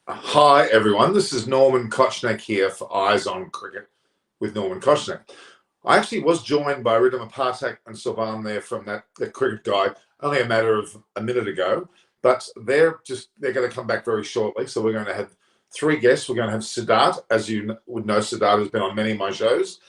Hi, everyone. This is Norman Kochnek here for Eyes on Cricket with Norman Kochnek. I actually was joined by Ridham Apartak and Soban there from that cricket guy only a matter of a minute ago, but they're going to come back very shortly. So we're going to have three guests. We're going to have Siddharth, as you would know, Siddharth has been on many of my shows.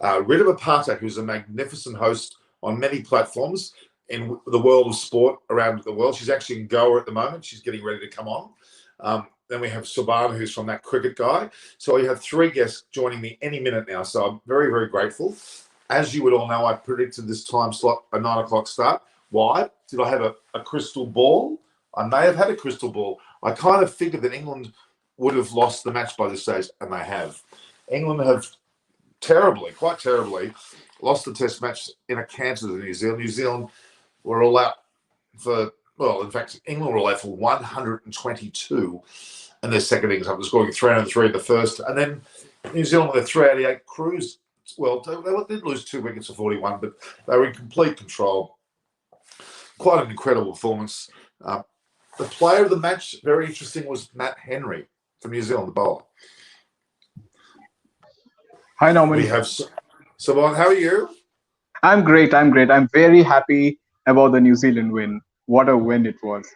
Ridham Apartak, who's a magnificent host on many platforms in the world of sport around the world. She's actually in Goa at the moment. She's getting ready to come on. Then we have Soban, who's from that cricket guy. So we have three guests joining me any minute now. So I'm very, very grateful. As you would all know, I predicted this time slot a 9 o'clock start. Why? Did I have a crystal ball? I may have had a crystal ball. I kind of figured that England would have lost the match by this stage, and they have. England have quite terribly, lost the test match in a canter to New Zealand. New Zealand were all out for... Well, in fact, England were allowed for 122 in their second innings after scoring 303 in the first. And then New Zealand with a 388 cruise. Well, they did lose 2 wickets to 41, but they were in complete control. Quite an incredible performance. The player of the match, very interesting, was Matt Henry from New Zealand, the bowler. Hi, Norman. We have Soban. How are you? I'm great. I'm very happy about the New Zealand win. What a win it was.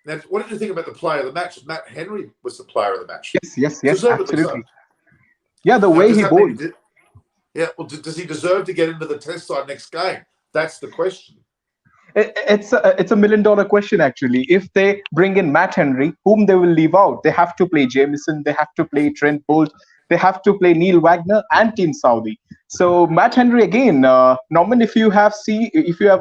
Now, what did you think about the player of the match? Matt Henry was the player of the match. Yes, Deservedly absolutely. so. Yeah, the way he bowled. Does he deserve to get into the test side next game? That's the question. It's a $1 million question, actually. If they bring in Matt Henry, whom they will leave out? They have to play Jamieson, they have to play Trent Bolt, they have to play Neil Wagner and Team Saudi. So Matt Henry again, Norman, if you have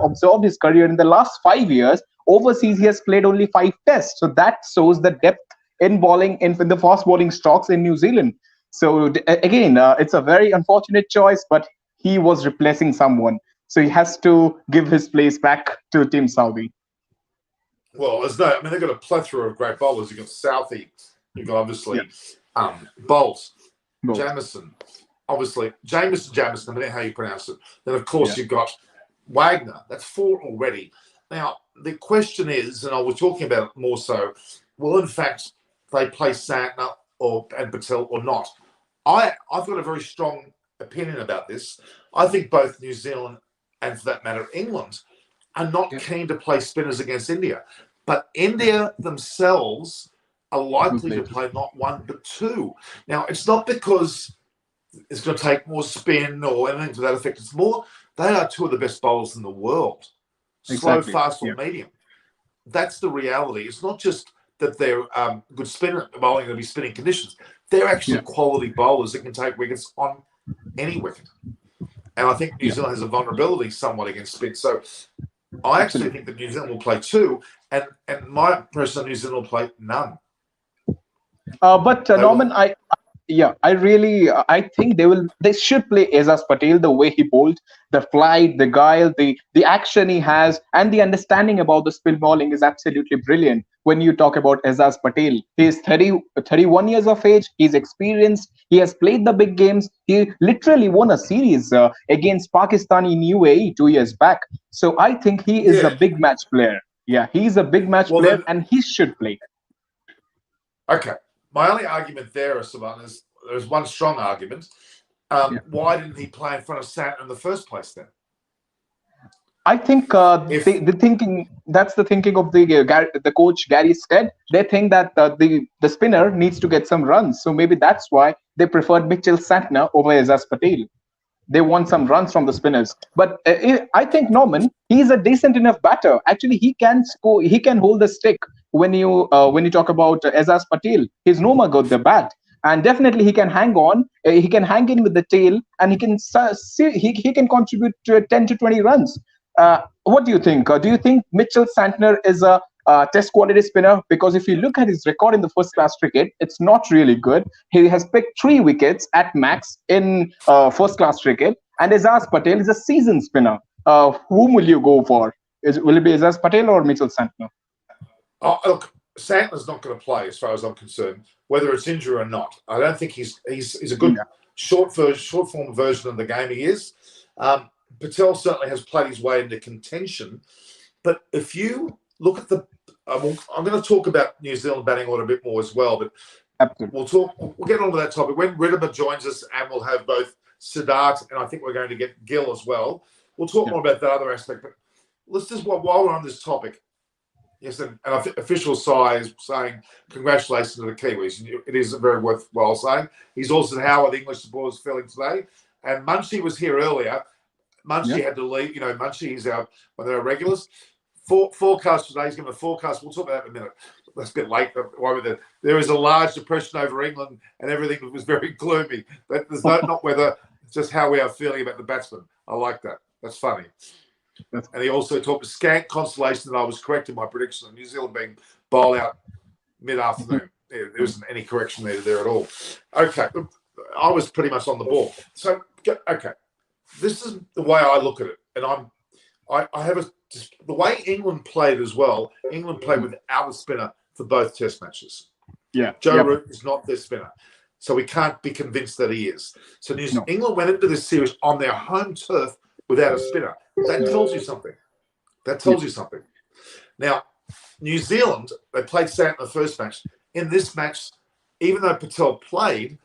observed his career in the last 5 years, overseas he has played only 5 tests. So that shows the depth in bowling in the fast bowling stocks in New Zealand. So again, it's a very unfortunate choice, but he was replacing someone. So he has to give his place back to Team Saudi. Well, they've got a plethora of great bowlers. You've got Southey, you've got obviously Bolt, Jamieson, obviously Jamieson, I don't know how you pronounce it. Then, of course, you've got Wagner. That's 4 already. Now, the question is, and I was talking about it more so, will in fact they play Santner and Patel or not? I've got a very strong opinion about this. I think both New Zealand and, for that matter, England are not keen to play spinners against India. But India themselves are likely to play not 1 but 2. Now, it's not because it's going to take more spin or anything to that effect. It's more they are 2 of the best bowlers in the world. Slow, fast, or medium. That's the reality. It's not just that they're good spinner bowling going to be spinning conditions. They're actually quality bowlers that can take wickets on any wicket. And I think New Zealand has a vulnerability somewhat against spin. So I actually think that New Zealand will play 2, and my personal New Zealand will play none. But Norman, I think they should play Azaz Patel the way he bowled, the flight, the guile, the action he has, and the understanding about the spin bowling is absolutely brilliant. When you talk about Azaz Patel, he is 31 years of age, he's experienced, he has played the big games, he literally won a series against Pakistan in UAE 2 years back. So I think he is a big match player. Yeah, he's a big match player and he should play. Okay. My only argument there, Saban, is there's one strong argument. Why didn't he play in front of Santner in the first place then? I think the thinking that's the thinking of the coach Gary Stead. They think that the spinner needs to get some runs, so maybe that's why they preferred Mitchell Santner over Azaz Patel. They want some runs from the spinners. But I think Norman, he's a decent enough batter. Actually, he can score. He can hold the stick. When you talk about Azaz Patel, he's no more good the bat, and definitely he can hang on. He can hang in with the tail, and he can contribute to 10 to 20 runs. What do you think? Do you think Mitchell Santner is a test quality spinner? Because if you look at his record in the first class cricket, it's not really good. He has picked 3 wickets at max in first class cricket, and Azaz Patel is a seasoned spinner. Whom will you go for? Will it be Azaz Patel or Mitchell Santner? Look, Santner's not going to play as far as I'm concerned, whether it's injury or not. I don't think he's a good short form version of the game. He is. Patel certainly has played his way into contention, but if you look at I'm going to talk about New Zealand batting order a bit more as well, but Absolutely. we'll get on to that topic when Ridhima joins us, and we'll have both Siddharth and I think we're going to get Gil as well. We'll talk more about that other aspect, but let's just, while we're on this topic, yes, and official side is saying congratulations to the Kiwis. It is very worthwhile saying. He's also how the English supporters feeling today. And Munchie was here earlier. Munchie had to leave. Munchie is one of our regulars. Forecast today. He's given a forecast. We'll talk about that in a minute. That's a bit late. But there is a large depression over England, and everything was very gloomy. But there's not weather. It's just how we are feeling about the batsmen. I like that. That's funny. And he also talked scant consolation that I was correct in my prediction of New Zealand being bowled out mid-afternoon. There wasn't any correction there at all. Okay, I was pretty much on the ball. So, okay, this is the way I look at it, and I have the way England played as well. England played without a spinner for both Test matches. Yeah, Joe Root is not their spinner, so we can't be convinced that he is. So England went into this series on their home turf without a spinner. That tells you something. That tells you something. Now, New Zealand, they played Sant in the first match. In this match, even though Patel played,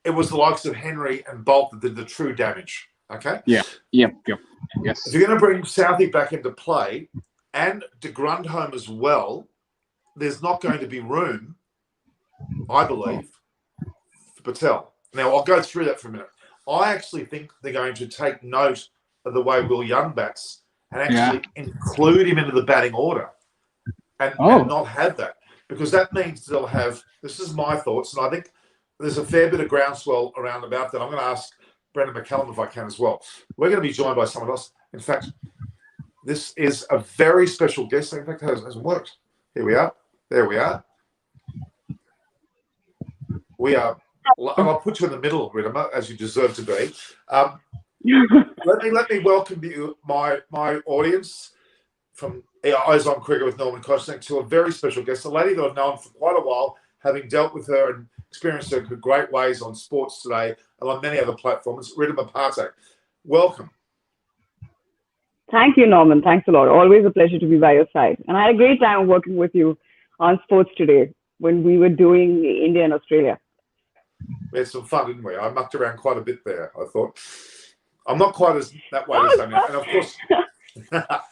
it was the likes of Henry and Bolt that did the true damage. Okay? Yes. If you're going to bring Southey back into play and de Grandhomme as well, there's not going to be room, I believe, for Patel. Now, I'll go through that for a minute. I actually think they're going to take note of the way Will Young bats and actually include him into the batting order and not have that, because that means they'll have, this is my thoughts, and I think there's a fair bit of groundswell around about that. I'm going to ask Brendan McCallum if I can as well. We're going to be joined by someone else. In fact, this is a very special guest. In fact, it hasn't worked. Here we are. There we are. We are, and I'll put you in the middle, Ridhima, as you deserve to be. Let me welcome you, my audience, from Eyes on Cricket with Norman Koshnak, to a very special guest, a lady that I've known for quite a while, having dealt with her and experienced her in great ways on Sports Today and on many other platforms. Ridhima Pathak, welcome. Thank you, Norman. Thanks a lot. Always a pleasure to be by your side. And I had a great time working with you on Sports Today when we were doing India and Australia. We had some fun, didn't we? I mucked around quite a bit there, I thought. I'm not quite as that way as Sammy. And of course,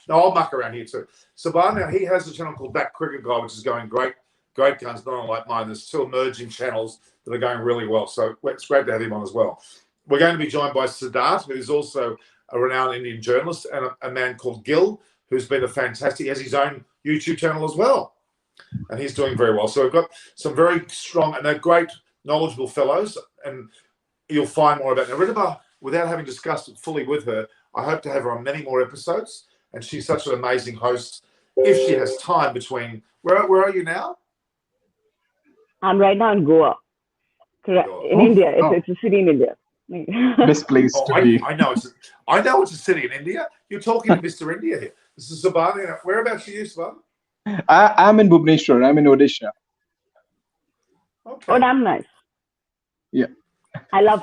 no, I'll muck around here too. Sabah, now he has a channel called That Cricket Guy, which is going great guns, not unlike mine. There's two emerging channels that are going really well. So it's great to have him on as well. We're going to be joined by Siddharth, who's also a renowned Indian journalist, and a man called Gil, who's been he has his own YouTube channel as well. And he's doing very well. So we've got some very strong and they're great, knowledgeable fellows, and you'll find more about them. Ridhima, without having discussed it fully with her, I hope to have her on many more episodes. And she's such an amazing host. If she has time between, where are you now? I'm right now in Goa, correct? In India, it's a city in India. Misplaced to be. I know it's a city in India. You're talking to Mr. India here. This is Sabah. Whereabouts are you, Sabah? I'm in Bhubaneswar. I'm in Odisha. Okay. Oh, damn nice. Yeah. I love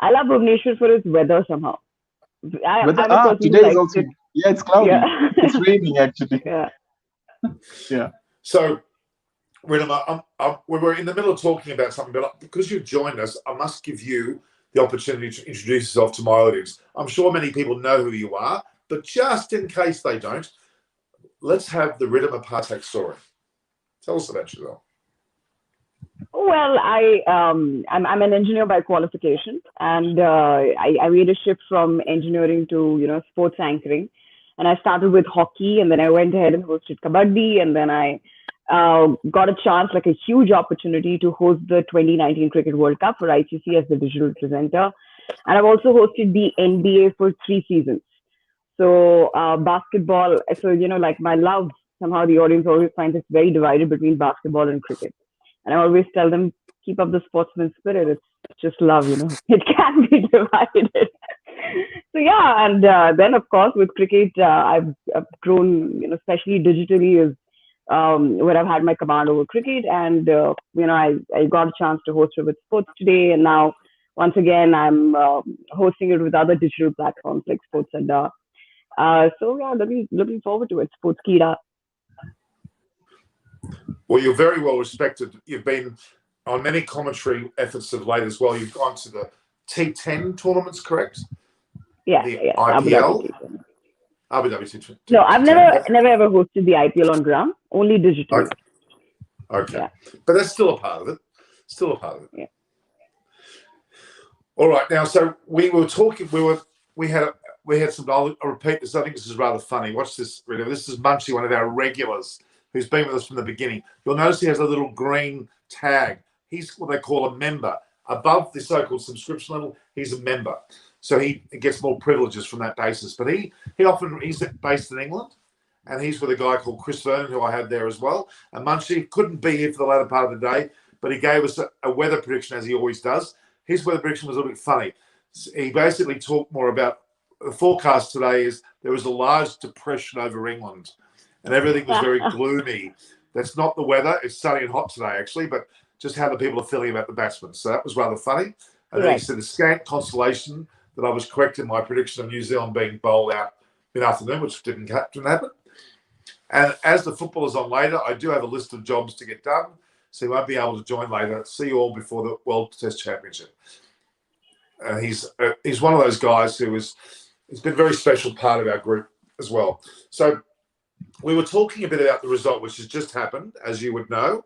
Bhubaneswar for its weather somehow. Today is also it's cloudy. Yeah. It's raining actually. Yeah. So, Ridhima, we were in the middle of talking about something, but because you've joined us, I must give you the opportunity to introduce yourself to my audience. I'm sure many people know who you are, but just in case they don't, let's have the Ridhima Pathak story. Tell us about yourself. Well, I'm an engineer by qualification, and I made a shift from engineering to sports anchoring. And I started with hockey, and then I went ahead and hosted kabaddi, and then I got a chance, like a huge opportunity, to host the 2019 Cricket World Cup for ICC as the digital presenter. And I've also hosted the NBA for 3 seasons. So basketball, so like my love, somehow the audience always finds it's very divided between basketball and cricket. And I always tell them, keep up the sportsman spirit. It's just love, It can be divided. So yeah, and then of course with cricket, I've grown, especially digitally, is where I've had my command over cricket, and I got a chance to host it with Sports Today, and now once again I'm hosting it with other digital platforms like Sports Adda. So yeah, looking forward to it. Sports Kida. Well, you're very well respected. You've been on many commentary efforts of late as well. You've gone to the T10 tournaments, correct? Yeah, The yes, IPL, Abu Dhabi T10. No, I've never ever hosted the IPL on ground, only digitally. Okay. Yeah. But that's still a part of it. Still a part of it. Yeah. All right. Now, so we were talking. We had some. I'll repeat this. I think this is rather funny. Watch this, Rita. This is Munchie, one of our regulars, who's been with us from the beginning. You'll notice he has a little green tag. He's what they call a member. Above the so-called subscription level, he's a member. So he gets more privileges from that basis. But he's based in England, and he's with a guy called Chris Vernon, who I had there as well. And Munchie couldn't be here for the latter part of the day, but he gave us a weather prediction, as he always does. His weather prediction was a little bit funny. He basically talked more about the forecast today is there was a large depression over England, and everything was very gloomy. That's not the weather. It's sunny and hot today, actually, but just how the people are feeling about the batsmen. So that was rather funny. And then he said the scant consolation that I was correct in my prediction of New Zealand being bowled out mid-afternoon, which didn't happen. And as the football is on later, I do have a list of jobs to get done, so he won't be able to join later. See you all before the World Test Championship. He's one of those guys who he's been a very special part of our group as well. So we were talking a bit about the result, which has just happened, as you would know.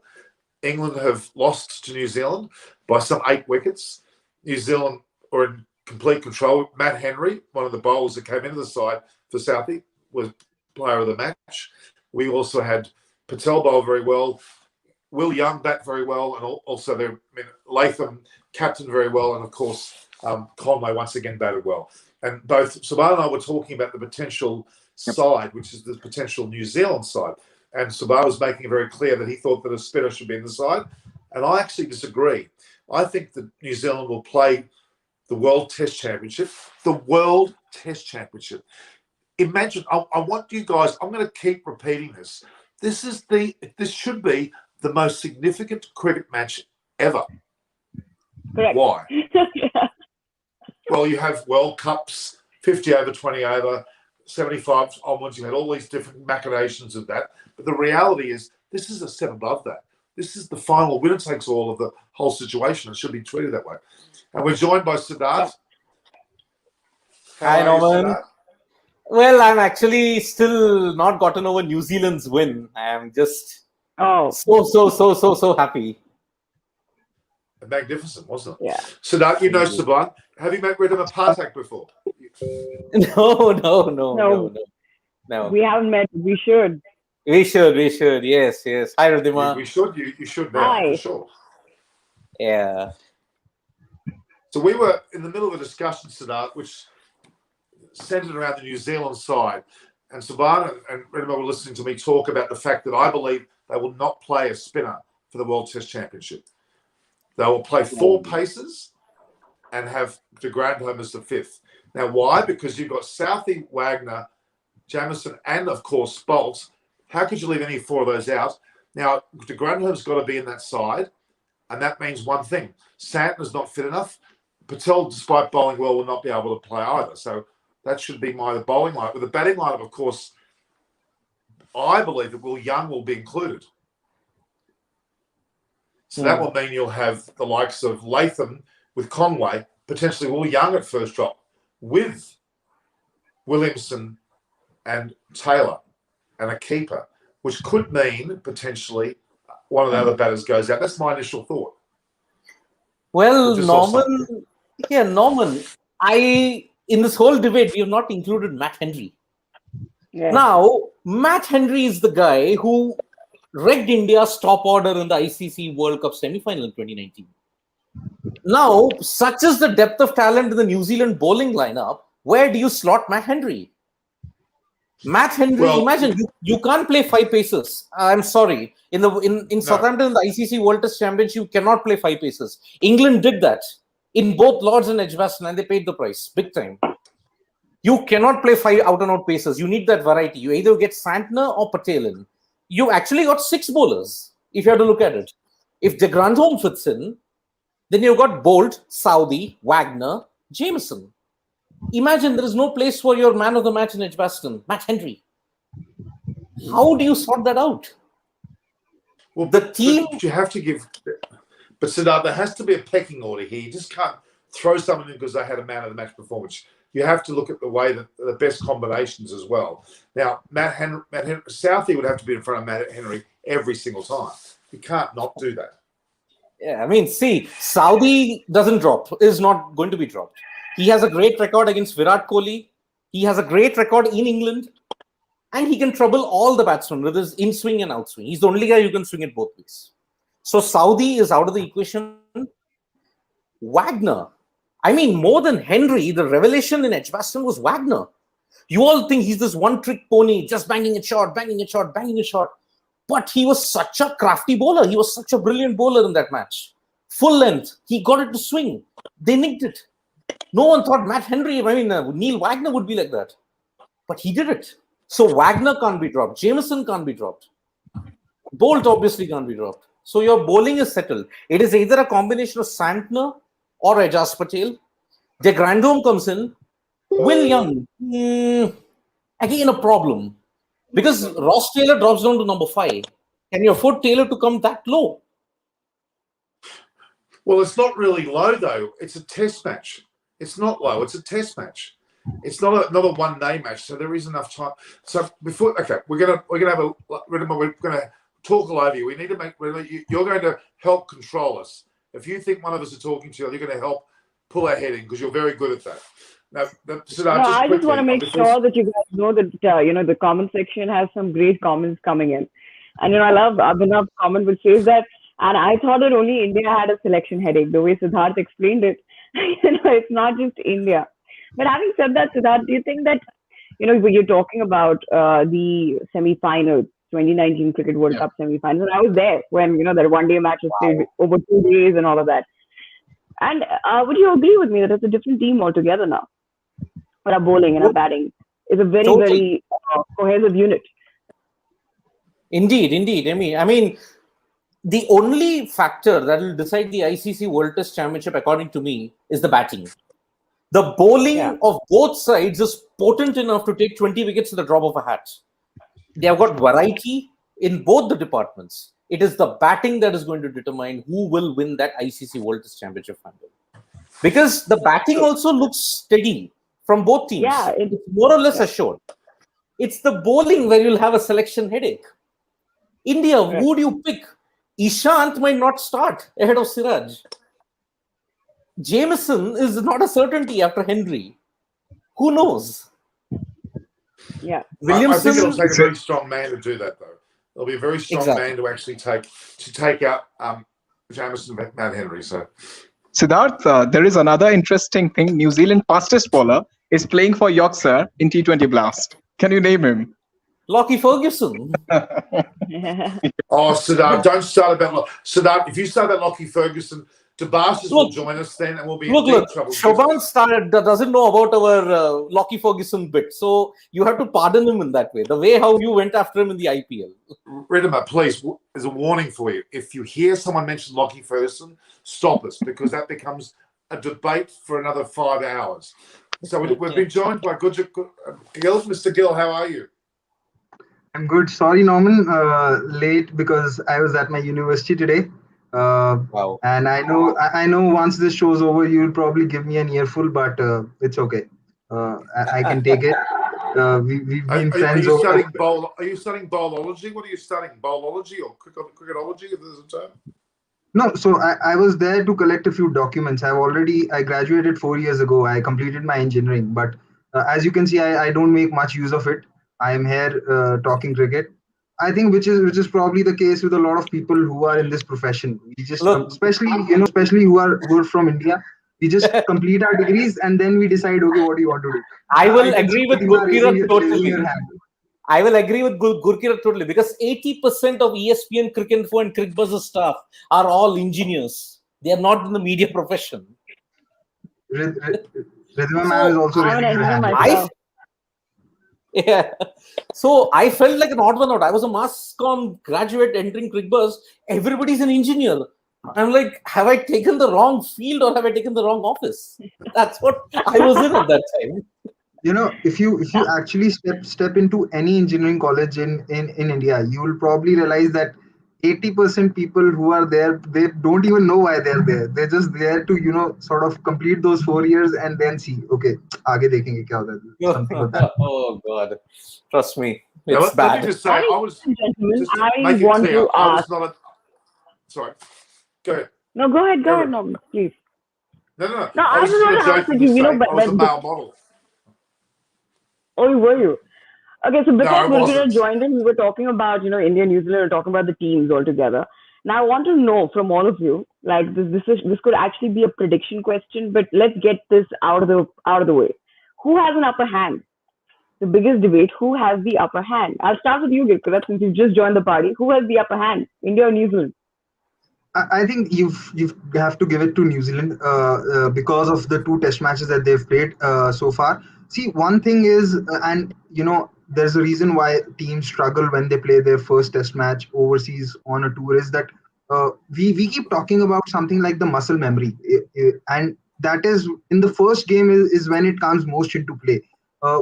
England have lost to New Zealand by some 8 wickets. New Zealand are in complete control. Matt Henry, one of the bowlers that came into the side for Southie, was player of the match. We also had Patel bowl very well, Will Young bat very well, and also Latham captain very well, and of course Conway once again batted well. And both Subhash and I were talking about the potential side, which is the potential New Zealand side. And Subhash was making it very clear that he thought that a spinner should be in the side. And I actually disagree. I think that New Zealand will play the World Test Championship. The World Test Championship. Imagine, I want you guys, I'm going to keep repeating this. This should be the most significant cricket match ever. Correct. Why? Well, you have World Cups, 50 over, 20 over, 75 onwards. You had all these different machinations of that. But the reality is, this is a step above that. This is the final winner takes all of the whole situation. It should be treated that way. And we're joined by Siddharth. Hi, Norman. Well, I'm actually still not gotten over New Zealand's win. I am just so happy. Magnificent, wasn't it? Yeah. Siddharth, you know Siddharth. Have you met Ridham Pathak before? No. We haven't met. We should. We should. Yes. Hi, Ridhima. We should. You should now, Hi. for sure. Yeah. So we were in the middle of a discussion, Siddharth, which centered around the New Zealand side. And Subhan and Ridhima were listening to me talk about the fact that I believe they will not play a spinner for the World Test Championship. They will play 4 paces and have de Grandhomme as the 5th. Now, why? Because you've got Southey, Wagner, Jamieson, and, of course, Bolt. How could you leave any 4 of those out? Now, de Grandhomme's got to be in that side, and that means one thing. Santner's not fit enough. Patel, despite bowling well, will not be able to play either. So that should be the bowling lineup. With the batting lineup, of course, I believe that Will Young will be included. So that will mean you'll have the likes of Latham with Conway, potentially Will Young at first drop, with Williamson and Taylor and a keeper, which could mean potentially one of the other batters goes out. That's my initial thought. Well, Norman, in this whole debate, we have not included Matt Henry. Yeah. Now, Matt Henry is the guy who wrecked India's top order in the ICC World Cup semi-final in 2019. Now, such is the depth of talent in the New Zealand bowling lineup. Where do you slot Matt Henry? Matt Henry, imagine you can't play 5 paces. I'm sorry. In Southampton, in the ICC World Test Championship, you cannot play 5 paces. England did that in both Lords and Edgbaston, and they paid the price big time. You cannot play 5 out-and-out paces. You need that variety. You either get Santner or Patel in. You actually got 6 bowlers, if you have to look at it. If de Grandhomme fits in, then you've got Bolt, Southey, Wagner, Jamieson. Imagine there is no place for your man of the match in Edgbaston, Matt Henry. How do you sort that out? Well, The team. but you have to give. But Siddharth, there has to be a pecking order here. You just can't throw someone in because they had a man of the match performance. You have to look at the way that the best combinations as well. Now, Matt Henry, Southey would have to be in front of Matt Henry every single time. You can't not do that. Yeah, I mean, see, Saudi doesn't drop, is not going to be dropped. He has a great record against Virat Kohli. He has a great record in England. And he can trouble all the batsmen with his in-swing and out-swing. He's the only guy who can swing it both ways. So Saudi is out of the equation. Wagner. I mean, more than Henry, the revelation in Edgbaston was Wagner. You all think he's this one-trick pony, just banging a shot, banging a shot, banging a shot. But he was such a crafty bowler. He was such a brilliant bowler in that match. Full length. He got it to swing. They nicked it. No one thought Matt Henry, Neil Wagner would be like that. But he did it. So Wagner can't be dropped. Jameson can't be dropped. Bolt obviously can't be dropped. So your bowling is settled. It is either a combination of Santner or Ajaz Patel. De Grandhomme comes in. Will Young, again a problem. Because Ross Taylor drops down to number 5. Can you afford Taylor to come that low? Well, it's not really low, though. It's a test match. It's not low. It's a test match. It's not another one-day match, so there is enough time. So before, okay, we're gonna talk all over you. We need to make. You're going to help control us. If you think one of us are talking to you, you're going to help pull our head in because you're very good at that. Now, I just want to make sure that you guys know that the comment section has some great comments coming in, and I love Abhinav's comment which says that, and I thought that only India had a selection headache. The way Siddharth explained it, it's not just India. But having said that, Siddharth, do you think that, when you're talking about the semi-finals, 2019 Cricket World Cup semi-finals, and I was there when, that one-day match was played over 2 days and all of that. And would you agree with me that it's a different team altogether now? But our bowling and our batting is a very, very cohesive unit. Indeed. I mean, the only factor that will decide the ICC World Test Championship, according to me, is the batting. The bowling of both sides is potent enough to take 20 wickets at the drop of a hat. They have got variety in both the departments. It is the batting that is going to determine who will win that ICC World Test Championship final. Because the batting also looks steady from both teams. Yeah, it's more or less assured. It's the bowling where you'll have a selection headache. India, who do you pick? Ishant might not start ahead of Siraj. Jameson is not a certainty after Henry. Who knows? Yeah. Williamson, I think it'll take a very strong man to do that, though. There'll be a very strong man to actually take out Jameson and Matt Henry. So, Siddharth, there is another interesting thing. New Zealand fastest bowler is playing for Yorkshire in T20 Blast. Can you name him? Lockie Ferguson. Siddharth, don't start about Siddharth. If you start about Lockie Ferguson, DeBarsis will join us then, and we'll be in deep trouble. Shaban doesn't know about our Lockie Ferguson bit, so you have to pardon him in that way. The way how you went after him in the IPL. Riddimer, please, there's a warning for you. If you hear someone mention Lockie Ferguson, stop us, because that becomes a debate for another 5 hours. So we've been joined by Gill. Mr. Gill, how are you? I'm good. Sorry, Norman, late because I was at my university today. Wow. And I know once this show's over, you'll probably give me an earful, but it's okay. I can take it. We've been friends. Are you studying bowlology? What are you studying? Bowlology or cricketology, if there's a term? No, so I was there to collect a few documents. I graduated 4 years ago. I completed my engineering, but as you can see, I don't make much use of it. I am here talking cricket. I think which is probably the case with a lot of people who are in this profession. We just, especially who are from India, we just complete our degrees and then we decide, okay, what do you want to do? I will agree with Gurkirat totally. I will agree with Gurkirat totally, because 80% of ESPN Cricket Info and Cricket Buzzer staff are all engineers. They are not in the media profession. Ridhima ma'am is also raising her hand. Yeah, so I felt like an odd one out. I was a mass comm graduate entering Crickbuzz. Everybody's an engineer. I'm like, have I taken the wrong field or have I taken the wrong office? That's what I was in at that time. If you actually step into any engineering college in India, you will probably realize that 80% people who are there, they don't even know why they're there. They're just there to, sort of complete those 4 years and then see, okay, aage dekhenge kya hota hai, something like that. Oh God, trust me, Now, it's let me bad. just say, I was Gentlemen, just to I make it want clear, to I was ask. not a. Sorry, go ahead. No, go ahead, Go ahead. Norman, please. No. No, I I was just just want going to to ask joke you, and say I was a when male model. oh, were you? Okay, so No, before I Gurjit wasn't. joined in, we were talking about, India, New Zealand, we were talking about the teams altogether. Now, I want to know from all of you, like this could actually be a prediction question, but let's get this out of the way. Who has an upper hand? The biggest debate: who has the upper hand? I'll start with you, Gurjit, since you've just joined the party. Who has the upper hand, India or New Zealand? I think you have to give it to New Zealand because of the two test matches that they've played so far. See, one thing is, and there's a reason why teams struggle when they play their first test match overseas on a tour is that we keep talking about something like the muscle memory, and that is in the first game is when it comes most into play.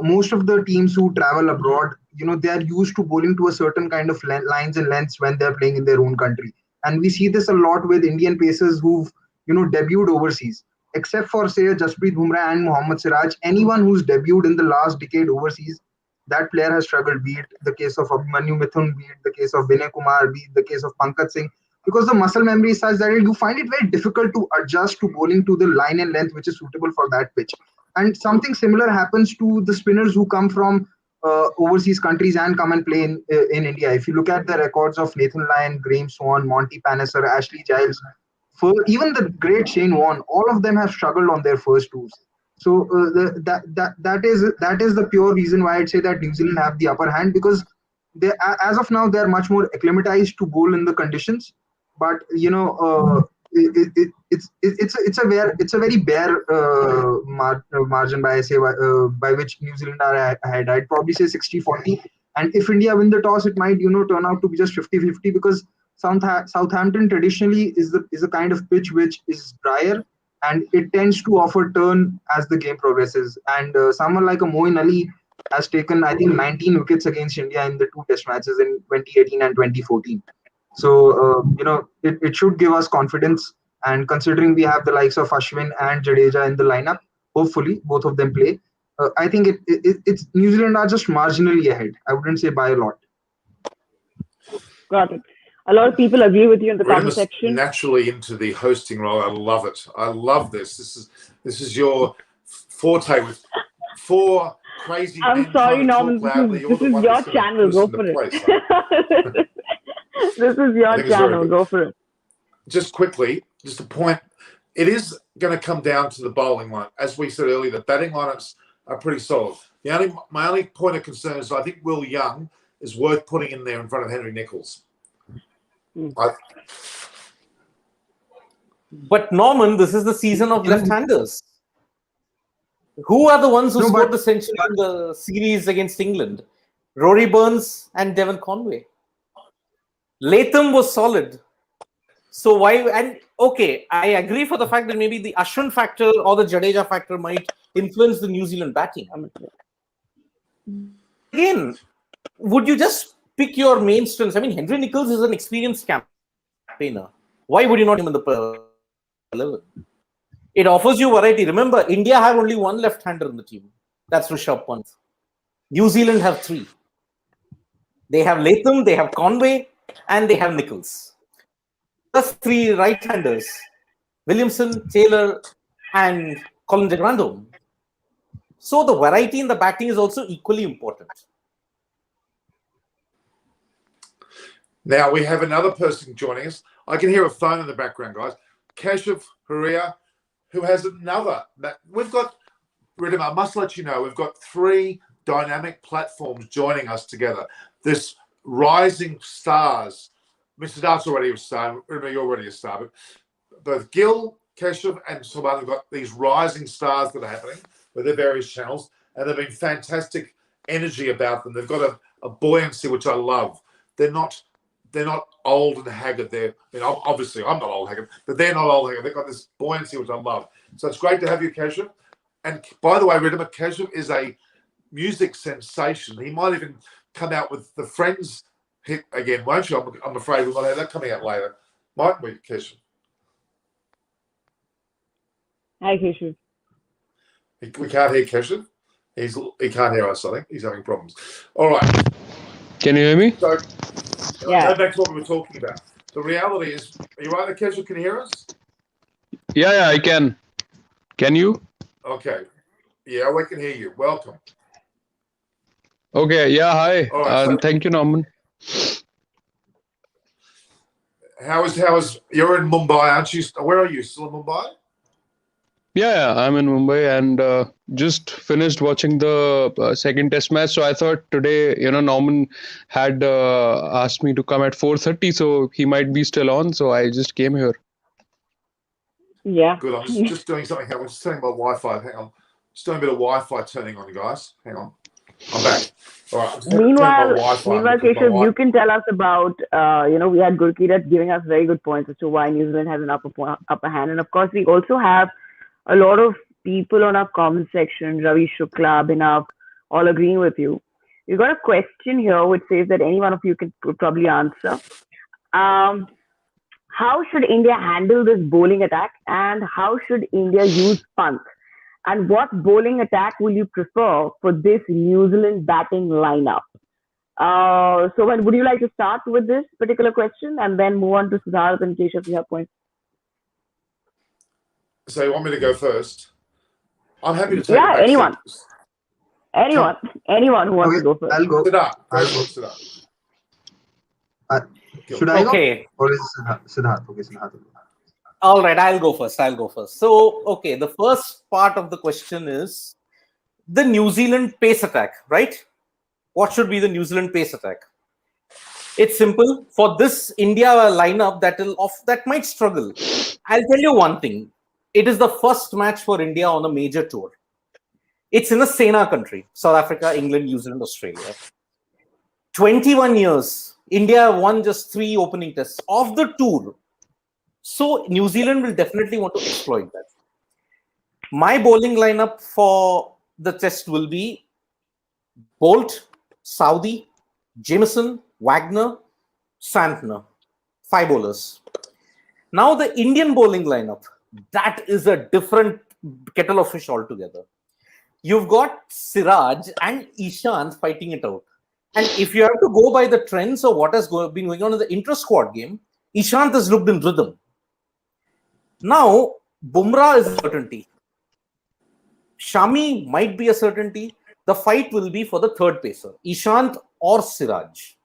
Most of the teams who travel abroad, they are used to bowling to a certain kind of lines and lengths when they're playing in their own country, and we see this a lot with Indian pacers who've debuted overseas. Except for say Jasprit Bumrah and Mohammad Siraj, anyone who's debuted in the last decade overseas, that player has struggled. Be it the case of Abhimanyu Mithun, be it the case of Vinay Kumar, be it the case of Pankaj Singh, because the muscle memory is such that you find it very difficult to adjust to bowling to the line and length which is suitable for that pitch. And something similar happens to the spinners who come from overseas countries and come and play in India. If you look at the records of Nathan Lyon, Graeme Swann, Monty Panesar, Ashley Giles, for even the great Shane Warne, all of them have struggled on their first tours. So that is the pure reason why I'd say that New Zealand have the upper hand, because they, as of now, they're much more acclimatized to bowl in the conditions. But it's a very bare margin by which New Zealand are ahead. I'd probably say 60-40. And if India win the toss, it might turn out to be just 50-50, because Southampton traditionally is a kind of pitch which is drier, and it tends to offer turn as the game progresses. And someone like a Moeen Ali has taken, I think, 19 wickets against India in the two test matches in 2018 and 2014. So, it should give us confidence. And considering we have the likes of Ashwin and Jadeja in the lineup, hopefully both of them play. I think it's New Zealand are just marginally ahead. I wouldn't say by a lot. Got it. A lot of people agree with you in the comment Ridham section. naturally into the hosting role. I love it. I love this. This is your forte with four crazy I'm men sorry, trying to Norman. talk loudly. This is your channel. Go for it. This is your channel. Go for it. Just quickly, just a point. It is going to come down to the bowling line. As we said earlier, the batting lineups are pretty solid. My only point of concern is I think Will Young is worth putting in there in front of Henry Nicholls. But Norman, this is the season of left-handers. Who are the ones who scored the century in the series against England? Rory Burns and Devon Conway. Latham was solid. So why? And okay, I agree for the fact that maybe the Ashwin factor or the Jadeja factor might influence the New Zealand batting. Again, would you just pick your main strengths? I mean, Henry Nicholls is an experienced campaigner. Why would you not him in the 11? It offers you variety. Remember, India have only one left-hander in the team. That's Rishabh Pant. New Zealand have three. They have Latham, they have Conway, and they have Nicholls. Plus three right-handers: Williamson, Taylor, and Colin de Grandhomme. So the variety in the batting is also equally important. Now we have another person joining us. I can hear a phone in the background, guys. Keshav Huria, who has another. We've got, Ridham, I must let you know, we've got three dynamic platforms joining us together. This rising stars. Mr. Dart's already a star. Ridham, you're already a star. But both Gil, Keshav, and Subhan have got these rising stars that are happening with their various channels, and they've been fantastic energy about them. They've got a buoyancy which I love. They're not old and haggard. Obviously I'm not old haggard, but they're not old haggard. They've got this buoyancy which I love. So it's great to have you, Keshav. And by the way, Ridham, Keshav is a music sensation. He might even come out with the Friends hit again, won't you? I'm afraid we might have that coming out later. Might we, Keshav? Hi, Keshav. We can't hear Keshav. He can't hear us, I think. He's having problems. All right. Can you hear me? So, Yeah. go back to what we were talking about. The reality is, are you right there, Keshav? Can you hear us? Yeah, I can. Can you? Okay. Yeah, we can hear you. Welcome. Okay, yeah, hi. All right, so- Thank you, Norman. How is you're in Mumbai, aren't you? Where are you? Still in Mumbai? Yeah, I'm in Mumbai and just finished watching the second test match. So I thought today, Norman had asked me to come at 4:30, so he might be still on. So I just came here. Yeah. Good. I'm just doing something. I'm just turning my Wi-Fi. Hang on. Just doing a bit of Wi-Fi turning on, guys. Hang on. I'm back. All right. Meanwhile, because Keshav, my you can tell us about, we had Gurkirat giving us very good points as to why New Zealand has an upper hand. And of course, we also have a lot of people on our comment section, Ravi Shukla, Abhinav, all agreeing with you. We've got a question here which says that any one of you could probably answer. How should India handle this bowling attack, and how should India use punt? And what bowling attack will you prefer for this New Zealand batting lineup? So, would you like to start with this particular question and then move on to Siddharth and Keshav if you have points? So you want me to go first? I'm happy to take Yeah, a back anyone. seat. Anyone who wants to go first. I'll go. Siddharth. I'll Go go. for Siddharth. Should I go? Okay. Or is Siddharth? Okay, Siddharth. All right, I'll go first. So, okay, the first part of the question is the New Zealand pace attack, right? What should be the New Zealand pace attack? It's simple. For this India lineup that might struggle, I'll tell you one thing. It is the first match for India on a major tour. It's in a Sena country, South Africa, England, New Zealand, Australia. 21 years, India won just 3 opening tests of the tour. So New Zealand will definitely want to exploit that. My bowling lineup for the test will be Bolt, Saudi, Jameson, Wagner, Santner. 5 bowlers. Now the Indian bowling lineup, that is a different kettle of fish altogether. You've got Siraj and Ishant fighting it out. And if you have to go by the trends of what has been going on in the intra-squad game, Ishant has looked in rhythm. Now, Bumrah is a certainty. Shami might be a certainty. The fight will be for the third pacer, Ishant or Siraj.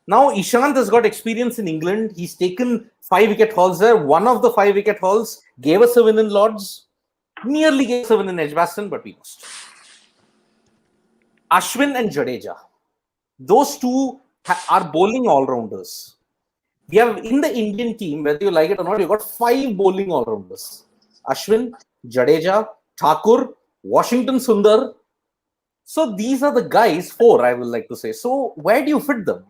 Now, Ishant has got experience in England. He's taken 5-wicket hauls there. One of the 5-wicket hauls gave us a win in Lords. Nearly gave us a win in Edgbaston, but we lost. Ashwin and Jadeja. Those two are bowling all-rounders. We have in the Indian team, whether you like it or not, you've got 5 bowling all-rounders. Ashwin, Jadeja, Thakur, Washington Sundar. So these are the guys, 4 I would like to say. So where do you fit them?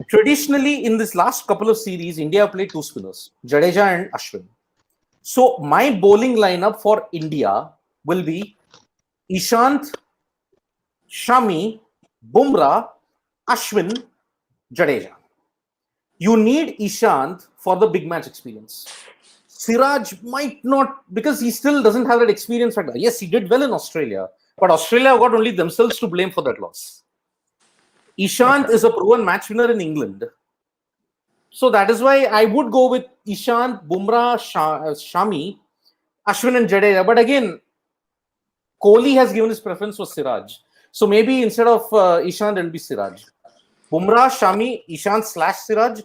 Traditionally, in this last couple of series, India played 2 spinners, Jadeja and Ashwin. So my bowling lineup for India will be Ishant, Shami, Bumrah, Ashwin, Jadeja. You need Ishant for the big match experience. Siraj might not, because he still doesn't have that experience factor. Yes, he did well in Australia, but Australia got only themselves to blame for that loss. Ishant is a proven match winner in England. So that is why I would go with Ishant, Bumrah, Shami, Ashwin and Jadeja. But again, Kohli has given his preference for Siraj. So maybe instead of Ishant, it will be Siraj. Bumrah, Shami, Ishant / Siraj,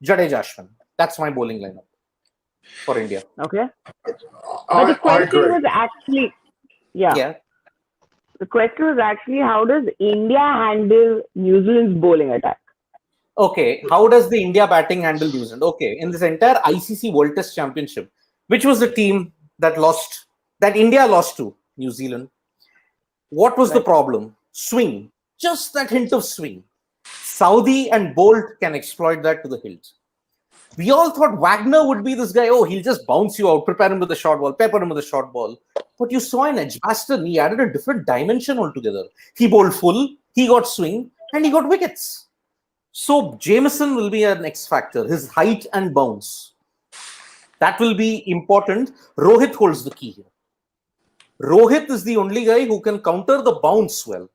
Jadeja, Ashwin. That's my bowling lineup for India. Okay. But the question was actually, Yeah. The question was actually, how does India handle New Zealand's bowling attack? Okay, how does the India batting handle New Zealand? Okay, in this entire ICC World Test Championship, which was the team that India lost to New Zealand? What was the problem? Swing. Just that hint of swing. Saudi and Bolt can exploit that to the hilt. We all thought Wagner would be this guy. Oh, he'll just bounce you out, prepare him with a short ball, pepper him with a short ball. But you saw in Edgbaston, he added a different dimension altogether. He bowled full, he got swing, and he got wickets. So Jameson will be an X factor. His height and bounce. That will be important. Rohit holds the key here. Rohit is the only guy who can counter the bounce well.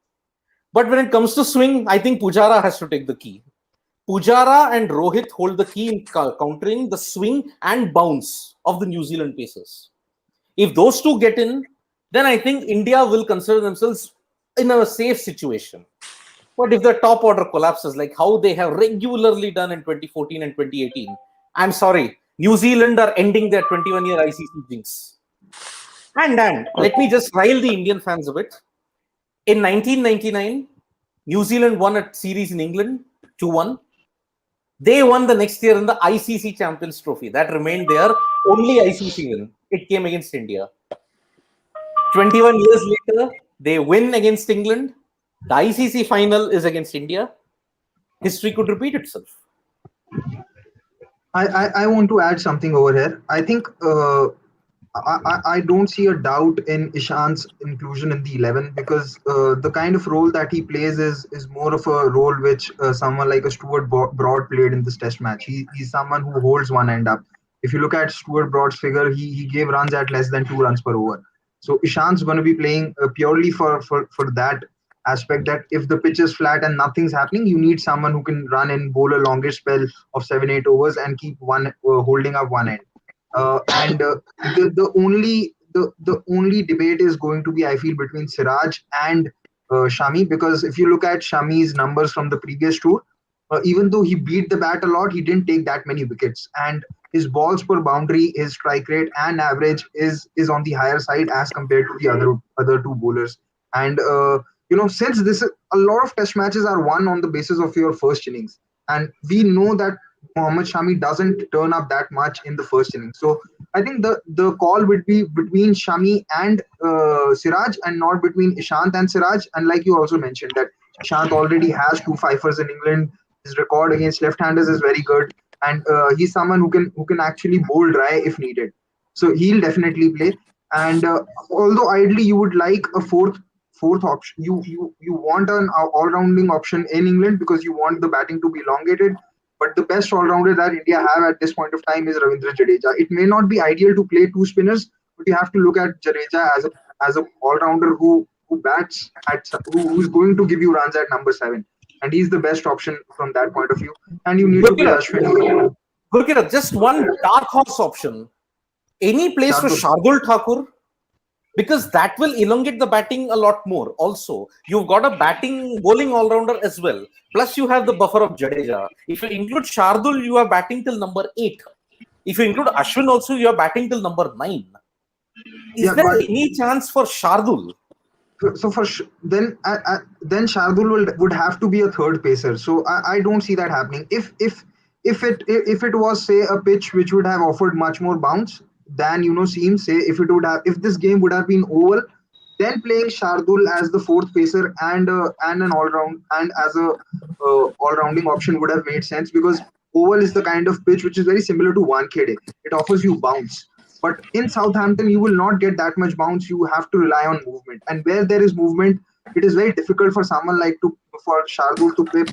But when it comes to swing, I think Pujara has to take the key. Pujara and Rohit hold the key in countering the swing and bounce of the New Zealand Pacers. If those two get in, then I think India will consider themselves in a safe situation. But if the top order collapses, like how they have regularly done in 2014 and 2018, I'm sorry, New Zealand are ending their 21-year ICC jinx. And let me just rile the Indian fans a bit. In 1999, New Zealand won a series in England, 2-1. They won the next year in the ICC Champions Trophy. That remained their only ICC win. It came against India. 21 years later, they win against England. The ICC final is against India. History could repeat itself. I want to add something over here. I think I don't see a doubt in Ishant's inclusion in the 11 because the kind of role that he plays is more of a role which someone like a Stuart Broad played in this test match. He's someone who holds one end up. If you look at Stuart Broad's figure, he gave runs at less than 2 runs per over. So Ishant's going to be playing purely for that aspect, that if the pitch is flat and nothing's happening, you need someone who can run and bowl a longer spell of 7-8 overs and keep one holding up one end. The only debate is going to be, I feel, between Siraj and Shami, because if you look at Shami's numbers from the previous tour, even though he beat the bat a lot, he didn't take that many wickets, and his balls per boundary, his strike rate and average is on the higher side as compared to the other two bowlers. And since this a lot of test matches are won on the basis of your first innings, and we know that Mohammad Shami doesn't turn up that much in the first inning. So I think the call would be between Shami and Siraj, and not between Ishant and Siraj. And like you also mentioned, that Ishant already has 2 fifers in England. His record against left-handers is very good, and he's someone who can actually bowl dry if needed. So he'll definitely play. And although ideally you would like a fourth option, you want an all-rounding option in England because you want the batting to be elongated. But the best all-rounder that India have at this point of time is Ravindra Jadeja. It may not be ideal to play 2 spinners, but you have to look at Jadeja as a all-rounder who bats who's going to give you runs at number 7, and he's the best option from that point of view. And you need to play Ashwin. Gurkirat, just one dark horse option. Any place for Shardul Thakur? Because that will elongate the batting a lot more. Also, you've got a bowling all-rounder as well. Plus, you have the buffer of Jadeja. If you include Shardul, you are batting till number 8. If you include Ashwin also, you are batting till number 9. Is there any chance for Shardul? So then Shardul would have to be a third pacer. So I don't see that happening. If it was, say, a pitch which would have offered much more bounce than seems, say, if this game would have been oval, then playing Shardul as the fourth pacer and an all-round and as a all-rounding option would have made sense, because oval is the kind of pitch which is very similar to Wankhede. It offers you bounce. But in Southampton, you will not get that much bounce. You have to rely on movement. And where there is movement, it is very difficult for someone for Shardul to pip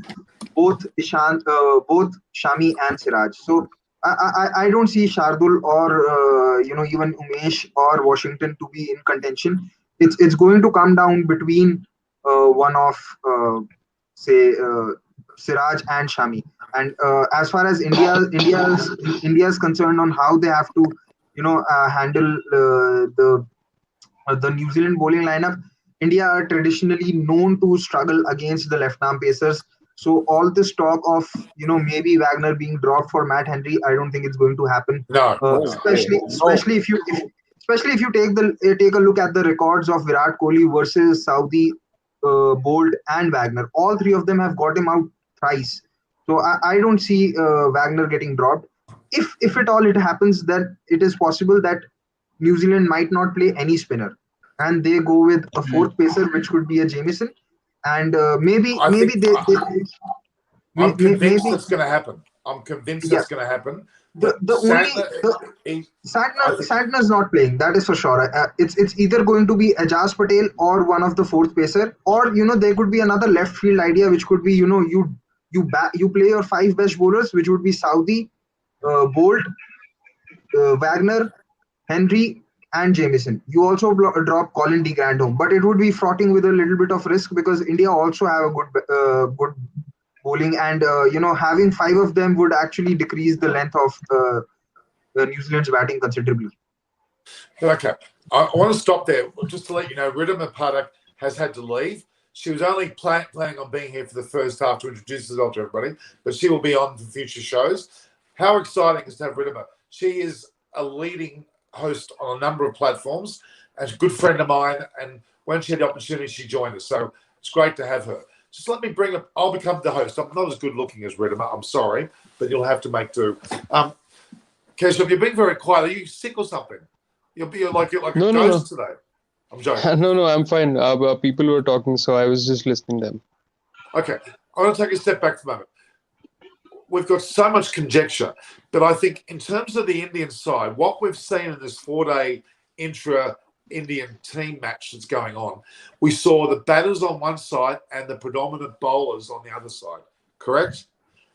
both Shami and Siraj. So I don't see Shardul or even Umesh or Washington to be in contention. It's going to come down between one of Siraj and Shami. And as far as India is concerned on how they have to handle the New Zealand bowling lineup, India are traditionally known to struggle against the left-arm pacers. So all this talk of maybe Wagner being dropped for Matt Henry, I don't think it's going to happen. No, especially if you take a look at the records of Virat Kohli versus Saudi, Bolt and Wagner. All three of them have got him out thrice. So I don't see Wagner getting dropped. If at all it happens, that it is possible that New Zealand might not play any spinner, and they go with a fourth pacer, which could be a Jameson, and I'm convinced it's going to happen. I'm convinced it's going to happen. Santner's not playing, that is for sure. It's either going to be Ajaz Patel or one of the fourth pacer, or there could be another left field idea, which could be you you play your 5 best bowlers, which would be Southee, Bolt, Wagner, Henry, and Jamieson. You also drop Colin de Grandhomme, but it would be fraughting with a little bit of risk because India also have a good bowling, and having 5 of them would actually decrease the length of New Zealand's batting considerably. Okay, I want to stop there just to let you know, Ridhima Pathak has had to leave. She was only planning on being here for the first half to introduce herself to everybody, but she will be on for future shows. How exciting is to have Ridhima? She is a leading host on a number of platforms and a good friend of mine, and when she had the opportunity, she joined us. So it's great to have her. Just let me bring up, I'll become the host. I'm not as good looking as Ridhima, I'm sorry, but you'll have to make do. Keshav, you've been very quiet. Are you sick or something? You're like a ghost today. I'm joking. No, I'm fine. People were talking, so I was just listening to them. Okay, I want to take a step back for a moment. We've got so much conjecture, but I think in terms of the Indian side, what we've seen in this 4-day intra-Indian team match that's going on, we saw the batters on one side and the predominant bowlers on the other side, correct?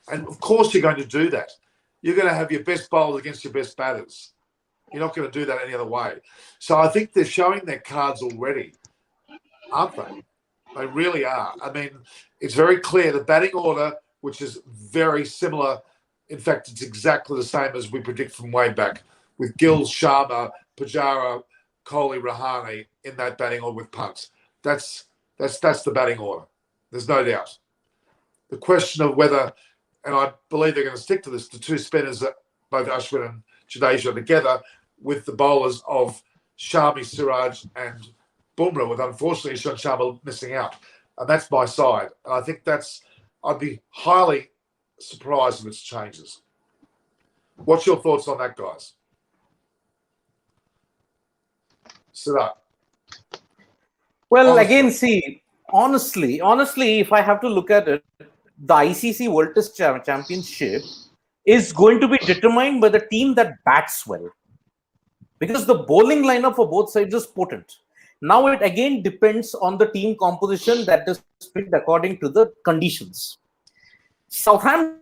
And of course you're going to do that. You're going to have your best bowlers against your best batters. You're not going to do that any other way. So I think they're showing their cards already, aren't they? They really are. I mean, it's very clear the batting order, which is very similar. In fact, it's exactly the same as we predict from way back with Gill, Sharma, Pujara, Kohli, Rahane in that batting order with punts. That's the batting order. There's no doubt. The question of whether, and I believe they're going to stick to this, the 2 spinners, both Ashwin and Jadeja together, with the bowlers of Shami, Siraj and Bumrah, with unfortunately Ishant Sharma missing out. And that's my side. And I think I'd be highly surprised if it changes. What's your thoughts on that, guys? Siddharth. Well, again, see, honestly, if I have to look at it, the ICC World Test Championship is going to be determined by the team that bats well. Because the bowling lineup for both sides is potent. Now it again depends on the team composition that is picked according to the conditions. Southampton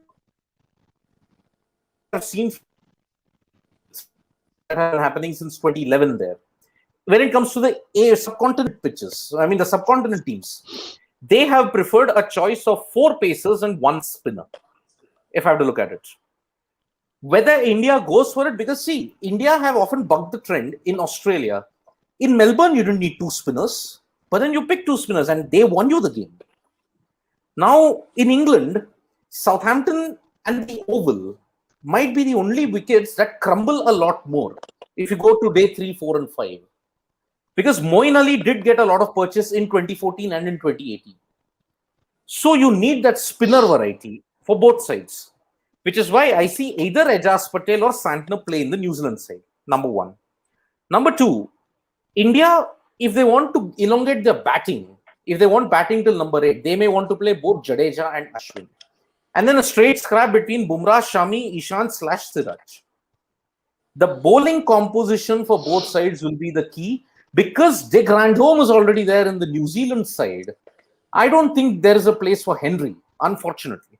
have seen that have been happening since 2011 there. When it comes to the subcontinent pitches, I mean the subcontinent teams, they have preferred a choice of 4 pacers and 1 spinner, if I have to look at it. Whether India goes for it, because see, India have often bucked the trend in Australia. In Melbourne, you didn't need 2 spinners, but then you picked 2 spinners and they won you the game. Now, in England, Southampton and the Oval might be the only wickets that crumble a lot more if you go to day 3, 4 and 5. Because Moeen Ali did get a lot of purchase in 2014 and in 2018. So you need that spinner variety for both sides, which is why I see either Ajaz Patel or Santner play in the New Zealand side, number 1. Number 2, India, if they want to elongate their batting, if they want batting till number 8, they may want to play both Jadeja and Ashwin. And then a straight scrap between Bumrah, Shami, Ishant / Siraj. The bowling composition for both sides will be the key. Because de Grandhomme is already there in the New Zealand side, I don't think there is a place for Henry, unfortunately.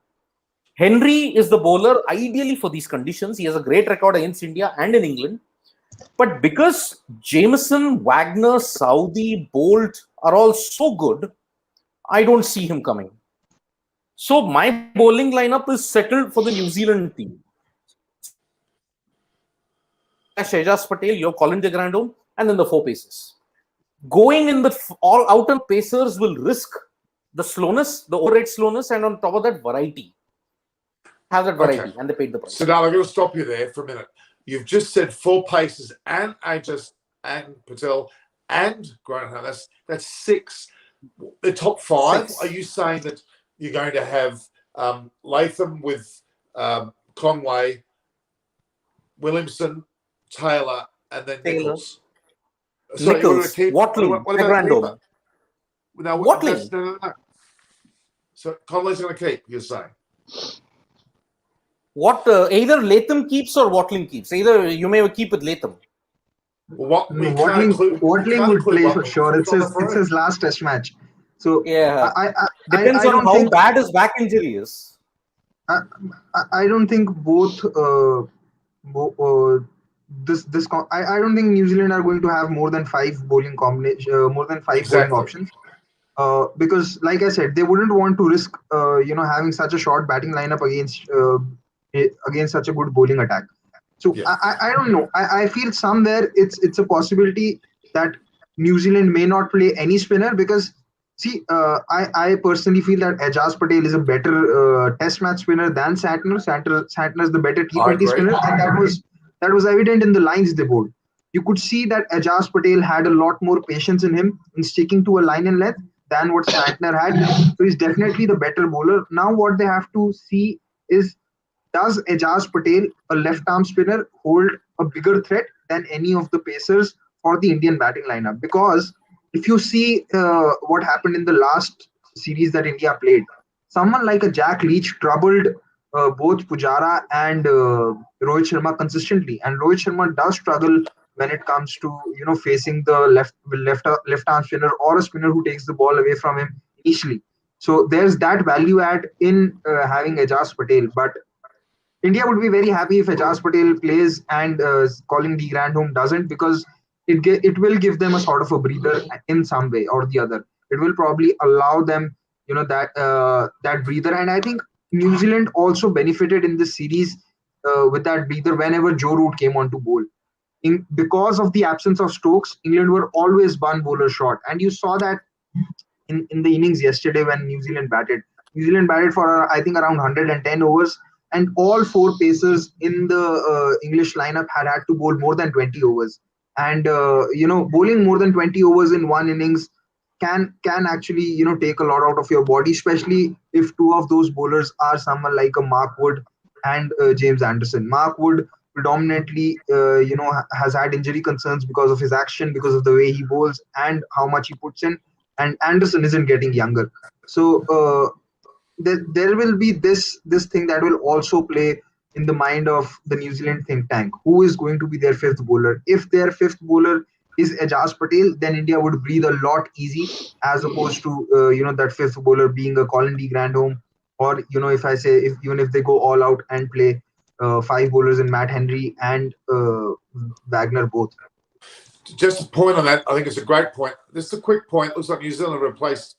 Henry is the bowler ideally for these conditions. He has a great record against India and in England. But because Jamieson, Wagner, Southee, Bolt are all so good, I don't see him coming. So my bowling lineup is settled for the New Zealand team. Ajaz Patel, you have Colin de Grandhomme, and then the 4 paces. Going in the all outer pacers will risk the slowness, the overrate slowness, and on top of that, variety. Have that variety, and they paid the price. So now I'm going to stop you there for a minute. You've just said 4 paces and Ajaz and Patel and Grandhomme. That's 6. The top 5. 6. Are you saying that you're going to have Latham with Conway, Williamson, Taylor, and then Nichols? Nichols, Watling, what about Grandhomme? No, Watling. No. So Conway's going to keep, you're saying? What either Latham keeps or Watling keeps. Either you may keep with Latham. Watling would play for sure. It's his last Test match. So yeah, I depends I on don't how think, bad his back injury is. I don't think both. I don't think New Zealand are going to have more than five bowling combination, more than five bowling Exactly. options. Because, like I said, they wouldn't want to risk, having such a short batting lineup against such a good bowling attack. So Yeah. I don't know. I feel somewhere it's a possibility that New Zealand may not play any spinner because see, I personally feel that Ajaz Patel is a better Test match spinner than Santner. Santner is the better I T20 agree. spinner, and that was evident in the lines they bowled. You could see that Ajaz Patel had a lot more patience in him in sticking to a line and length than what Santner had. So he's definitely the better bowler. Now what they have to see is, does Ajaz Patel, a left-arm spinner, hold a bigger threat than any of the pacers for the Indian batting lineup? Because if you see what happened in the last series that India played, someone like a Jack Leach troubled both Pujara and Rohit Sharma consistently, and Rohit Sharma does struggle when it comes to facing the left arm spinner or a spinner who takes the ball away from him initially. So there's that value add in having Ajaz Patel, but India would be very happy if Ajaz Patel plays and Colin de Grandhomme doesn't, because it will give them a sort of a breather in some way or the other. It will probably allow them, that breather. And I think New Zealand also benefited in this series with that breather whenever Joe Root came on to bowl. Because of the absence of Stokes, England were always one bowler short, and you saw that in the innings yesterday when New Zealand batted. New Zealand batted for I think around 110 overs, and all four pacers in the English lineup had to bowl more than 20 overs. And bowling more than 20 overs in one innings can actually take a lot out of your body, especially if two of those bowlers are someone like a Mark Wood and James Anderson. Mark Wood predominantly has had injury concerns because of his action, because of the way he bowls and how much he puts in, and Anderson isn't getting younger. So there will be this thing that will also play in the mind of the New Zealand think tank. Who is going to be their fifth bowler? If their fifth bowler is Ajaz Patel, then India would breathe a lot easy, as opposed to that fifth bowler being a Colin de Grandhomme, or if I say, even if they go all out and play five bowlers in Matt Henry and Wagner both. Just a point on that. I think it's a great point. Just a quick point. Looks like New Zealand replaced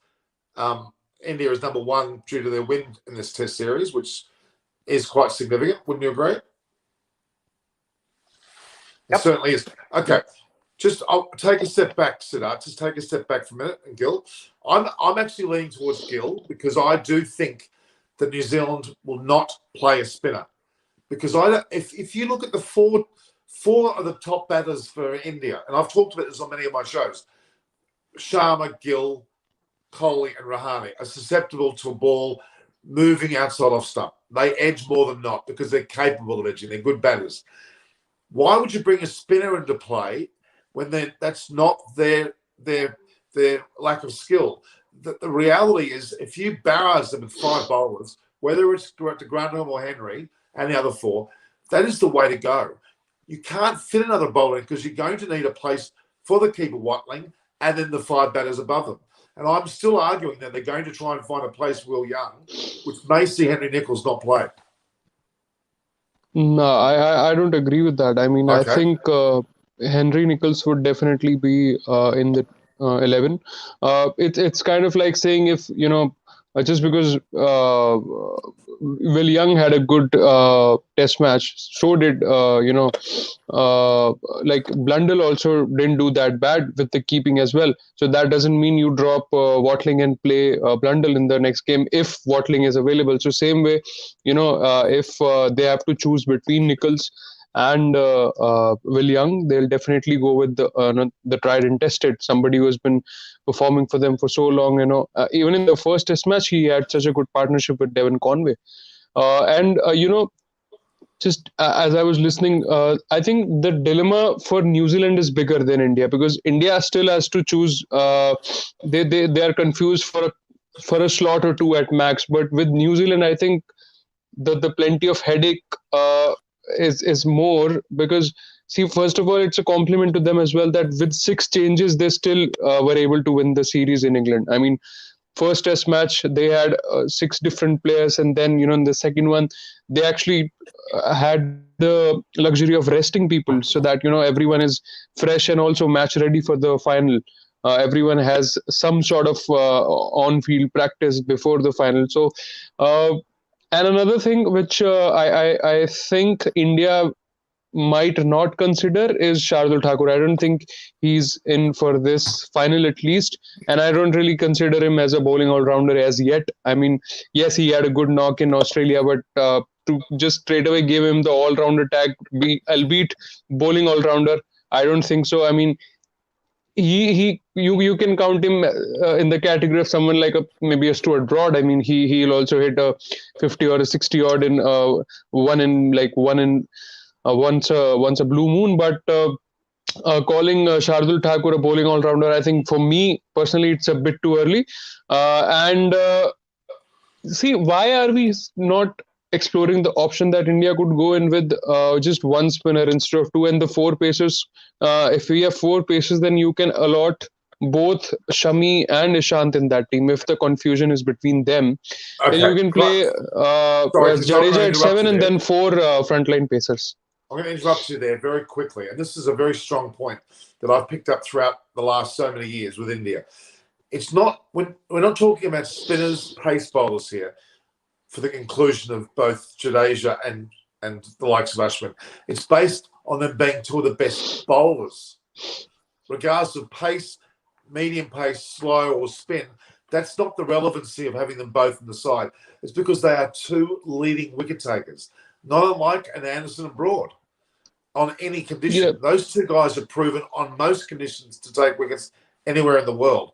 India as number one due to their win in this Test series, which is quite significant. Wouldn't you agree? It certainly is. Okay. Just I'll take a step back, Siddharth. Just take a step back for a minute, and Gil. I'm actually leaning towards Gil because I do think that New Zealand will not play a spinner. Because if you look at the four of the top batters for India, and I've talked about this on many of my shows, Sharma, Gill, Kohli and Rahane are susceptible to a ball moving outside off stump. They edge more than not because they're capable of edging. They're good batters. Why would you bring a spinner into play when that's not their lack of skill? The reality is, if you barrage them with five bowlers, whether it's to Grandhomme or Henry and the other four, that is the way to go. You can't fit another bowler because you're going to need a place for the keeper Watling and then the five batters above them. And I'm still arguing that they're going to try and find a place for Will Young, which may see Henry Nicholls not play. No, I don't agree with that. I mean, Okay. I think Henry Nicholls would definitely be in the 11. It's kind of like saying if, just because Will Young had a good test match, so did, like Blundell also didn't do that bad with the keeping as well. So that doesn't mean you drop Watling and play Blundell in the next game if Watling is available. So same way, if they have to choose between Nicholls and Will Young, they'll definitely go with the tried and tested, somebody who has been performing for them for so long. Even in the first test match, he had such a good partnership with Devon Conway. Just as I was listening, I think the dilemma for New Zealand is bigger than India, because India still has to choose. They are confused for a slot or two at max. But with New Zealand, I think the plenty of headache is more, because see, first of all, it's a compliment to them as well that with 6 changes they still were able to win the series in England. I mean, first test match they had 6 different players, and then in the second one they actually had the luxury of resting people so that everyone is fresh and also match ready for the final. Everyone has some sort of on-field practice before the final. So and another thing which I think India might not consider is Shardul Thakur. I don't think he's in for this final at least, and I don't really consider him as a bowling all-rounder as yet. I mean, yes, he had a good knock in Australia, but to just straight away give him the all-rounder tag, albeit bowling all-rounder, I don't think so. I mean, you can count him in the category of someone like maybe a Stuart Broad. I mean, he'll also hit a 50 or a 60 odd in one in once a blue moon, but calling Shardul Thakur a bowling all-rounder, I think for me personally it's a bit too early. And see, why are we not exploring the option that India could go in with just one spinner instead of two, and the 4 pacers? If we have 4 pacers, then you can allot both Shami and Ishant in that team. If the confusion is between them, then you can play Jadeja at 7 and then 4 frontline pacers. I'm going to interrupt you there very quickly. And this is a very strong point that I've picked up throughout the last so many years with India. It's not, we're not talking about spinners, pace bowlers here for the inclusion of both Jadeja and the likes of Ashwin. It's based on them being two of the best bowlers. Regardless of pace, medium pace, slow or spin, that's not the relevancy of having them both in the side. It's because they are 2 leading wicket takers, not unlike an Anderson and Broad. On any condition, Yeah. Those 2 guys are proven on most conditions to take wickets anywhere in the world.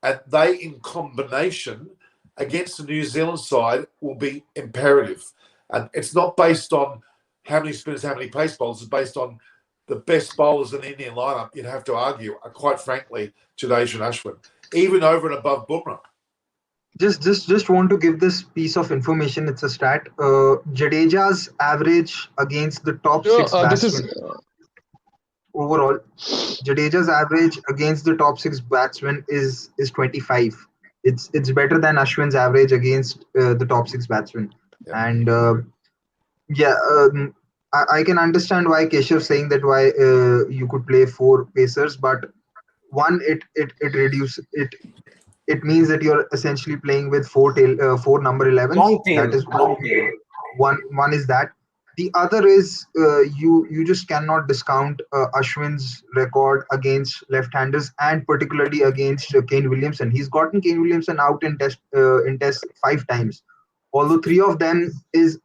And they, in combination against the New Zealand side, will be imperative. And it's not based on how many spinners, how many pace bowlers. It's based on the best bowlers in the Indian lineup, you'd have to argue, are quite frankly Jadeja and Ashwin, even over and above Bumrah. Just want to give this piece of information. It's a stat. Jadeja's average against the top 6 batsmen overall. Jadeja's average against the top 6 batsmen is 25. It's better than Ashwin's average against the top 6 batsmen. Yeah. And I can understand why Keshav saying that why you could play 4 pacers, but one, it reduces it. It means that you're essentially playing with 4 number 11s. Long tail. That is one is that. The other is you just cannot discount Ashwin's record against left-handers, and particularly against Kane Williamson. He's gotten Kane Williamson out in test 5 times, although 3 of them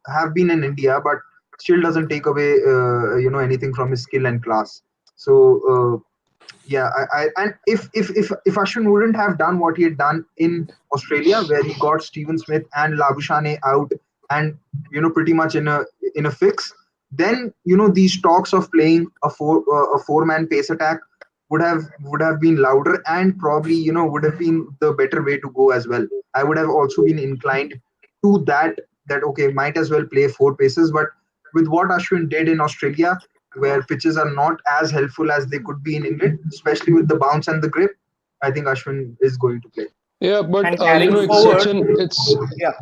have been in India, but still doesn't take away anything from his skill and class. So. And if Ashwin wouldn't have done what he had done in Australia, where he got Steven Smith and Labuschagne out, and pretty much in a fix, then these talks of playing a 4-man pace attack would have been louder, and probably would have been the better way to go as well. I would have also been inclined to that okay, might as well play 4 paces, but with what Ashwin did in Australia, where pitches are not as helpful as they could be in England, especially with the bounce and the grip, I think Ashwin is going to play. Yeah, but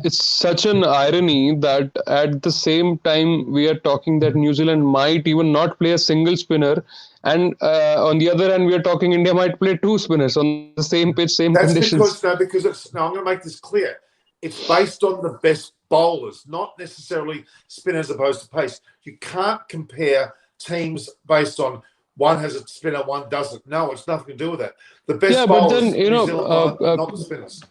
it's such an irony that at the same time we are talking that New Zealand might even not play a single spinner, and on the other hand we are talking India might play 2 spinners on the same pitch, same conditions. Because I'm going to make this clear. It's based on the best bowlers, not necessarily spinners opposed to pace. You can't compare teams based on one has a spinner, one doesn't. No, it's nothing to do with that. The best bowlers, but then not the spinners.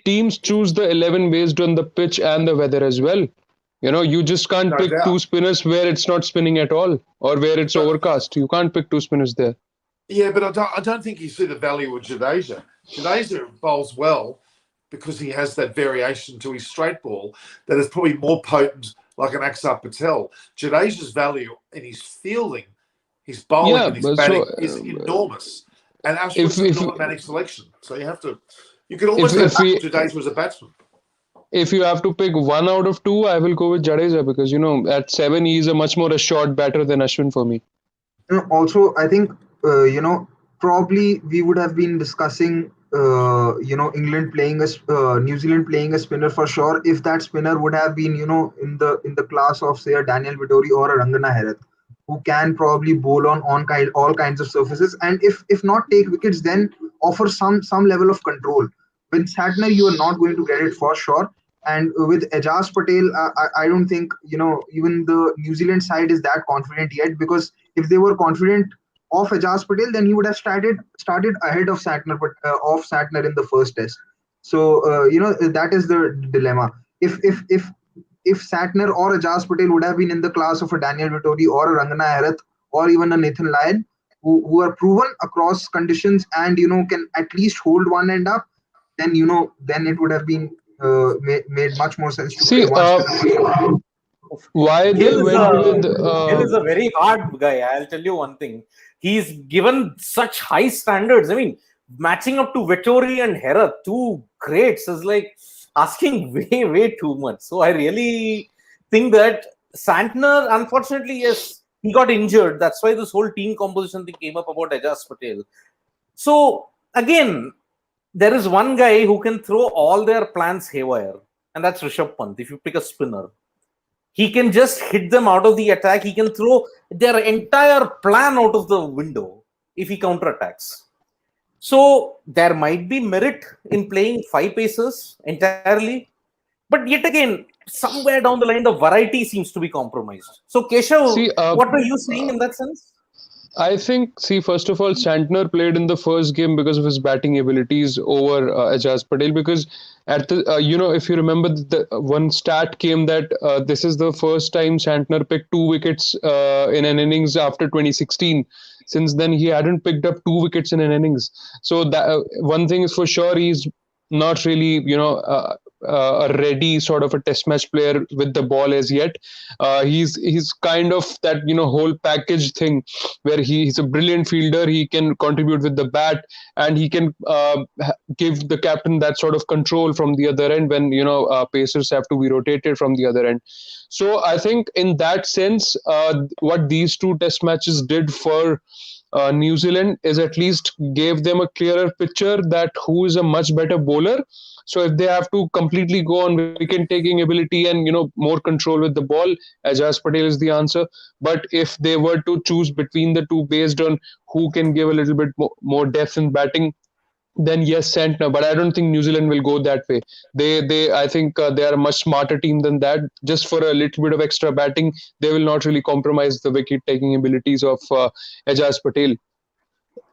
Teams choose the 11 based on the pitch and the weather as well. You just can't pick 2 spinners where it's not spinning at all, or where it's overcast. You can't pick 2 spinners there. Yeah, but I don't think you see the value of Jadeja. Jadeja bowls well because he has that variation to his straight ball that is probably more potent, like an Axar Patel. Jadeja's value in his fielding, his bowling and his batting is enormous. And Ashwin's an automatic selection. So you can almost have Jadeja as a batsman. If you have to pick 1 out of 2, I will go with Jadeja because, at 7, he's a much more assured batter than Ashwin for me. Also, I think, probably we would have been discussing England playing New Zealand playing a spinner for sure. If that spinner would have been in the class of say a Daniel Vittori or a Rangana Herath, who can probably bowl on all kinds of surfaces, and if not take wickets, then offer some level of control. With Santner, you are not going to get it for sure. And with Ajaz Patel, I don't think even the New Zealand side is that confident yet, because if they were confident of Ajaz Patel, then he would have started ahead of Santner, but of Santner in the first test. So that is the dilemma. If Santner or Ajaz Patel would have been in the class of a Daniel Vittori or a Rangana Herath or even a Nathan Lyon, who are proven across conditions and can at least hold one end up, then then it would have been made much more sense to play See, one spinner. why they went with Gill is a very hard guy. I'll tell you one thing. He's given such high standards. I mean, matching up to Vettori and Herath, two greats, is like asking way too much. So I really think that Santner, unfortunately, yes, he got injured. That's why this whole team composition thing came up about Ajaz Patel. So again, there is one guy who can throw all their plans haywire, and that's Rishabh Pant. If you pick a spinner, he can just hit them out of the attack. He can throw their entire plan out of the window if he counterattacks. So there might be merit in playing 5 pacers entirely, but yet again, somewhere down the line, the variety seems to be compromised. So Keshav, see, what were you saying in that sense? I think, see, first of all, Santner played in the first game because of his batting abilities over Ajaz Patel. Because at the, if you remember, the one stat came that this is the first time Santner picked 2 wickets in an innings after 2016. Since then, he hadn't picked up 2 wickets in an innings. So that one thing is for sure, he's not really, a ready sort of a test match player with the ball as yet. He's kind of that whole package thing where he's a brilliant fielder. He can contribute with the bat, and he can give the captain that sort of control from the other end when pacers have to be rotated from the other end. So I think in that sense, what these 2 test matches did for New Zealand is at least gave them a clearer picture that who is a much better bowler. So if they have to completely go on wicket taking ability and more control with the ball, Ajaz Patel is the answer. But if they were to choose between the 2 based on who can give a little bit more depth in batting, then yes, Santner. But I don't think New Zealand will go that way. I think they are a much smarter team than that. Just for a little bit of extra batting, they will not really compromise the wicket-taking abilities of Ajaz Patel.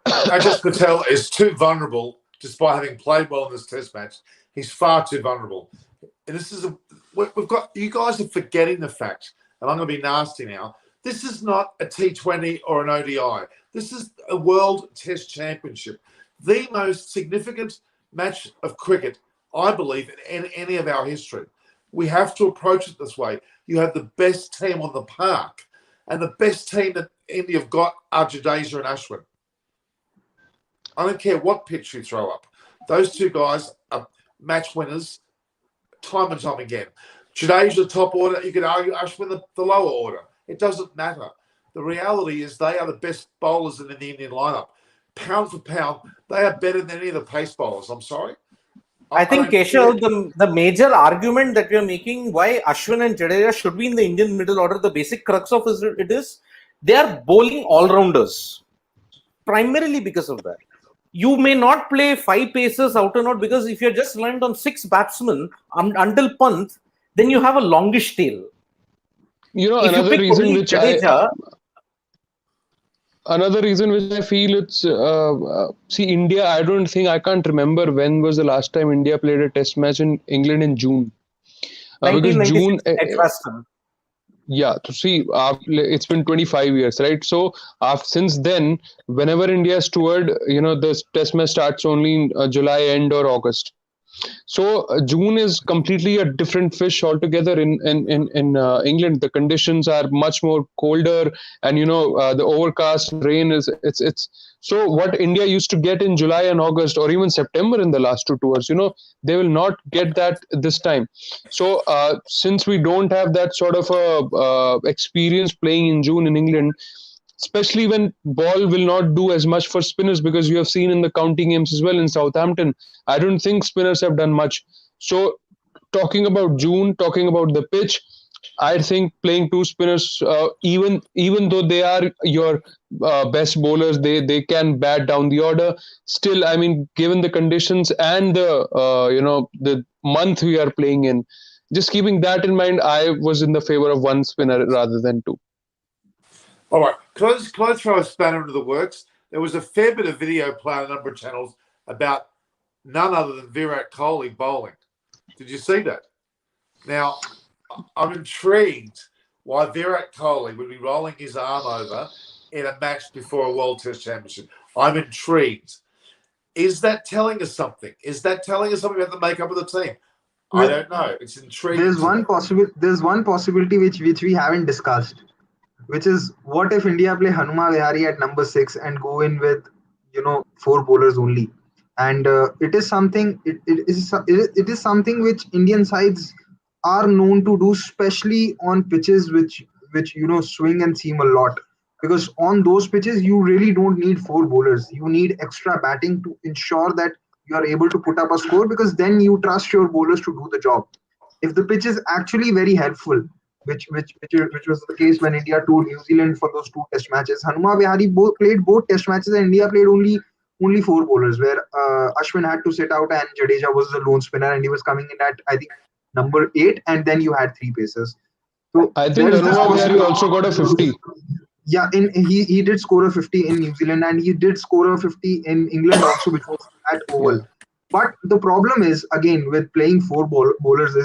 Ajaz Patel is too vulnerable, despite having played well in this Test match. He's far too vulnerable. And this is we've got. You guys are forgetting the fact, and I'm going to be nasty now. This is not a T20 or an ODI. This is a World Test Championship. The most significant match of cricket, I believe, in any of our history. We have to approach it this way. You have the best team on the park, and the best team that India have got are Jadeja and Ashwin. I don't care what pitch you throw up. Those 2 guys are match winners time and time again. Jadeja the top order, you could argue Ashwin the lower order. It doesn't matter. The reality is they are the best bowlers in the Indian lineup. Pound for pound, they are better than any of the pace bowlers. I'm sorry. I think, Keshav, the major argument that we are making why Ashwin and Jadeja should be in the Indian middle order, the basic crux of it is they are bowling all-rounders. Primarily because of that. You may not play 5 pacers out and out, because if you're just reliant on 6 batsmen until Pant, then you have a longish tail. Another reason which I feel it's see, India, I can't remember when was the last time India played a test match in England in June. Because June Edgbaston. Yeah, to see, it's been 25 years, right? So since then, whenever India has toured, the test match starts only in July end or August. So June is completely a different fish altogether in England. The conditions are much more colder, and the overcast rain is it's so what India used to get in July and August or even September in the last 2 tours, they will not get that this time. So since we don't have that sort of experience playing in June in England, especially when ball will not do as much for spinners, because you have seen in the county games as well in Southampton, I don't think spinners have done much. So talking about June, talking about the pitch, I think playing two spinners, even though they are your best bowlers, they can bat down the order. Still, I mean, given the conditions and the the month we are playing in, just keeping that in mind, I was in the favor of one spinner rather than two. All right, can I throw a spanner into the works? There was a fair bit of video play on a number of channels about none other than Virat Kohli bowling. Did you see that? Now, I'm intrigued why Virat Kohli would be rolling his arm over in a match before a World Test Championship. I'm intrigued. Is that telling us something? Is that telling us something about the makeup of the team? I don't know. It's intriguing. There's one possibility which we haven't discussed, which is, what if India play Hanuma Vihari at number 6 and go in with 4 bowlers only? And it is something which Indian sides are known to do, especially on pitches which swing and seam a lot. Because on those pitches, you really don't need 4 bowlers. You need extra batting to ensure that you are able to put up a score, because then you trust your bowlers to do the job. If the pitch is actually very helpful, which was the case when India toured New Zealand for those 2 test matches, Hanuma Vihari played both test matches and India played only 4 bowlers, where Ashwin had to sit out and Jadeja was the lone spinner, and he was coming in at, I think, number 8, and then you had 3 paces. So I think Hanuma Vihari also got a 50. Yeah, he did score a 50 in New Zealand, and he did score a 50 in England also, which was at Oval. Yeah. But the problem is, again, with playing 4 bowlers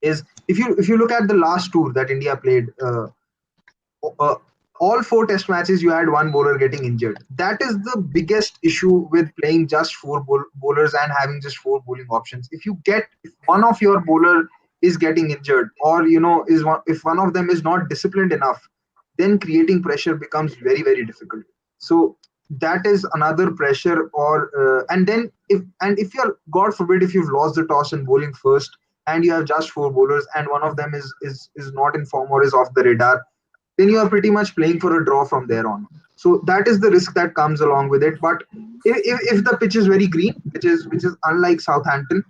is if you look at the last tour that India played, all 4 test matches you had 1 bowler getting injured. That is the biggest issue with playing just 4 bowlers and having just 4 bowling options. If one of your bowler is getting injured, or if one of them is not disciplined enough, then creating pressure becomes very, very difficult. So that is another pressure. Or and then if you're, God forbid, if you've lost the toss in bowling first and you have just 4 bowlers and one of them is not in form or is off the radar, then you are pretty much playing for a draw from there on. So that is the risk that comes along with it. But if the pitch is very green, which is unlike Southampton,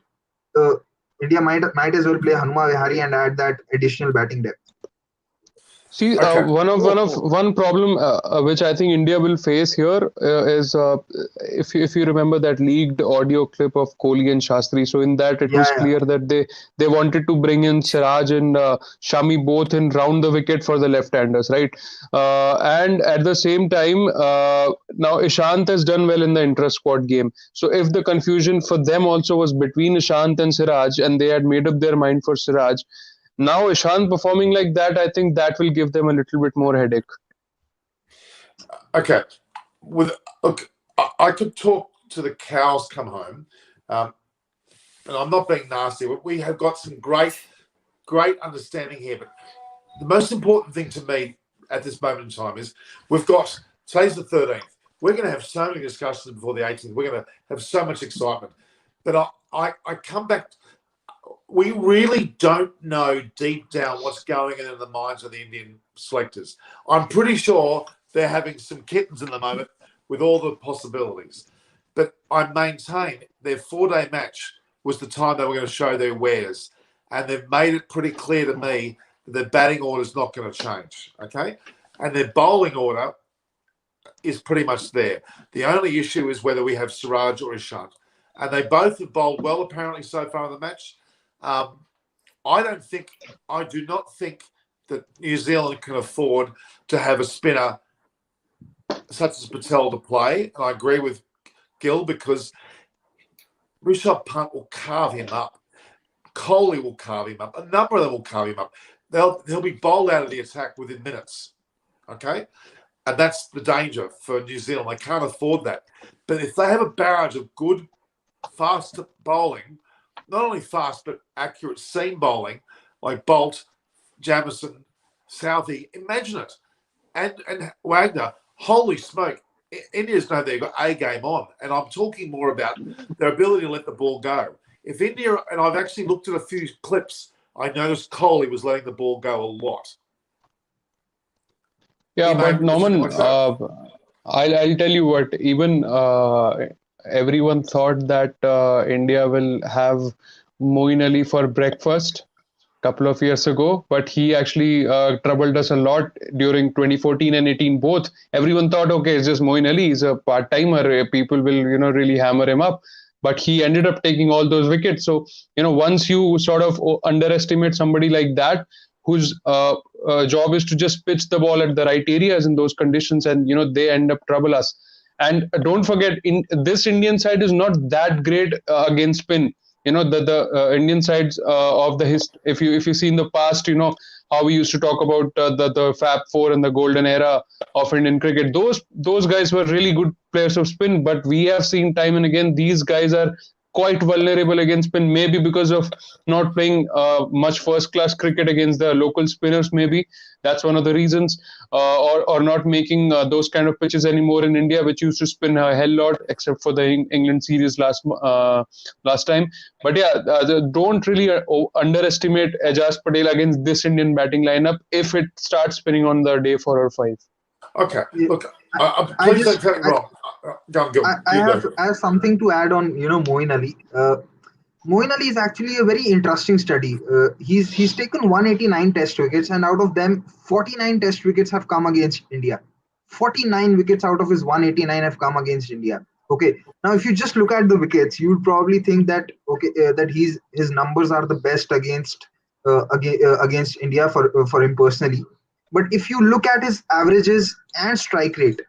India might as well play Hanuma Vihari and add that additional batting depth. See, one problem which I think India will face here is if you remember that leaked audio clip of Kohli and Shastri. So in that it was clear that they wanted to bring in Siraj and Shami both in round the wicket for the left-handers, right? And at the same time, now Ishant has done well in the intra-squad game. So if the confusion for them also was between Ishant and Siraj, and they had made up their mind for Siraj, now Ishant performing like that, I think that will give them a little bit more headache. Okay. Look, I could talk to the cows come home, and I'm not being nasty, but we have got some great understanding here. But the most important thing to me at this moment in time is today's the 13th. We're going to have so many discussions before the 18th. We're going to have so much excitement. But I come back. We really don't know deep down what's going on in the minds of the Indian selectors. I'm pretty sure they're having some kittens in the moment with all the possibilities. But I maintain their 4-day match was the time they were going to show their wares. And they've made it pretty clear to me that their batting order is not going to change, okay? And their bowling order is pretty much there. The only issue is whether we have Siraj or Ishant. And they both have bowled well, apparently, so far in the match. I do not think that New Zealand can afford to have a spinner such as Patel to play. And I agree with Gil, because Rishabh Pant will carve him up. Kohli will carve him up. A number of them will carve him up. They'll be bowled out of the attack within minutes. Okay? And that's the danger for New Zealand. They can't afford that. But if they have a barrage of good, fast bowling, not only fast but accurate seam bowling, like Bolt, Jamieson, Southey, imagine it. And Wagner, holy smoke, India's know they've got a game on. And I'm talking more about their ability to let the ball go. If India, and I've actually looked at a few clips, I noticed Kohli was letting the ball go a lot. Yeah, He made but the decision Norman, like that. I'll tell you what. Even everyone thought that India will have Moeen Ali for breakfast couple of years ago, but he actually troubled us a lot during 2014 and 18 both. Everyone thought, okay, it's just Moeen Ali, he's a part timer. People will, really hammer him up. But he ended up taking all those wickets. So, once you sort of underestimate somebody like that, whose job is to just pitch the ball at the right areas in those conditions, and they end up trouble us. And don't forget, in this Indian side is not that great against spin. The Indian sides of the if you see in the past, how we used to talk about the Fab Four and the golden era of Indian cricket. Those guys were really good players of spin, but we have seen time and again these guys are quite vulnerable against spin, maybe because of not playing much first class cricket against the local spinners. Maybe that's one of the reasons, or not making those kind of pitches anymore in India, which used to spin a hell lot, except for the England series last time. But yeah, don't really underestimate Ajaz Patel against this Indian batting lineup if it starts spinning on the day 4 or 5. Okay, Yeah, look, I please don't just take me wrong. Go, I you have go. something to add on. Moeen Ali. Moeen Ali is actually a very interesting study. He's taken 189 Test wickets, and out of them, 49 Test wickets have come against India. 49 wickets out of his 189 have come against India. Okay. Now, if you just look at the wickets, you would probably think that that his numbers are the best against India for him personally. But if you look at his averages and strike rate,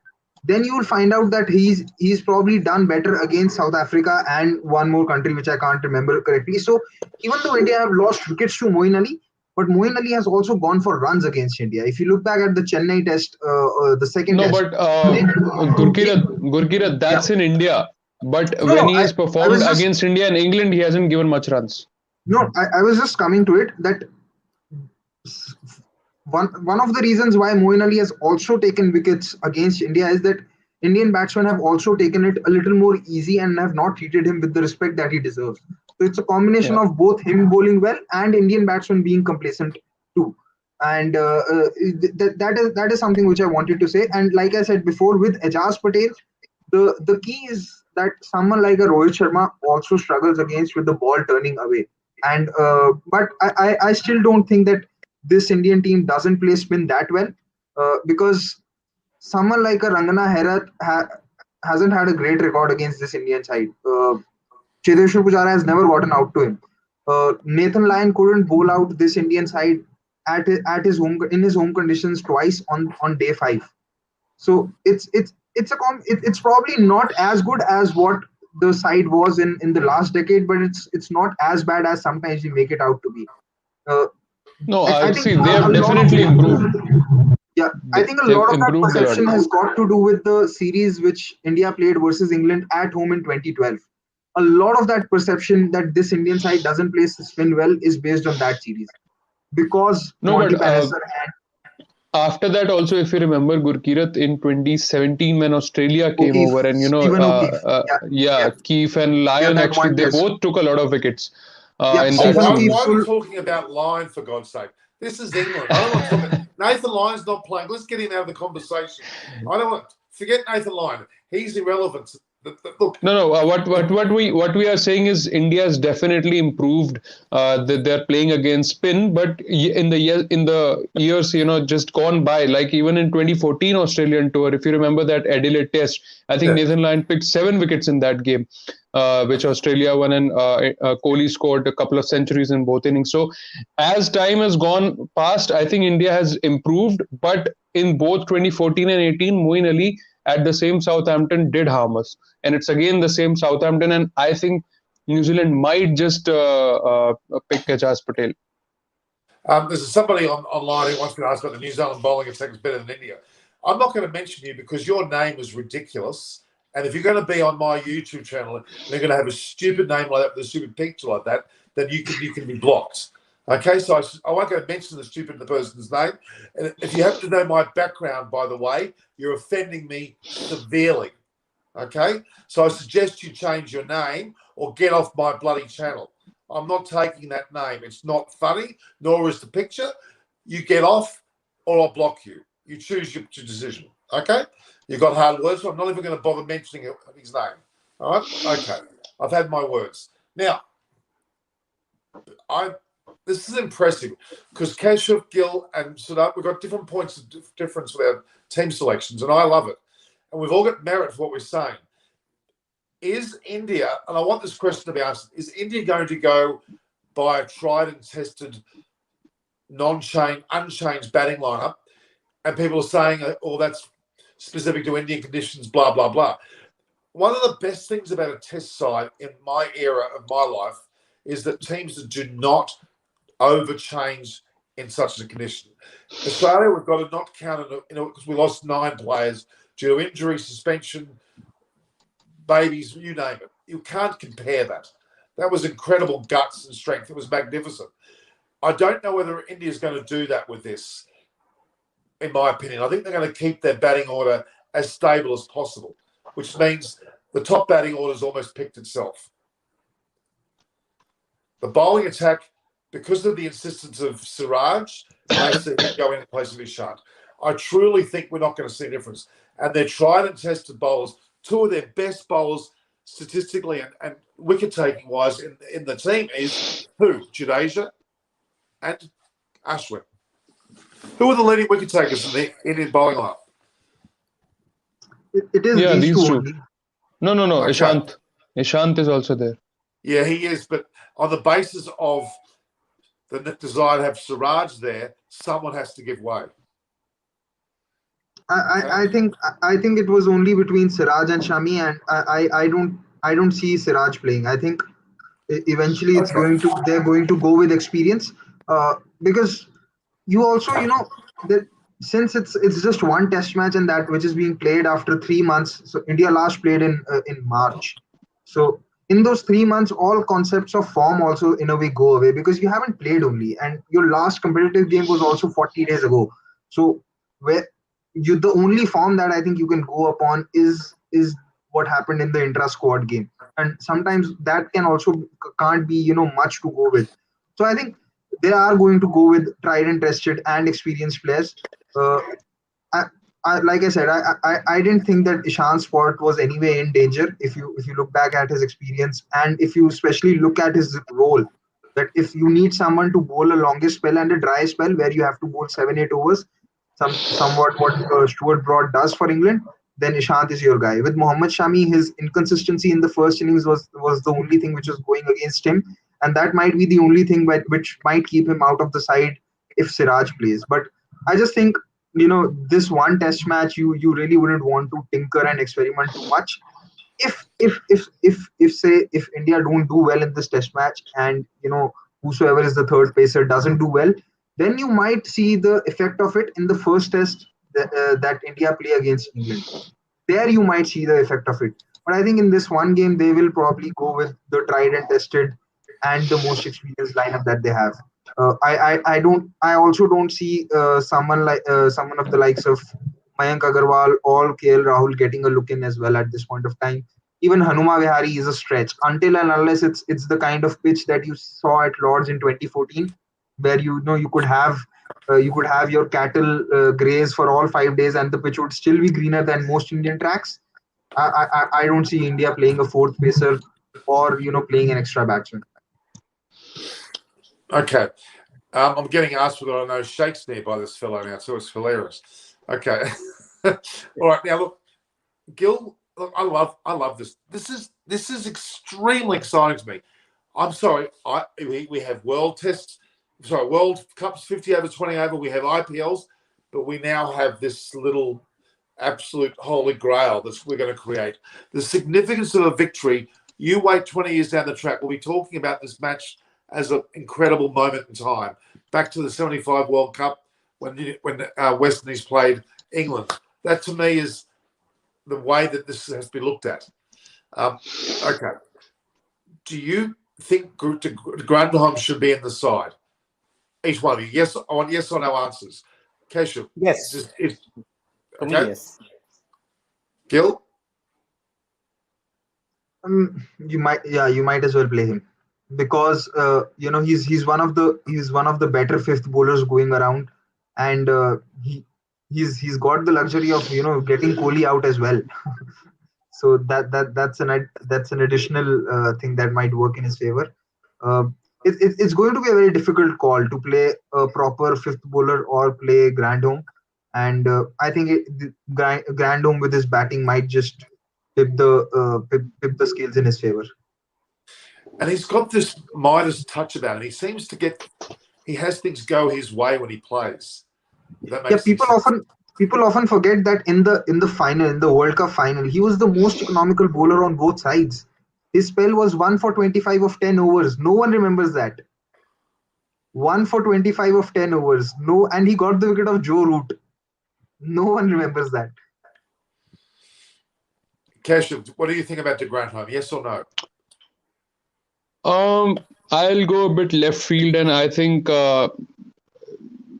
then you will find out that he's probably done better against South Africa and one more country which I can't remember correctly. So even though India have lost wickets to Moeen Ali, but Moeen Ali has also gone for runs against India. If you look back at the Chennai Test, the second No, Test, but they, Gurkirat, yeah, that's in India. But no, when no, he has I performed was just against India and England, he hasn't given much runs. no, I was just coming to it that one of the reasons why Moeen Ali has also taken wickets against India is that Indian batsmen have also taken it a little more easy and have not treated him with the respect that he deserves. So it's a combination Yeah. of both him bowling well and Indian batsmen being complacent too. And that is something which I wanted to say. And like I said before, with Ajaz Patel, the key is that someone like a Rohit Sharma also struggles against with the ball turning away. And but I still don't think that this Indian team doesn't play spin that well, because someone like a Rangana Herath hasn't had a great record against this Indian side. Chedeshwar Pujara has never gotten out to him. Nathan Lyon couldn't bowl out this Indian side at his home in his home conditions twice on day 5. So it's probably not as good as what the side was in the last decade, but it's not as bad as sometimes we make it out to be. Uh, No, I I think see they a have lot definitely improved. of yeah, I think a They've lot of that improved a lot. perception has got to do with the series which India played versus England at home in 2012. A lot of that perception that this Indian side doesn't play spin well is based on that series because No, Monty but Palliser and after that also, if you remember Gurkirat in 2017 when Australia came O'Keefe, over, and Stephen O'Keefe. Yeah, Keefe and yeah, Lyon, that actually one they test. both took a lot of wickets Yeah, in Oh, that Stephen O'Keefe. series. why are we talking about Lyon, for God's sake? This is England. I don't want to talk about Nathan Lyon's not playing. Let's get him out of the conversation. I don't want forget Nathan Lyon. He's irrelevant. Look, No. What we are saying is India's definitely improved. That they're playing against spin, but in the years just gone by, like even in 2014 Australian tour, if you remember that Adelaide Test, I think yeah. Nathan Lyon picked 7 wickets in that game, which Australia won, and Kohli scored a couple of centuries in both innings. So as time has gone past, I think India has improved, but in both 2014 and 18, Moeen Ali at the same Southampton did harm us, and it's again the same Southampton, and I think New Zealand might just pick Ajaz Patel. There's somebody online who wants me to ask about the New Zealand bowling attack is better than India. I'm not going to mention you because your name is ridiculous. And if you're going to be on my YouTube channel and you're going to have a stupid name like that with a stupid picture like that, then you can be blocked. Okay, so I won't go mention the stupid person's name. And if you happen to know my background, by the way, you're offending me severely. Okay, so I suggest you change your name or get off my bloody channel. I'm not taking that name. It's not funny, nor is the picture. You get off or I'll block you. You choose your decision. Okay? You've got hard words, so I'm not even going to bother mentioning his name. All right? Okay. I've had my words. Now, this is impressive because Keshav, Gill, and Sadat, we've got different points of difference with our team selections, and I love it. And we've all got merit for what we're saying. Is India, and I want this question to be asked, is India going to go by a tried and tested, unchanged batting lineup? And people are saying, oh, that's specific to Indian conditions, blah, blah, blah. One of the best things about a test side in my era of my life is that teams that do not overchange in such a condition. Australia, we've got to not count it, because we lost 9 players due to injury, suspension, babies, you name it. You can't compare that. That was incredible guts and strength. It was magnificent. I don't know whether India is going to do that with this, in my opinion. I think they're going to keep their batting order as stable as possible, which means the top batting order has almost picked itself. The bowling attack, because of the insistence of Siraj, they see him go in place of Ishant. I truly think we're not going to see a difference. And they're tried and tested bowlers, 2 of their best bowlers statistically and wicket-taking wise in the team is who? Jadeja and Ashwin. Who are the leading wicket-takers in the Indian bowling lineup? It is these two only. No. Okay. Ishant is also there. Yeah, he is. But on the basis of the desire to have Siraj there, someone has to give way. I think it was only between Siraj and Shami, and I don't see Siraj playing. I think eventually they're going to go with experience, because you also that since it's just one test match, and that which is being played after 3 months. So India last played in March. So in those 3 months, all concepts of form also in a way go away, because you haven't played only, and your last competitive game was also 40 days ago. So the only form that I think you can go upon is what happened in the intra-squad game, and sometimes that can't be much to go with. So I think they are going to go with tried and tested and experienced players. Like I said, I didn't think that Ishant's spot was anyway in danger. If you look back at his experience, and if you especially look at his role, that if you need someone to bowl a longest spell and a dry spell where you have to bowl 7-8 overs, somewhat what Stuart Broad does for England, then Ishant is your guy. With Mohammad Shami, his inconsistency in the first innings was the only thing which was going against him, and that might be the only thing which might keep him out of the side if Siraj plays. But I just think this one test match, you really wouldn't want to tinker and experiment too much. If India don't do well in this test match, and whosoever is the third pacer doesn't do well, then you might see the effect of it in the first test that India play against England. There you might see the effect of it. But I think in this one game, they will probably go with the tried and tested and the most experienced lineup that they have. I also don't see someone of the likes of Mayank Agarwal or KL Rahul getting a look in as well at this point of time. Even Hanuma Vihari is a stretch until and unless it's the kind of pitch that you saw at Lords in 2014, where you could have your cattle graze for all 5 days and the pitch would still be greener than most Indian tracks. I don't see India playing a fourth pacer or playing an extra batsman. Okay. I'm getting asked whether I know Shakespeare by this fellow now, so it's hilarious. Okay. All right. Now, look, Gil, look, I love this. This is extremely exciting to me. I'm sorry. We have World Cups, 50 over, 20 over. We have IPLs, but we now have this little absolute holy grail that we're going to create. The significance of a victory. You wait 20 years down the track, we'll be talking about this match as an incredible moment in time. Back to the 75 World Cup when West Indies played England. That to me is the way that this has to be looked at. Okay. Do you think Grundholm should be in the side? Each one of you. Yes, I want yes or no answers. Keshav. Yes. For me, yes. Gil? You might as well play him, because he's one of the better fifth bowlers going around, and he's got the luxury of getting Kohli out as well. So that's an additional thing that might work in his favor. Uh, it's going to be a very difficult call to play a proper fifth bowler or play Grandhome, and I think Grandhome with his batting might just pip the scales in his favor. And he's got this Midas touch about him. He has things go his way when he plays. That makes People often forget that in the final, in the World Cup final, he was the most economical bowler on both sides. His spell was 1 for 25 of 10 overs. No one remembers that. 1 for 25 of 10 overs. No, and he got the wicket of Joe Root. No one remembers that. Keshav, what do you think about de Grandhomme? Yes or no? I'll go a bit left field, and I think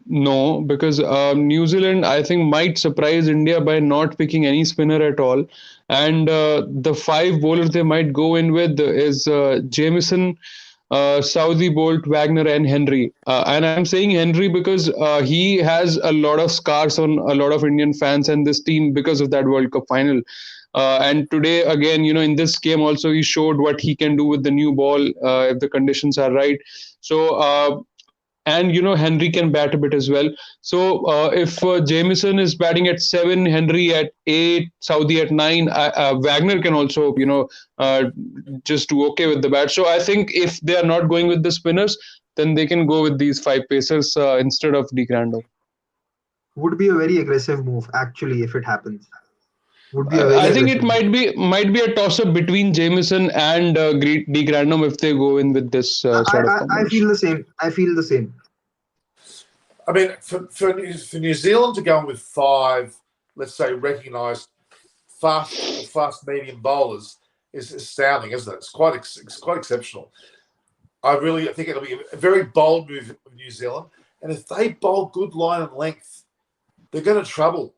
no, because New Zealand, I think, might surprise India by not picking any spinner at all. And the 5 bowlers they might go in with is Jamieson, Southey, Bolt, Wagner, and Henry. And I'm saying Henry because he has a lot of scars on a lot of Indian fans and this team because of that World Cup final. And today, again, in this game also, he showed what he can do with the new ball if the conditions are right. So, and Henry can bat a bit as well. So if Jamieson is batting at 7, Henry at 8, Southey at 9, Wagner can also just do okay with the bat. So I think if they are not going with the spinners, then they can go with these 5 pacers instead of de Grandhomme. Would be a very aggressive move actually if it happens. I think it might be a toss-up between Jamieson and de Grandhomme if they go in with this sort of combination. I feel the same. I mean, for New Zealand to go in with 5, let's say, recognised fast medium bowlers is astounding, isn't it? It's quite exceptional. I think it'll be a very bold move of New Zealand, and if they bowl good line and length, they're going to trouble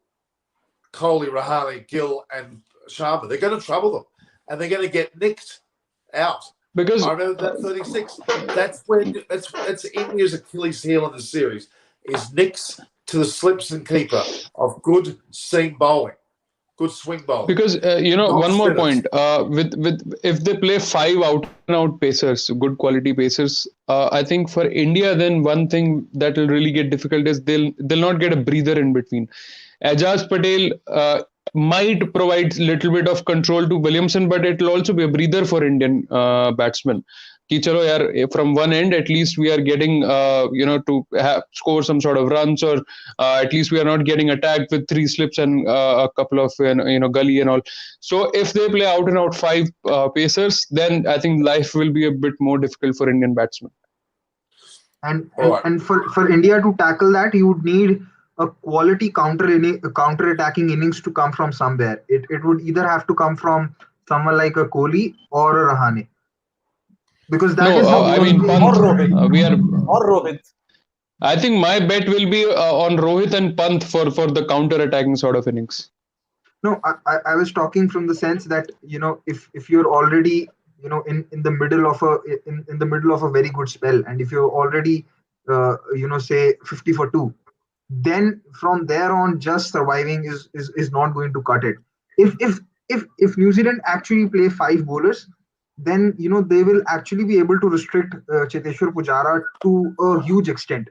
Kohli, Rahane, Gill, and Sharma. They're going to trouble them, and they're going to get nicked out. Because I remember that 36. That's India's Achilles heel in the series is nicks to the slips and keeper of good seam bowling, good swing bowling. Because one more point with if they play 5 out and out pacers, good quality pacers, I think for India then one thing that will really get difficult is they'll not get a breather in between. Ajaz Patel might provide a little bit of control to Williamson, but it will also be a breather for Indian batsmen. Ki chalo yaar, from one end, at least we are getting, to score some sort of runs, or at least we are not getting attacked with 3 slips and a couple of, gully and all. So if they play out and out 5 pacers, then I think life will be a bit more difficult for Indian batsmen. And for India to tackle that, you would need a quality counter-attacking innings to come from somewhere. It would either have to come from someone like a Kohli or a Rahane. Because that is how Pant. Or Rohit. I think my bet will be on Rohit and Pant for the counter-attacking sort of innings. No, I was talking from the sense that if you're already in the middle of a very good spell, and if you're already say 50 for 2, then from there on just surviving is not going to cut it. If New Zealand actually play 5 bowlers, then they will actually be able to restrict Cheteshwar Pujara to a huge extent,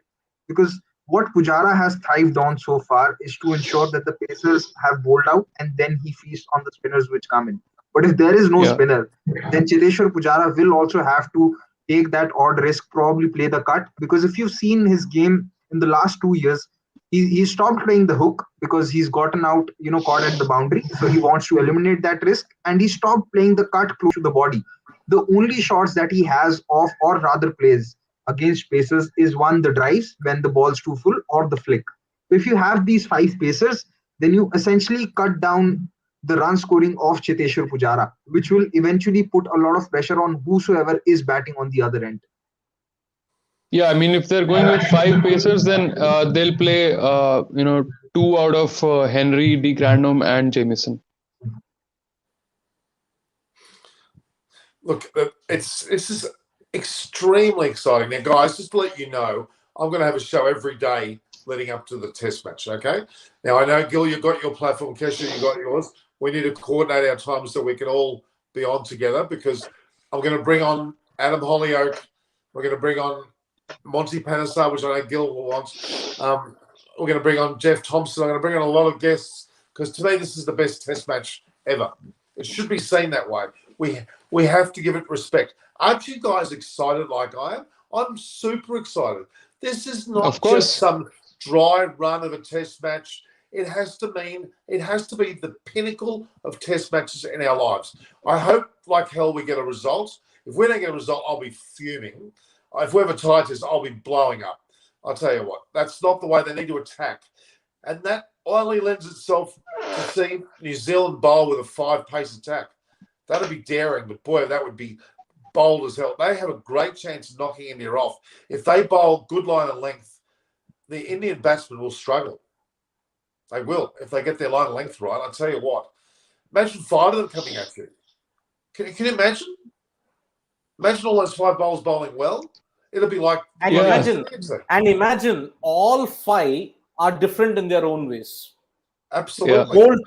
because what Pujara has thrived on so far is to ensure that the pacers have bowled out and then he feasts on the spinners which come in. But if there is no spinner, then Cheteshwar Pujara will also have to take that odd risk, probably play the cut, because if you've seen his game in the last 2 years, he stopped playing the hook because he's gotten out, caught at the boundary. So he wants to eliminate that risk, and he stopped playing the cut close to the body. The only shots that he has off, or rather plays against pacers, is one, the drives when the ball's too full, or the flick. If you have these 5 pacers, then you essentially cut down the run scoring of Cheteshwar Pujara, which will eventually put a lot of pressure on whosoever is batting on the other end. Yeah, I mean, if they're going with 5 pacers, then they'll play, 2 out of Henry, de Grandhomme, and Jamieson. Look, this is extremely exciting. Now, guys, just to let you know, I'm going to have a show every day leading up to the test match, okay? Now, I know, Gil, you've got your platform. Kesha, you've got yours. We need to coordinate our time so we can all be on together, because I'm going to bring on Adam Hollyoak. We're going to bring on Monty Panesar, which I know Gil will want. We're going to bring on Jeff Thompson. I'm going to bring on a lot of guests, because to me, this is the best test match ever. It should be seen that way. We have to give it respect. Aren't you guys excited like I am? I'm super excited. This is not just some dry run of a test match. It has to be the pinnacle of test matches in our lives. I hope like hell we get a result. If we don't get a result, I'll be fuming. If we have a tie test, I'll be blowing up. I'll tell you what, that's not the way they need to attack. And that only lends itself to see New Zealand bowl with a 5-pace attack. That'd be daring, but boy, that would be bold as hell. They have a great chance of knocking India off. If they bowl good line and length, the Indian batsmen will struggle. They will. If they get their line and length right, I'll tell you what. Imagine 5 of them coming at you. Can you imagine? Imagine all those 5 bowlers bowling well. It'll be like... And imagine all 5 are different in their own ways. Absolutely. Bolt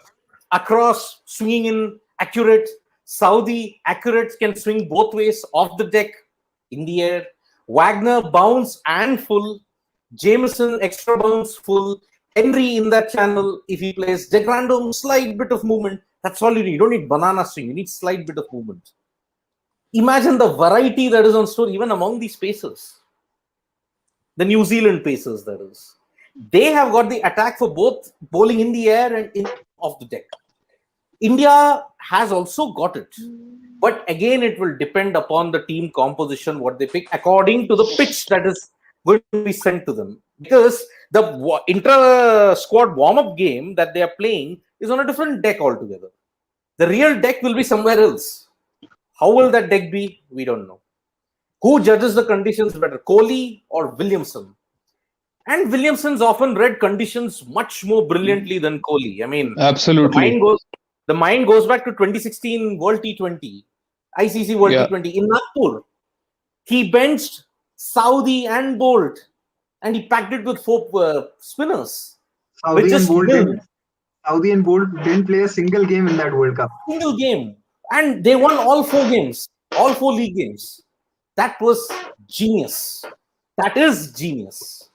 across, swinging in, accurate. Saudi, accurate, can swing both ways, off the deck, in the air. Wagner, bounce and full. Jameson, extra bounce, full. Henry in that channel, if he plays. De Grandhomme, slight bit of movement. That's all you need. You don't need banana swing. You need slight bit of movement. Imagine the variety that is on store even among these pacers. The New Zealand pacers, that is. They have got the attack for both bowling in the air and off the deck. India has also got it. But again, it will depend upon the team composition, what they pick, according to the pitch that is going to be sent to them. Because the intra-squad warm-up game that they are playing is on a different deck altogether. The real deck will be somewhere else. How will that deck be? We don't know. Who judges the conditions better, Kohli or Williamson? And Williamson's often read conditions much more brilliantly than Kohli. I mean, absolutely. The mind goes back to 2016 World T20, ICC World T20 in Nagpur. He benched Saudi and Bolt, and he packed it with 4 spinners. Saudi and Bolt didn't play a single game in that World Cup. Single game. And they won all 4 games, all 4 league games. That was genius. That is genius.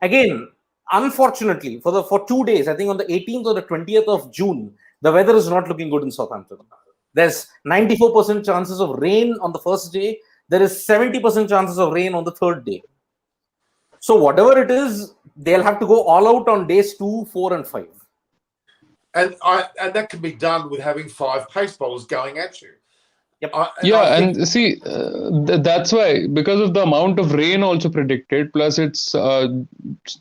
Again, unfortunately, for 2 days, I think on the 18th or the 20th of June, the weather is not looking good in Southampton. There's 94% chances of rain on the first day. There is 70% chances of rain on the 3rd day. So whatever it is, they'll have to go all out on days 2, 4, and 5. And that can be done with having 5 pace bowlers going at you. Yep. See, that's why, because of the amount of rain also predicted, plus it's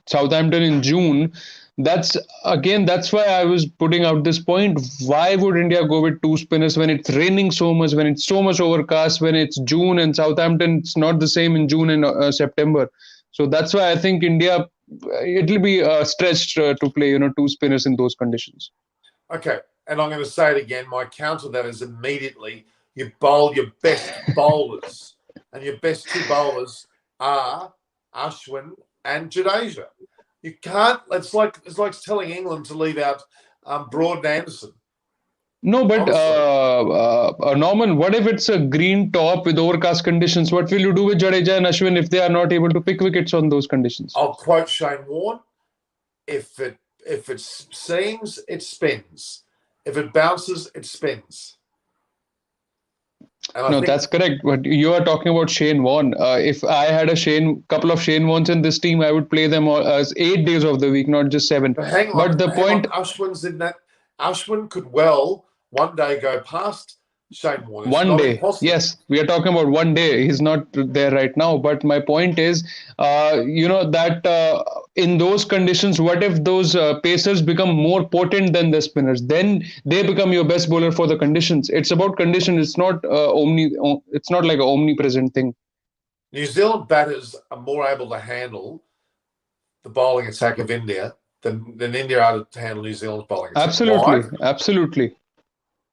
Southampton in June, that's why I was putting out this point. Why would India go with 2 spinners when it's raining so much, when it's so much overcast, when it's June, and Southampton, it's not the same in June and September. So that's why I think India, it'll be stretched to play, 2 spinners in those conditions. Okay, and I'm going to say it again. My counter to that is immediately you bowl your best bowlers, and your best 2 bowlers are Ashwin and Jadeja. You can't. It's like telling England to leave out Broad and Anderson. No, but Norman, what if it's a green top with overcast conditions? What will you do with Jadeja and Ashwin if they are not able to pick wickets on those conditions? I'll quote Shane Warne: If it seams, it spins. If it bounces, it spins. No, that's correct. But you are talking about Shane Warne. If I had couple of Shane Warnes in this team, I would play them as 8 days of the week, not just 7. But hang on, Ashwin's in that. Ashwin could well one day go past Shane Warne. One day, yes, we are talking about one day. He's not there right now. But my point is, that in those conditions, what if those pacers become more potent than the spinners? Then they become your best bowler for the conditions. It's about condition. It's not It's not like an omnipresent thing. New Zealand batters are more able to handle the bowling attack of India than India are to handle New Zealand's bowling attack. Absolutely.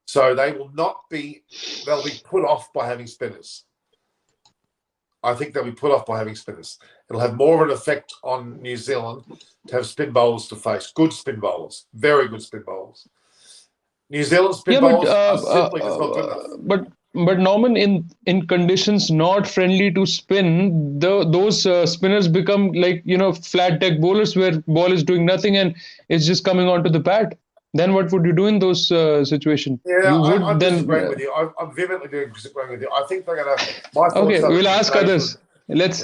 So they'll be put off by having spinners. I think they'll be put off by having spinners. It'll have more of an effect on New Zealand to have spin bowlers to face. Good spin bowlers. Very good spin bowlers. New Zealand spin bowlers are simply just not good enough. But Norman, in conditions not friendly to spin, those spinners become like flat deck bowlers where ball is doing nothing and it's just coming onto the bat. Then what would you do in those situations? Yeah, You would I'm then. disagreeing with you. I'm vehemently disagreeing with you. I think they're going to. My thoughts Okay, are we'll ask others. Let's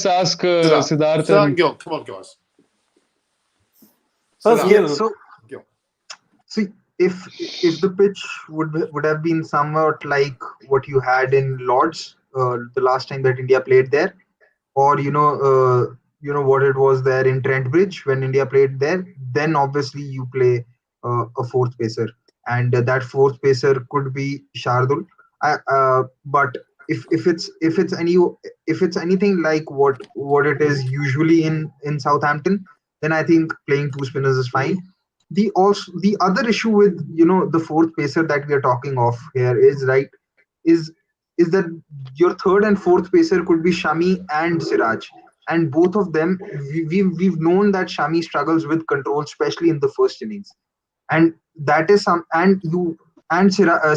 ask Siddharth. Siddharth and Gil, come on, guys. First, Siddharth. Gil. So, Gil. see, if the pitch would have been somewhat like what you had in Lords the last time that India played there, or what it was there in Trent Bridge when India played there, then obviously you play a fourth pacer, and that fourth pacer could be Shardul. But if it's anything like what it is usually in Southampton, then I think playing two spinners is fine. The other issue with the fourth pacer that we are talking of here is that your third and fourth pacer could be Shami and Siraj, and both of them we've known that Shami struggles with control, especially in the first innings, and that is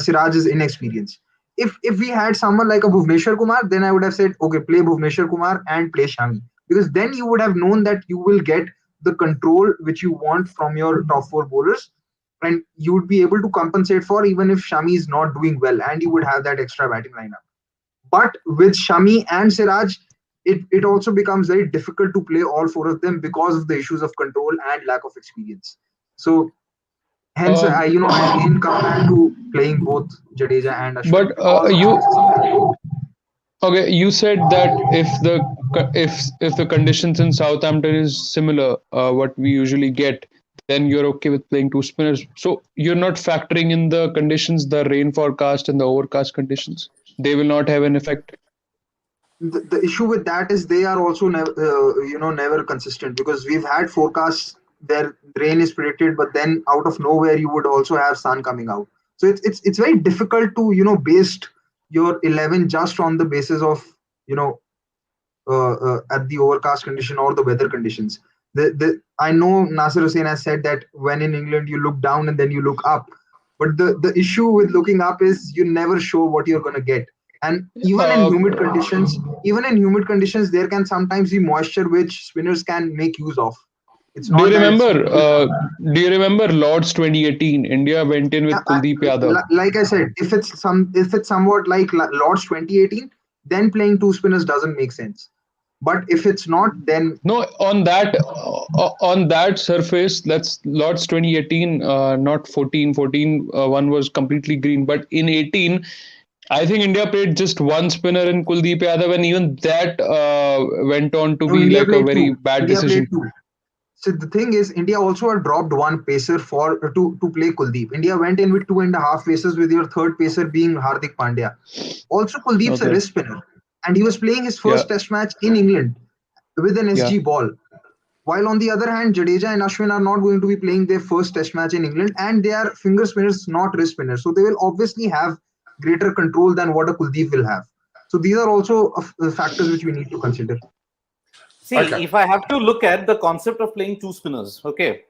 Siraj is inexperienced. If we had someone like a Bhuvneshwar Kumar, then I would have said, okay, play Bhuvneshwar Kumar and play Shami, because then you would have known that you will get the control which you want from your top four bowlers, and you would be able to compensate for even if Shami is not doing well, and you would have that extra batting lineup. But with Shami and Siraj, it also becomes very difficult to play all four of them because of the issues of control and lack of experience. So hence, I again come back to playing both Jadeja and Ashwin. But you said that if the conditions in Southampton is similar, what we usually get, then you're okay with playing two spinners. So you're not factoring in the conditions, the rain forecast and the overcast conditions. They will not have an effect. The issue with that is they are also never consistent, because we've had forecasts there rain is predicted, but then out of nowhere you would also have sun coming out. So it's very difficult to base your 11 just on the basis of at the overcast condition or the weather conditions. I know Nasir Hussain has said that when in England you look down and then you look up, but the issue with looking up is you never show what you're going to get. And even in humid conditions, there can sometimes be moisture which spinners can make use of. It's not. Do you remember Lords 2018? India went in with Kuldeep Yadav. Like I said, if it's somewhat like Lords 2018, then playing two spinners doesn't make sense. But if it's not, then no. On that surface, that's Lords 2018, not 14. 14 one was completely green, but in 18. I think India played just one spinner in Kuldeep Yadav, and even that went on to be like a very bad decision. So the thing is, India also had dropped one pacer to play Kuldeep. India went in with 2.5 pacers, with your third pacer being Hardik Pandya. Also, Kuldeep's a wrist spinner, and he was playing his first Test match in England with an SG ball. While on the other hand, Jadeja and Ashwin are not going to be playing their first Test match in England, and they are finger spinners, not wrist spinners. So they will obviously have greater control than what a Kuldeep will have. So these are also factors which we need to consider. See, if I have to look at the concept of playing two spinners, okay,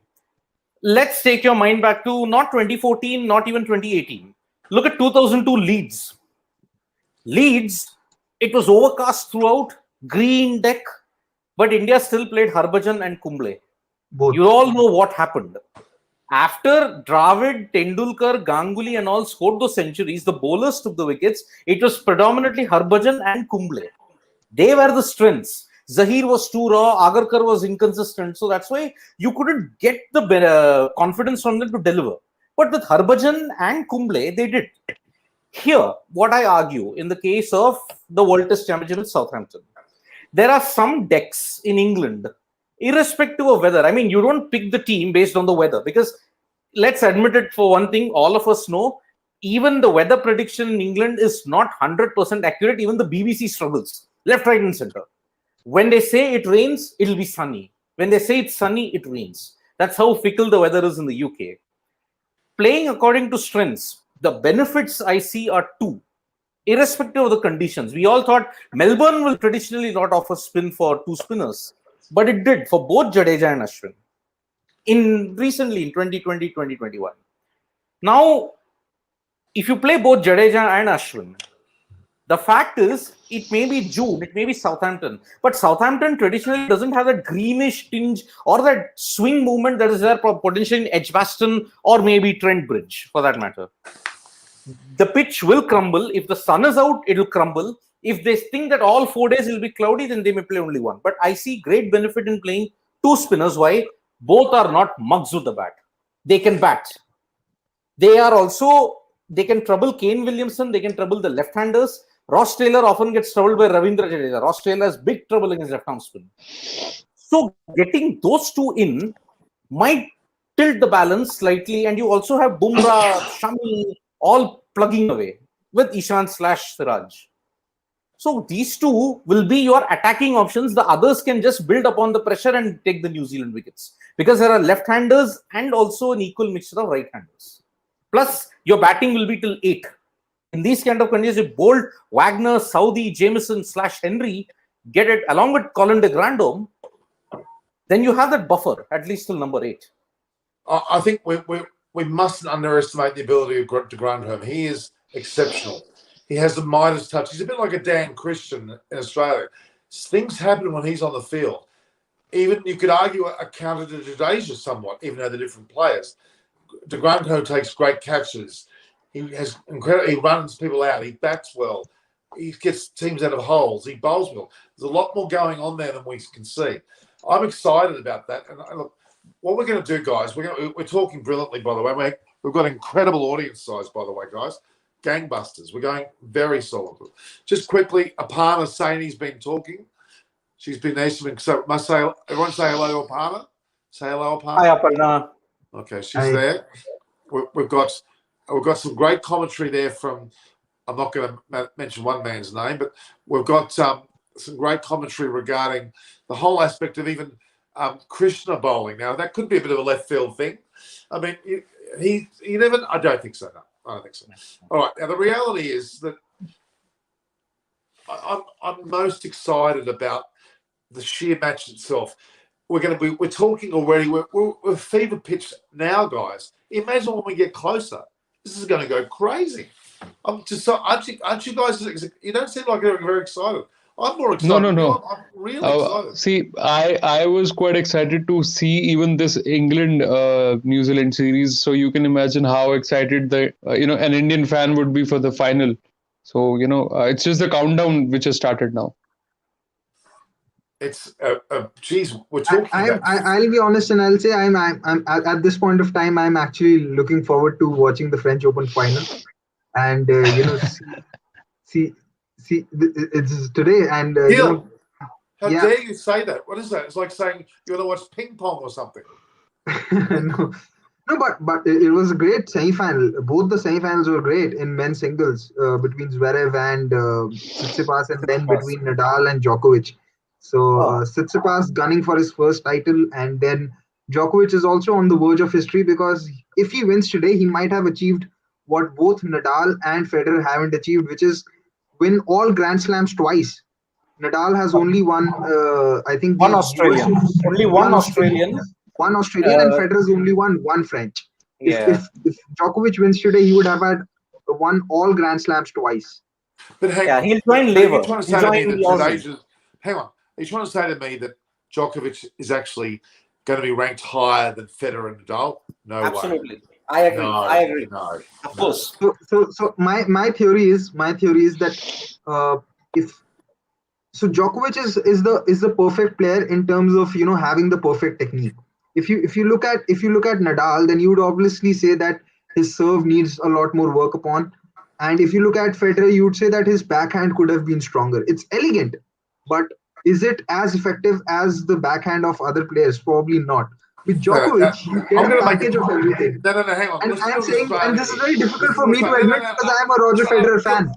let's take your mind back to not 2014, not even 2018. Look at 2002 Leeds. Leeds, it was overcast throughout, green deck, but India still played Harbhajan and Kumble. Both. You all know what happened. After Dravid, Tendulkar, Ganguly and all scored those centuries, the bowlers took the wickets. It was predominantly Harbhajan and Kumble. They were the strengths. Zahir was too raw, Agarkar was inconsistent. So that's why you couldn't get the confidence from them to deliver. But with Harbhajan and Kumble, they did. Here, what I argue in the case of the World Test Championship with Southampton, there are some decks in England, irrespective of weather. I mean, you don't pick the team based on the weather, because let's admit it, for one thing, all of us know, even the weather prediction in England is not 100% accurate. Even the BBC struggles, left, right and center. When they say it rains, it'll be sunny. When they say it's sunny, it rains. That's how fickle the weather is in the UK. Playing according to strengths, the benefits I see are two. irrespective of the conditions. We all thought Melbourne will traditionally not offer spin for two spinners, but it did for both Jadeja and Ashwin recently in 2020, 2021. Now, if you play both Jadeja and Ashwin, the fact is, it may be June, it may be Southampton, but Southampton traditionally doesn't have that greenish tinge or that swing movement that is there potentially in Edgbaston or maybe Trent Bridge, for that matter. The pitch will crumble. If the sun is out, it will crumble. If they think that all 4 days will be cloudy, then they may play only one. But I see great benefit in playing two spinners. Why? Both are not mugs with the bat. They can bat. They can trouble Kane Williamson. They can trouble the left-handers. Ross Taylor often gets troubled by Ravindra Jadeja. Ross Taylor has big trouble against left-arm spin. So getting those two in might tilt the balance slightly. And you also have Bumrah, Shami, all plugging away with Ishant/Siraj. So these two will be your attacking options. The others can just build upon the pressure and take the New Zealand wickets because there are left-handers and also an equal mixture of right-handers. Plus, your batting will be till 8. In these kind of conditions, if Bolt, Wagner, Saudi, Jameson/Henry get it along with Colin de Grandhomme, then you have that buffer at least till number 8. I think we mustn't underestimate the ability of de Grandhomme. He is exceptional. He has the Midas touch. He's a bit like a Dan Christian in Australia. Things happen when he's on the field. Even you could argue a counter to Jadeja somewhat, even though they're different players. De Grandhomme takes great catches. He has incredible. He runs people out. He bats well. He gets teams out of holes. He bowls well. There's a lot more going on there than we can see. I'm excited about that. And look, what we're going to do, guys, we're talking brilliantly, by the way. We've got incredible audience size, by the way, guys. Gangbusters. We're going very solid. Just quickly, Aparna Saini's been talking. She's been there. So must say, everyone say hello to Aparna. Say hello, Aparna. Hi, Aparna. Okay, she's there. We've got some great commentary there from. I'm not going to mention one man's name, but we've got some great commentary regarding the whole aspect of even Krishna bowling. Now that could be a bit of a left field thing. I mean, he never. I don't think so. No, I don't think so. All right. Now the reality is that I'm most excited about the sheer match itself. We're talking already. We're fever pitch now, guys. Imagine when we get closer. This is going to go crazy. I'm just so. Aren't you guys? You don't seem like you're very excited. I'm more excited. No. I'm really excited. See, I was quite excited to see even this England New Zealand series. So you can imagine how excited an Indian fan would be for the final. So it's just the countdown which has started now. It's geez, we're talking. I'll be honest and I'll say I'm at this point of time I'm actually looking forward to watching the French Open final, and see it's today and how dare you say that? What is that? It's like saying you're going to watch ping pong or something. No, but it was a great semi-final. Both the semi-finals were great in men's singles between Zverev and Tsitsipas, and then between Nadal and Djokovic. So Tsitsipas gunning for his first title, and then Djokovic is also on the verge of history because if he wins today, he might have achieved what both Nadal and Federer haven't achieved, which is win all Grand Slams twice. Nadal has only won, I think, one Australian, only one Australian. One Australian, and Federer's only won one French. Yeah. If Djokovic wins today, he would have had won all Grand Slams twice. But he'll join Labour. Hang on. Are you trying to say to me that Djokovic is actually going to be ranked higher than Federer and Nadal? No way. Absolutely. I agree. No. Of course. So my theory is that Djokovic is the perfect player in terms of having the perfect technique. If you look at Nadal, then you would obviously say that his serve needs a lot more work upon, and if you look at Federer, you would say that his backhand could have been stronger. It's elegant, but is it as effective as the backhand of other players? Probably not. With Djokovic, you get a package of everything. No, hang on. And I'm saying, and this is very difficult for me to admit because I am a Roger Federer fan.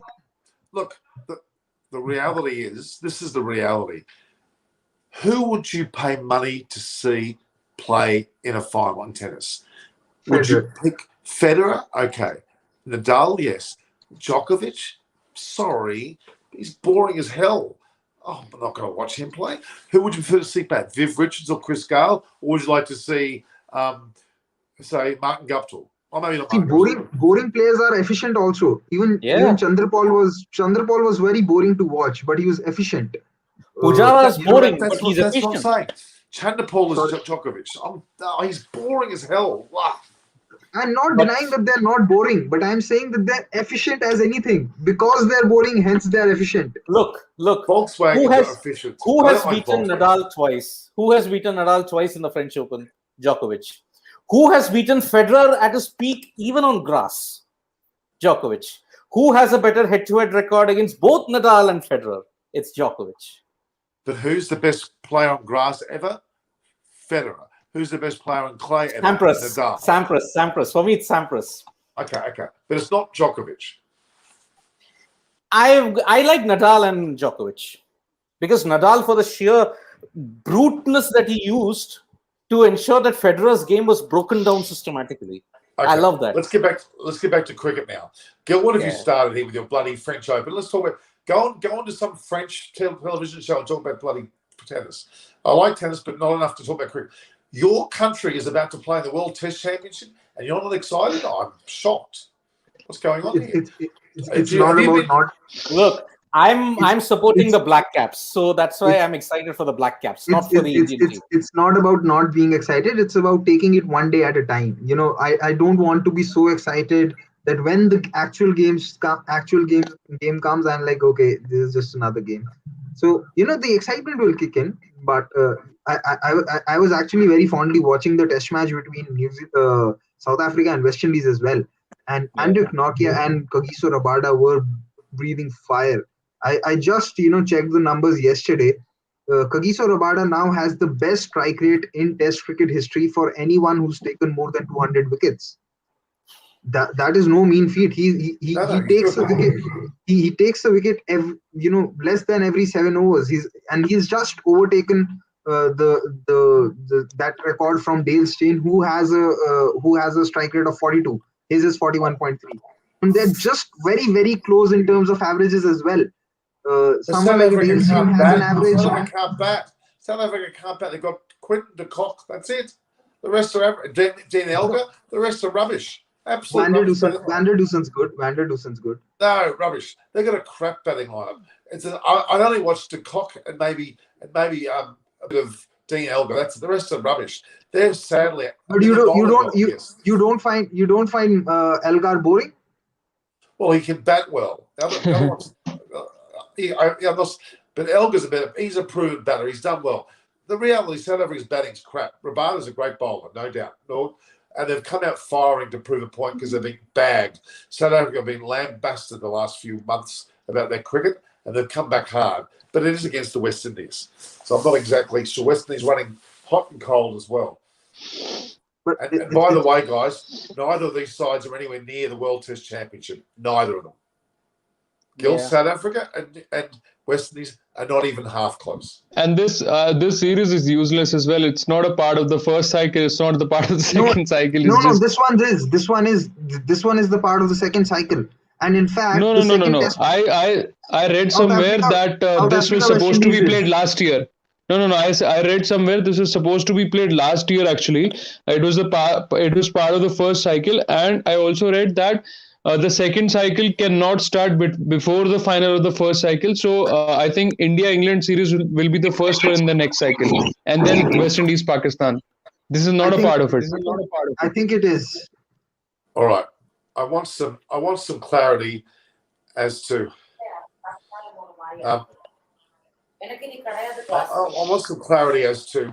Look, the reality is, this is the reality. Who would you pay money to see play in a final in tennis? Would you pick Federer? Okay. Nadal, yes. Djokovic? sorry, he's boring as hell. Oh, I'm not going to watch him play. Who would you prefer to see back, Viv Richards or Chris Gale? Or would you like to see, say, Martin Guptill? Or maybe not See, Martin boring players are efficient also. Even Chandrapal was very boring to watch, but he was efficient. Pujara is boring, but that's he's what efficient. I'm saying. Chandrapal is Djokovic. He's boring as hell. Wow. I'm not denying that they're not boring, but I'm saying that they're efficient as anything. Because they're boring, hence they're efficient. Look. Volkswagen are efficient. Who has beaten Nadal twice? Who has beaten Nadal twice in the French Open? Djokovic. Who has beaten Federer at his peak, even on grass? Djokovic. Who has a better head-to-head record against both Nadal and Federer? It's Djokovic. But who's the best player on grass ever? Federer. Who's the best player on clay ever? Sampras. Nadal. Sampras. For me, it's Sampras. Okay. But it's not Djokovic. I like Nadal and Djokovic because Nadal, for the sheer bruteness that he used to ensure that Federer's game was broken down systematically. Okay. I love that. Let's get back to cricket now. Gil, what have you started here with your bloody French Open? Let's talk about go on to some French television show and talk about bloody tennis. I like tennis, but not enough to talk about cricket. Your country is about to play in the World Test Championship, and you're not excited? I'm shocked. What's going on here? It's not about not. Look, I'm supporting the Black Caps, so that's why I'm excited for the Black Caps, not for the Indian team. It's not about not being excited. It's about taking it one day at a time. You know, I don't want to be so excited that when the actual game comes, I'm like, okay, this is just another game. So the excitement will kick in, but I was actually very fondly watching the Test match between South Africa and West Indies as well, and Andrew Nokia and Kagiso Rabada were breathing fire. I just checked the numbers yesterday. Kagiso Rabada now has the best strike rate in Test cricket history for anyone who's taken more than 200 wickets. That is no mean feat. He takes the wicket. He takes the wicket less than every 7 overs. He's just overtaken that record from Dale Steyn, who has a strike rate of 42. His is 41.3, and they're just very, very close in terms of averages as well. Someone like Dale Steyn has an average. South Africa can't bat. They've got Quinton de Kock. That's it. The rest are Dean Elgar. The rest are rubbish. Absolutely. Van der Dusen's good. No, rubbish. They've got a crap batting lineup. I only watched de Kock and maybe a bit of Dean Elgar. That's the rest are rubbish. They're sadly. But you don't find Elgar boring? Well, he can bat well. But Elgar's he's a proven batter. He's done well. The reality is South Africa's batting's crap. Rabada's a great bowler, no doubt. And they've come out firing to prove a point because they've been bagged. South Africa have been lambasted the last few months about their cricket, and they've come back hard. But it is against the West Indies. So I'm not exactly sure. West Indies running hot and cold as well. And by the way, guys, neither of these sides are anywhere near the World Test Championship. Neither of them. South Africa and West Indies are not even half close. And this series is useless as well. It's not a part of the first cycle. It's not the part of the second cycle. No. This one is the part of the second cycle. And in fact, no. I read somewhere that this was supposed to be played last year. No. I read somewhere this was supposed to be played last year. Actually, it was part of the first cycle, and I also read that the second cycle cannot start before the final of the first cycle. So I think India-England series will be the first one in the next cycle, and then West Indies-Pakistan. This is not a part of it. I think it is. All right. I want some clarity as to. I want some clarity as to.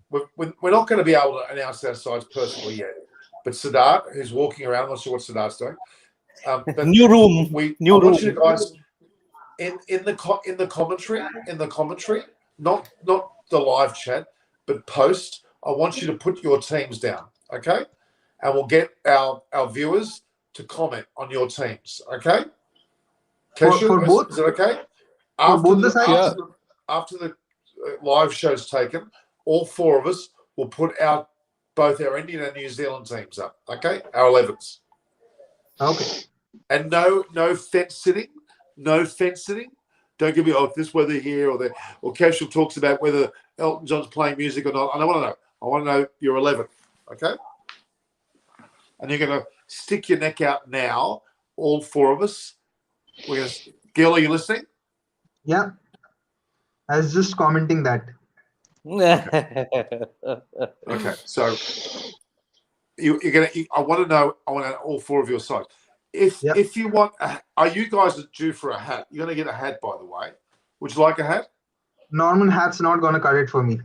We're not going to be able to announce our sides personally yet. But Siddharth, who's walking around, I'm not sure what Siddharth's doing. But new room. I want you guys in the commentary, not the live chat, but post. I want you to put your teams down, okay? And we'll get our viewers to comment on your teams, okay? For both, is it okay? After the live show's taken, all four of us will put both our Indian and New Zealand teams up, okay? Our 11s. Okay. And no fence sitting. No fence sitting. Don't give me this weather here or Casual talks about whether Elton John's playing music or not. I don't want to know. I want to know you're 11. Okay? And you're going to stick your neck out now, all four of us. We're going to. Gil, are you listening? Yeah. I was just commenting that. Okay. So you're going to. I want to know all four of your sides. If you want, are you guys due for a hat? You're going to get a hat, by the way. Would you like a hat? Norman hat's not going to cut it for me.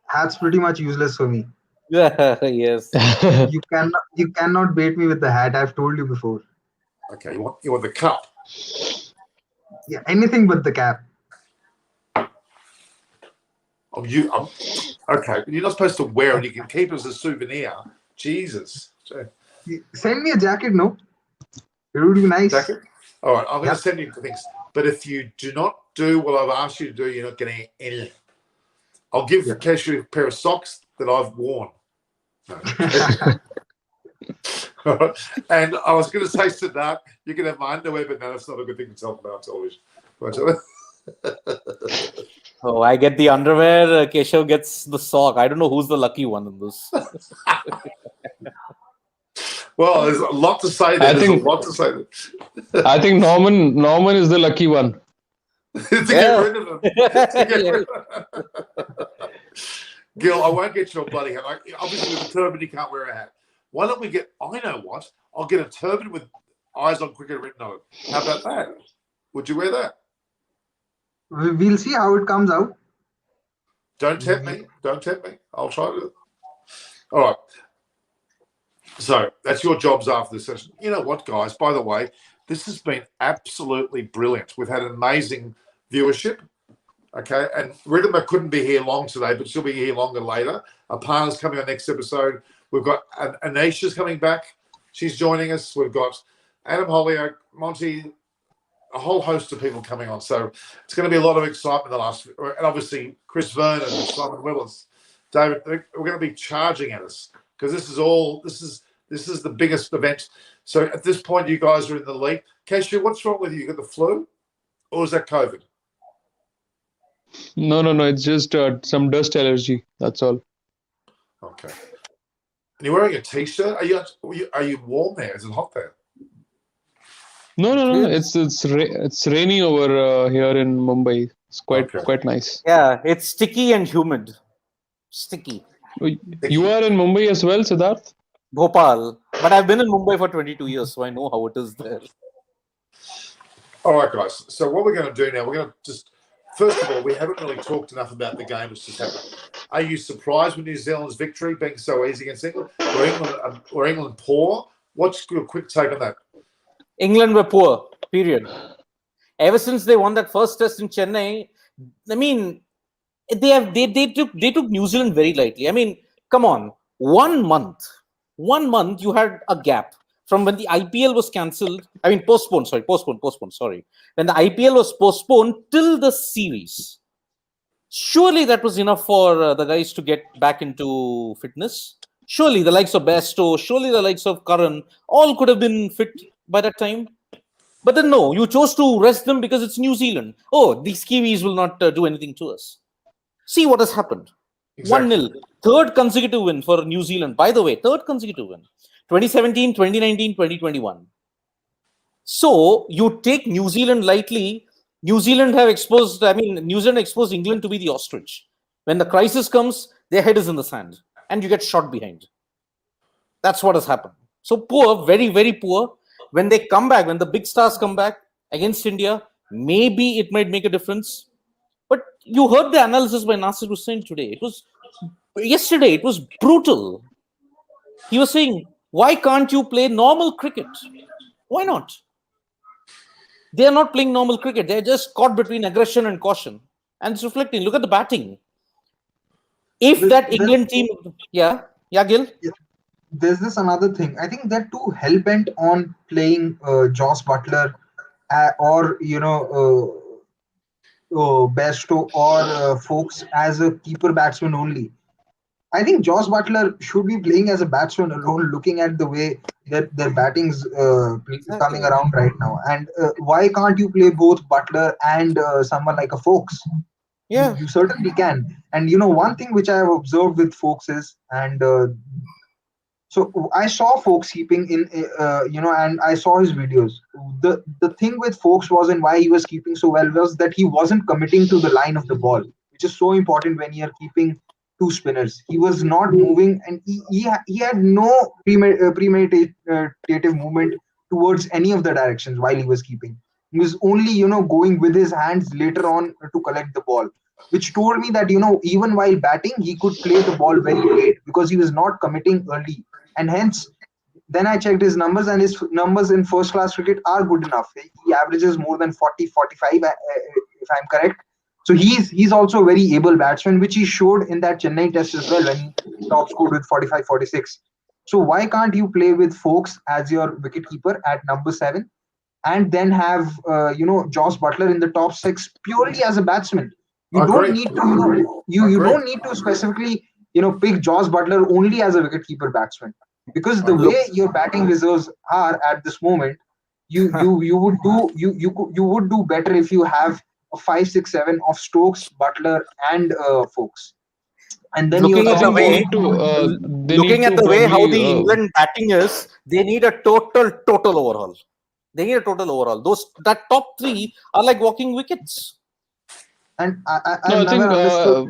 Hat's pretty much useless for me. Yes. You cannot bait me with the hat. I've told you before. Okay. You want the cup? Yeah, anything but the cap. Okay. You're not supposed to wear it. You can keep it as a souvenir. Jesus. Send me a jacket, no? It would be nice. Jacket? All right, I'm going to send you things. But if you do not do what I've asked you to do, you're not getting anything. I'll give Keshu a pair of socks that I've worn. No. And I was going to say, Siddharth, you can have my underwear, but no, that's not a good thing to tell about television. Oh, I get the underwear. Keshav gets the sock. I don't know who's the lucky one in this. Well, there's a lot to say there. I think Norman is the lucky one. to get rid of him. Gil, I won't get you a bloody hat. Obviously, with a turban, you can't wear a hat. Why don't we get, I know what, I'll get a turban with Eyes on Cricket written on it. How about that? Would you wear that? We'll see how it comes out. Don't tempt me. Don't tempt me. I'll try to. All right. So that's your jobs after this session. You know what, guys? By the way, this has been absolutely brilliant. We've had an amazing viewership. Okay. And Ridhima couldn't be here long today, but she'll be here longer later. Aparna's coming on next episode. We've got Anisha's coming back. She's joining us. We've got Adam Holyoke, Monty, a whole host of people coming on. So it's going to be a lot of excitement and obviously Chris Vernon and Simon Willis. David, we're going to be charging at us because this is the biggest event. So at this point, you guys are in the lead. Keshu, what's wrong with you? You got the flu, or is that COVID? No. It's just some dust allergy. That's all. Okay. And you're wearing a t-shirt. Are you warm there? Is it hot there? No. It's raining over here in Mumbai. It's quite nice. Yeah, it's sticky and humid. Sticky. You are in Mumbai as well, Siddharth? Bhopal. But I've been in Mumbai for 22 years, so I know how it is there. All right, guys. So what we're going to do now, we're going to just, first of all, we haven't really talked enough about the game that's just happened. Are you surprised with New Zealand's victory being so easy against England? Were England poor? What's your quick take on that? England were poor, period. Ever since they won that first test in Chennai, I mean, they took New Zealand very lightly. I mean, come on, 1 month you had a gap from when the IPL was cancelled. I mean, postponed. Sorry, when the IPL was postponed till the series. Surely that was enough for the guys to get back into fitness. Surely the likes of Bairstow, surely the likes of Curran, all could have been fit by that time. But then no, you chose to rest them because it's New Zealand. Oh, these Kiwis will not do anything to us. See what has happened. Exactly. 1-0. Third consecutive win for New Zealand. By the way, third consecutive win. 2017, 2019, 2021. So you take New Zealand lightly. New Zealand exposed England to be the ostrich. When the crisis comes, their head is in the sand and you get shot behind. That's what has happened. So poor, very, very poor. When they come back, when the big stars come back against India, maybe it might make a difference. But you heard the analysis by Nasir Hussain today. Yesterday, it was brutal. He was saying, why can't you play normal cricket? Why not? They are not playing normal cricket. They're just caught between aggression and caution. And it's reflecting. Look at the batting. If that England team... Yeah, Gil? There's this another thing. I think they're too hell-bent on playing Joss Butler or, Bairstow or Foakes as a keeper batsman only. I think Josh Butler should be playing as a batsman alone, looking at the way that their batting's coming Exactly. around right now. And why can't you play both Butler and someone like a Folks? You Yeah. you certainly can. And one thing which I have observed with Folks is, and so I saw Folks keeping in, and I saw his videos. The thing with Folks was, and why he was keeping so well, was that he wasn't committing to the line of the ball, which is so important when you're keeping two spinners. He was not moving, and he had no premeditative movement towards any of the directions while he was keeping. He was only, going with his hands later on to collect the ball, which told me that, even while batting, he could play the ball very late because he was not committing early. And hence, then I checked his numbers, and his numbers in first class cricket are good enough. He averages more than 40, 45, if I'm correct. So he's also a very able batsman, which he showed in that Chennai test as well when he top scored with 45, 46. So why can't you play with Folks as your wicketkeeper at number 7, and then have Josh Butler in the top 6 purely as a batsman? You I don't agree. need to you Agree. don't need to specifically pick Josh Butler only as a wicketkeeper batsman, because the Look, way your batting reserves are at this moment, you would do better if you have a 5, 6, 7 of Stokes, Butler, and Folks, and then you're Looking I at the think coming they way, in. need to they looking need at to the way how probably the England batting is, they need a total overhaul. They need a total overhaul. That top three are like walking wickets. And I've no, never understood.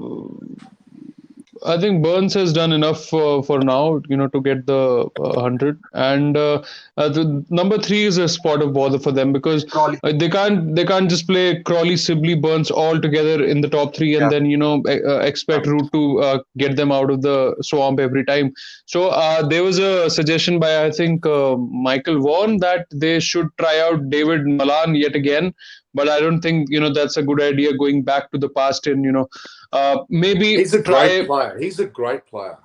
I think Burns has done enough for now, to get the 100. And the number 3 is a spot of bother for them because Crawley. they can't just play Crawley, Sibley, Burns all together in the top 3 and Yeah. then expect Root to get them out of the swamp every time. So there was a suggestion by I think Michael Vaughan that they should try out David Malan yet again. But I don't think that's a good idea going back to the past and maybe he's a great try. player. He's a great player.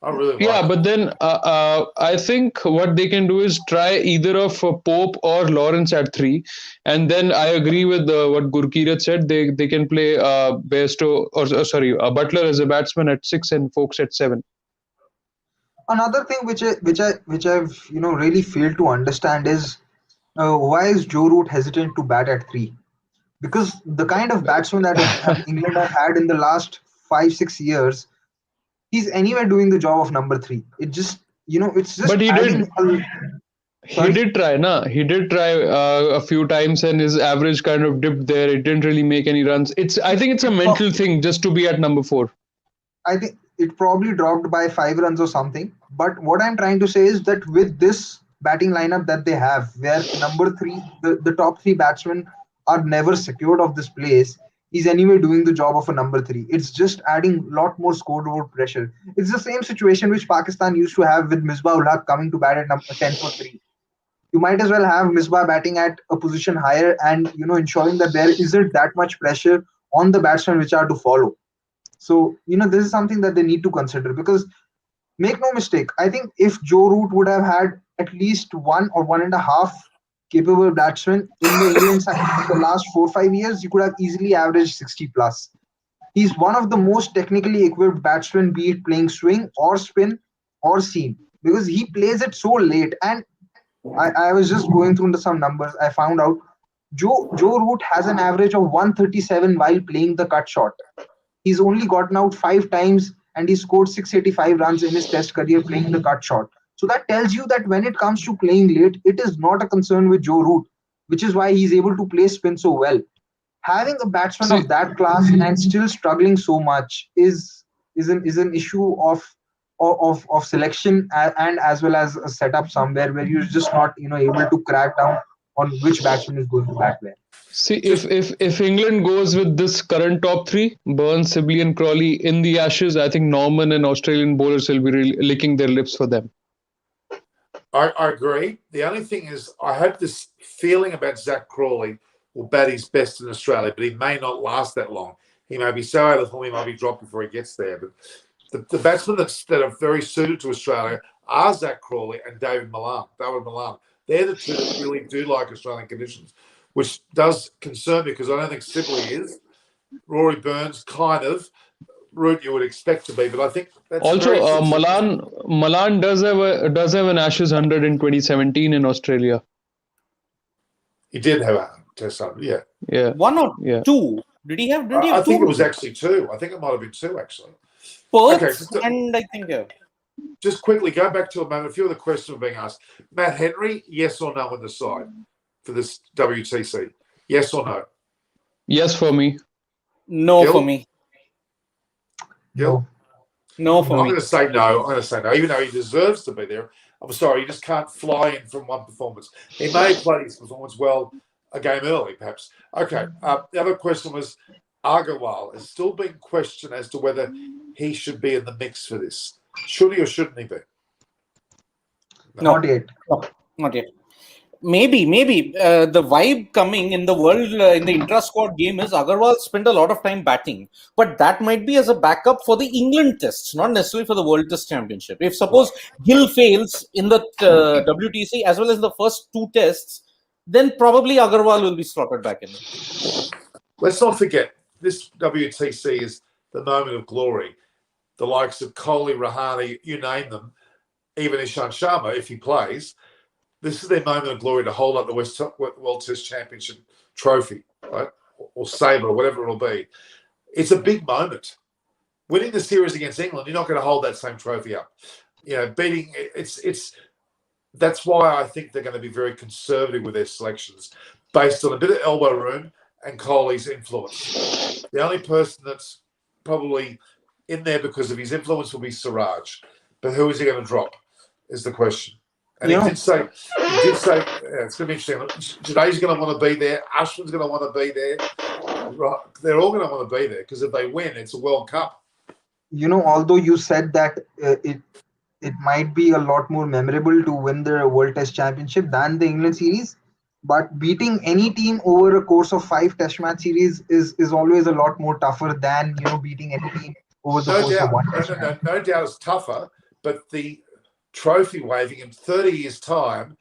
I really like Yeah, him. but then I think what they can do is try either of Pope or Lawrence at 3, and then I agree with what Gurkirat said. They can play Bairstow or Butler as a batsman at 6 and Folks at 7. Another thing which I've really failed to understand is why is Joe Root hesitant to bat at 3? Because the kind of batsman that England have had in the last 5, 6 years, he's anyway doing the job of number 3. It's just But he adding. did he Sorry. did try, na. He did try a few times, and his average kind of dipped there. It didn't really make any runs. I think it's a It pro- mental thing just to be at number 4. I think it probably dropped by 5 runs or something. But what I'm trying to say is that with this batting lineup that they have, where number 3, the top 3 batsmen are never secured of this place, he's anyway doing the job of a number 3. It's just adding a lot more scoreboard pressure. It's the same situation which Pakistan used to have with Misbah ul Haq coming to bat at number 10 for 3. You might as well have Misbah batting at a position higher, and ensuring that there isn't that much pressure on the batsmen which are to follow. So, this is something that they need to consider, because make no mistake, I think if Joe Root would have had at least one or one and a half capable batsmen in the England side in the last 4, 5 years, you could have easily averaged 60 plus. He's one of the most technically equipped batsmen, be it playing swing or spin or seam, because he plays it so late. And I was just going through some numbers. I found out Joe Root has an average of 137 while playing the cut shot. He's only gotten out 5 times, and he scored 685 runs in his test career playing the cut shot. So that tells you that when it comes to playing late, it is not a concern with Joe Root, which is why he's able to play spin so well. Having a batsman See, of that class and still struggling so much is an issue of selection, and as well as a setup somewhere where you're just not able to crack down on which batsman is going to bat where. See, if Just if if England goes with this current top 3, Burns, Sibley, and Crawley in the Ashes, I think Norman and Australian bowlers will be licking their lips for them. I agree. The only thing is, I have this feeling about Zach Crawley will bat his best in Australia, but he may not last that long. He may be so out of form, he might be dropped before he gets there. But the batsmen that are very suited to Australia are Zach Crawley and David Malan. They're the two that really do like Australian conditions, which does concern me because I don't think Sibley is. Rory Burns kind of, route you would expect to be, but I think that's Also, very Malan does have an Ashes 100 in 2017 in Australia. He did have a test 100, yeah. Yeah. One or Yeah. two? Did he have? Did he I have think two? it was actually 2. I think it might have been 2, actually. Perth, Okay, and I think just quickly go back to a moment. A few of the questions were being asked. Matt Henry, yes or no on the side for this WTC? Yes or no? Yes for me. no Gil? for me. Gil? No for I'm me. going to say no. I'm going to say no, even though he deserves to be there. I'm sorry, he just can't fly in from one performance. He may have played his performance well a game early, perhaps. Okay. The other question was Agarwal is still being questioned as to whether he should be in the mix for this. Should he or shouldn't he be? No. Not yet. No, not yet. Maybe the vibe coming in the world in the intra-squad game is Agarwal spent a lot of time batting, but that might be as a backup for the England tests, not necessarily for the World Test Championship. If suppose Gill fails in the WTC as well as the first 2 tests, then probably Agarwal will be slotted back in. Let's not forget, this WTC is the moment of glory. The likes of Kohli, Rahane, you name them, even Ishant Sharma, if he plays, this is their moment of glory to hold up the World Test Championship trophy, right? Or sabre, or whatever it'll be. It's a big moment. Winning the series against England, you're not going to hold that same trophy up. You know, beating that's why I think they're going to be very conservative with their selections, based on a bit of elbow room and Kohli's influence. The only person that's probably in there because of his influence will be Siraj. But who is he going to drop is the question. And he did say, it's going to be interesting. Today's going to want to be there. Ashwin's going to want to be there. Right. They're all going to want to be there because if they win, it's a World Cup. Although you said that it might be a lot more memorable to win the World Test Championship than the England series, but beating any team over a course of 5 Test match series is always a lot more tougher than beating any team over the course of 1 Test match. No doubt it's tougher, but the trophy waving in 30 years' time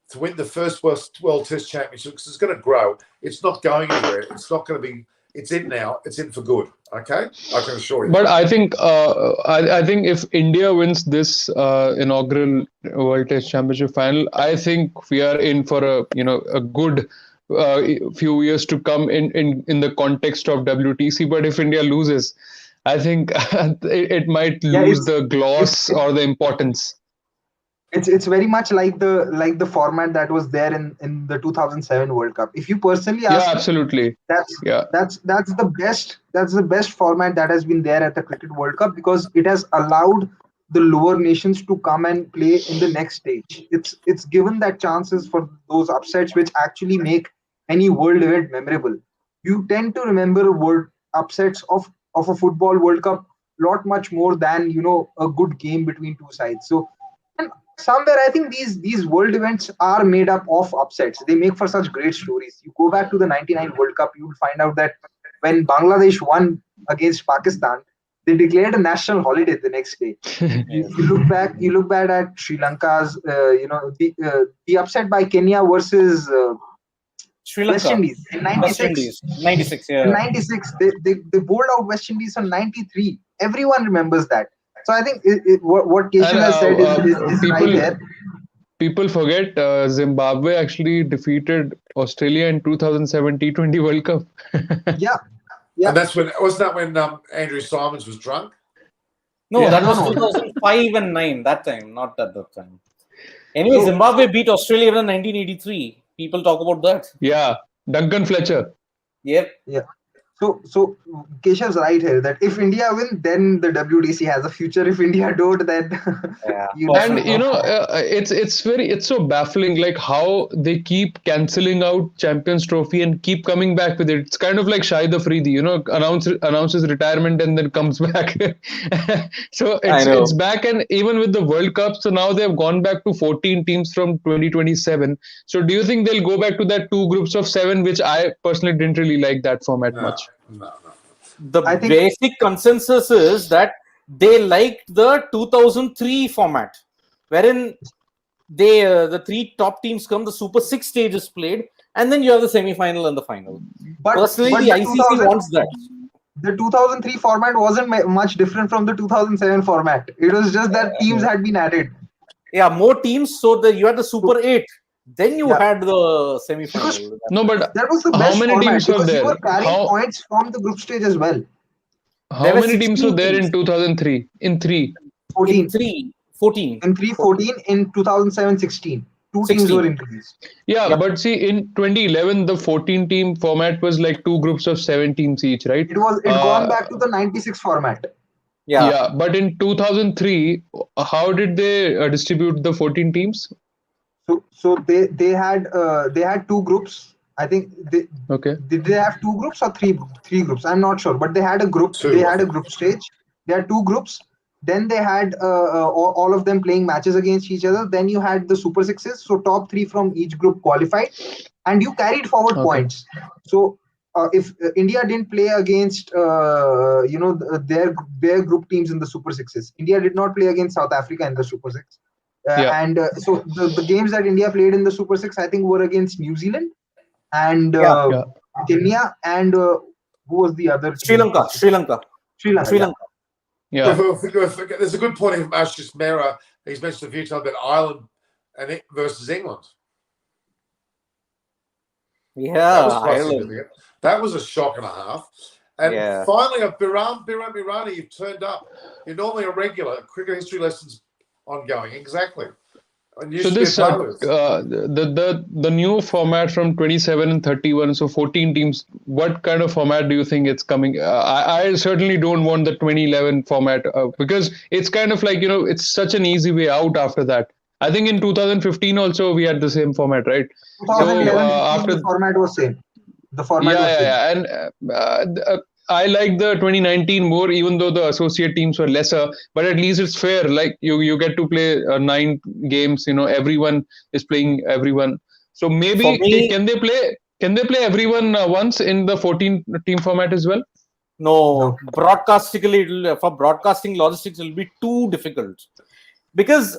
to win the first World Test Championship, because it's going to grow. It's not going anywhere. It's not going to be. It's in now. It's in for good. Okay, I can assure you. But I think I think if India wins this inaugural World Test Championship final, I think we are in for a good few years to come in the context of WTC. But if India loses, I think it might lose the gloss or the importance. It's very much like the format that was there in the 2007 World Cup. If you personally ask, absolutely, that's the best format that has been there at the Cricket World Cup, because it has allowed the lower nations to come and play in the next stage. It's given that chances for those upsets which actually make any world event memorable. You tend to remember world upsets of a football World Cup lot much more than a good game between two sides. So. And somewhere I think these world events are made up of upsets. They make for such great stories. You go back to the 99 World Cup, you will find out that when Bangladesh won against Pakistan, they declared a national holiday the next day. You look back at Sri Lanka's the upset by Kenya versus Sri Lanka. West Indies in 96. 96, yeah. In 96, they bowled out West Indies on 93. Everyone remembers that. So I think what Keshav has said is right there. People forget Zimbabwe actually defeated Australia in 2007 T20 World Cup. Yeah. And wasn't that when Andrew Simons was drunk? No, that was 2005 and 9 that time, not at that time. Anyway, Zimbabwe beat Australia in 1983. People talk about that. Yeah, Duncan Fletcher. Yep. Yeah. So Keshav's right here that if India win, then the WTC has a future. If India don't, then it's so baffling, like how they keep cancelling out Champions Trophy and keep coming back with it. It's kind of like Shahid Afridi, announces retirement and then comes back. So it's back, and even with the World Cup, so now they've gone back to 14 teams from 2027. So do you think they'll go back to that 2 groups of 7, which I personally didn't really like that format much? No. The basic consensus is that they liked the 2003 format, wherein the 3 top teams come, the Super 6 stage is played, and then you have the semi-final and the final. Personally, the ICC wants that. the 2003 format wasn't much different from the 2007 format. It was just that teams had been added. Yeah, more teams. So you had the Super 8. Then you Yeah. had the semi-final. No, but That was the how best many format teams were because you there? were carrying How points from the group stage as well. how were many teams 16 were there teams. in 2003? In three. 14. In 14. In 3-14, in 2007, 16. Two teams 16. were introduced. Yeah, Yep. but see, in 2011, the 14 team format was like two groups of 7 teams each, right? It gone back to the 96 format. Yeah. Yeah, but in 2003, how did they distribute the 14 teams? So they had two groups. I think Okay. did they have two groups or three groups? I'm not sure, but they had a group. Two, They I had a think. group stage. They had two groups. Then they had all of them playing matches against each other. Then you had the Super Sixes. So top three from each group qualified, and you carried forward Okay. points. So if India didn't play against their group teams in the Super Sixes, India did not play against South Africa in the Super Six. Yeah. And so the games that India played in the Super Six, I think, were against New Zealand and Yeah. Kenya and who was the other? Sri Lanka. Sri Lanka. Yeah. There's a good point of Ashish Mehra. He's mentioned a few times about Ireland and versus England. That Yeah. was quite Ireland. significant. That was a shock and a half. And Yeah. finally, Biram Irani, you've turned up. You're normally a regular. Cricket history lessons ongoing. Exactly. And you So should be this a part of this. the new format from 27 and 31, so 14 teams. What kind of format do you think it's coming? I certainly don't want the 2011 format because it's kind of like it's such an easy way out after that. I think in 2015 also we had the same format, right? 2011 after the format was same. The format was same. yeah, and I like the 2019 more, even though the associate teams were lesser. But at least it's fair. Like you get to play 9 games. Everyone is playing everyone. So maybe For me- can they play? Can they play everyone once in the 14 team format as well? No, broadcastically, for broadcasting logistics, it will be too difficult because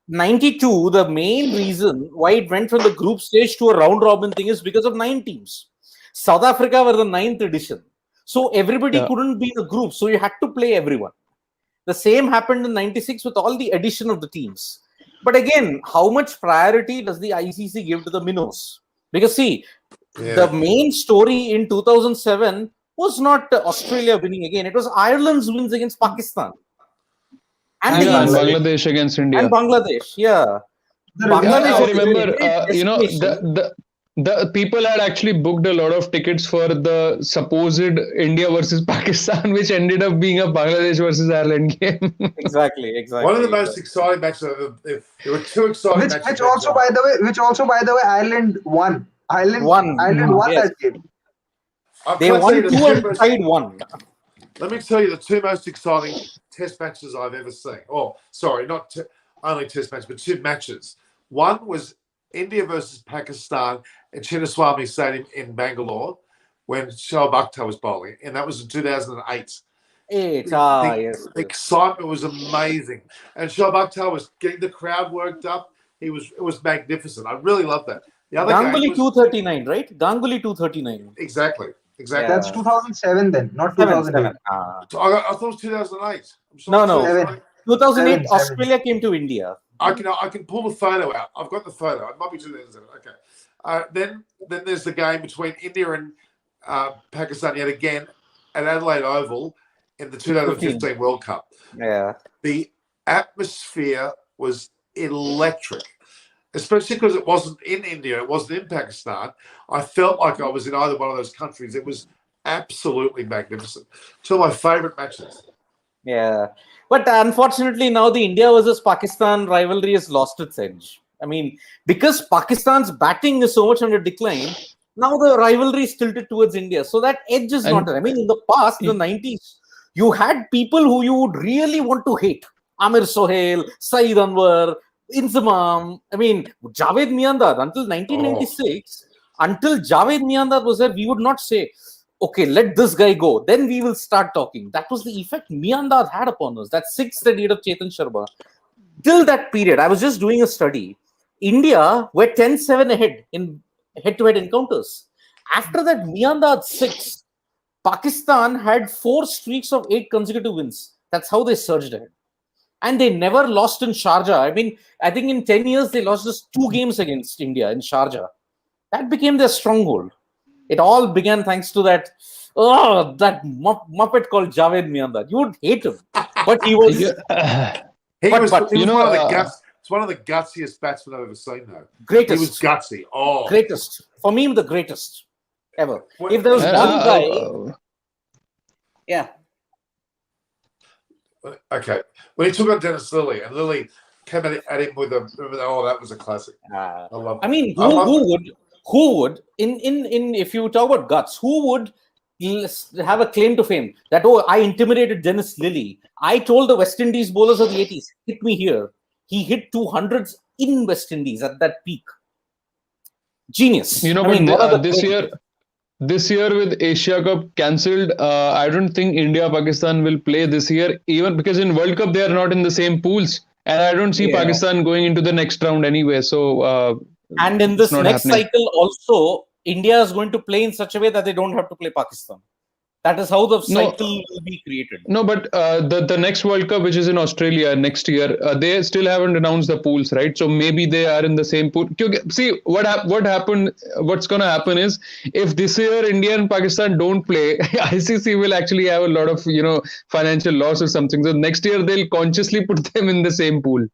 92, the main reason why it went from the group stage to a round robin thing is because of 9 teams. South Africa were the 9th edition, so everybody Yeah. couldn't be in the group, so you had to play everyone. The same happened in 96 with all the addition of the teams. But again, how much priority does the ICC give to the minnows? Because see, the main story in 2007 was not Australia winning again. It was Ireland's wins against Pakistan. And And against Bangladesh against India. and Bangladesh. Yeah. The Bangladesh I was remember, a great destination. the people had actually booked a lot of tickets for the supposed India versus Pakistan, which ended up being a Bangladesh versus Ireland game. Exactly. One of the most exciting matches. There were 2 exciting matches. which also by the way Ireland won. Ireland won Yes. that game. They won 2 and tied 1. Let me tell you the 2 most exciting test matches I've ever seen. Oh, sorry, not only test matches, but 2 matches. One was India versus Pakistan at Chinnaswamy Stadium in Bangalore when Shoaib Akhtar was bowling, and that was in 2008. Yes. The excitement was amazing, and Shoaib Akhtar was getting the crowd worked up. It was magnificent. I really loved that. The other Ganguly game was, 239, right? Ganguly 239. exactly. Yeah. That's 2007 then, not 2008. I thought it was 2008. I'm No. sorry, 2008. 2008, 7. Australia came to India. I can pull the photo out. I've got the photo. It might be 2007. Okay. Then there's the game between India and Pakistan yet again at Adelaide Oval in the 2015 World Cup. Yeah. The atmosphere was electric, especially because it wasn't in India, it wasn't in Pakistan. I felt like I was in either one of those countries. It was absolutely magnificent. 2 of my favorite matches. Yeah. But unfortunately, now the India versus Pakistan rivalry has lost its edge. I mean, because Pakistan's batting is so much under decline, now the rivalry is tilted towards India. So that edge is not there. I mean, in the past, in the 90s, you had people who you would really want to hate. Amir Sohail, Saeed Anwar, Inzamam. I mean, Javed Miandad, until 1996, until Javed Miandad was there, we would not say, okay, let this guy go. Then we will start talking. That was the effect Miandad had upon us. That 6th at of Chetan Sharma. Till that period, I was just doing a study. India were 10-7 ahead in head-to-head encounters. After that Miandad 6, Pakistan had 4 streaks of 8 consecutive wins. That's how they surged ahead. And they never lost in Sharjah. I mean, I think in 10 years, they lost just 2 games against India in Sharjah. That became their stronghold. It all began thanks to that Muppet called Javed Miandar. You would hate him. But he was... He was one of the guts. It's one of the gutsiest batsmen I've ever seen, though. Greatest. He was gutsy. Oh. Greatest. For me, the greatest ever. If there was one guy... Yeah. Okay. When he took on Dennis Lilly, and Lilly came at him with that was a classic. I love it. I mean, who would, if you talk about guts, who would have a claim to fame that, I intimidated Dennis Lilly. I told the West Indies bowlers of the 80s, hit me here. He hit 200s in West Indies at that peak. Genius. This year with Asia Cup cancelled, I don't think India-Pakistan will play this year, even because in World Cup they are not in the same pools, and I don't see Pakistan going into the next round anyway. So, and in this next cycle also, India is going to play in such a way that they don't have to play Pakistan. That is how the cycle will be created. No, but the next World Cup, which is in Australia next year, they still haven't announced the pools, right? So maybe they are in the same pool. See, what's going to happen is, if this year India and Pakistan don't play, ICC will actually have a lot of, financial loss or something. So next year they'll consciously put them in the same pool.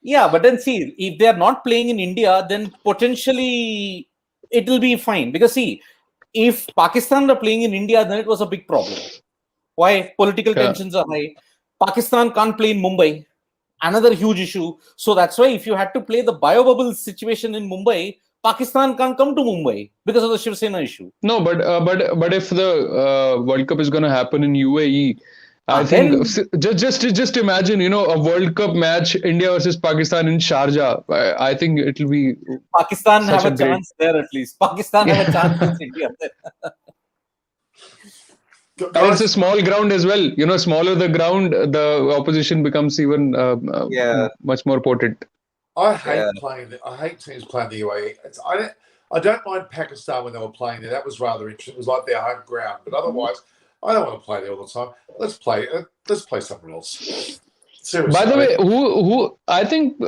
Yeah, but then see, if they are not playing in India, then potentially it will be fine. Because see, if Pakistan are playing in India, then it was a big problem. Why? Political tensions are high. Pakistan can't play in Mumbai. Another huge issue. So that's why if you had to play the biobubble situation in Mumbai, Pakistan can't come to Mumbai because of the Shiv Sena issue. No, but if the World Cup is going to happen in UAE, I think just imagine, a World Cup match, India versus Pakistan in Sharjah. I think it will be Pakistan have a chance there at least. Pakistan have a chance against India. And it's a small ground as well. Smaller the ground, the opposition becomes even much more potent. I hate teams playing the UAE. I don't mind Pakistan when they were playing there. That was rather interesting. It was like their home ground. But otherwise, I don't want to play there all the time. Let's play somewhere else. Seriously. By the way, who I think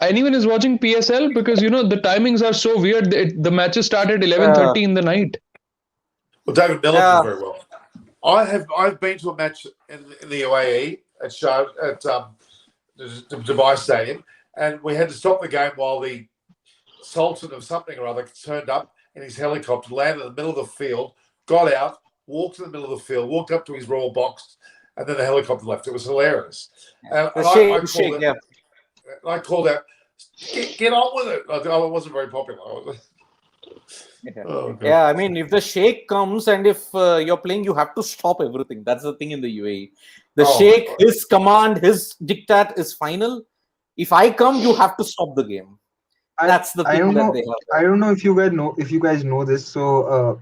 anyone is watching PSL, because the timings are so weird. The matches start at 11:30 in the night. Well, David Miller did very well. I've been to a match in the UAE at Dubai Stadium, and we had to stop the game while the Sultan of something or other turned up in his helicopter, landed in the middle of the field, got out, walked to the middle of the field, walked up to his royal box, and then the helicopter left. It was hilarious. And I called out, get on with it. I wasn't very popular. I mean, if the Sheikh comes and if you're playing, you have to stop everything. That's the thing in the UAE. The Sheikh, his command, his diktat is final. If I come, you have to stop the game. That's the thing that they have. I don't know if you guys know this. So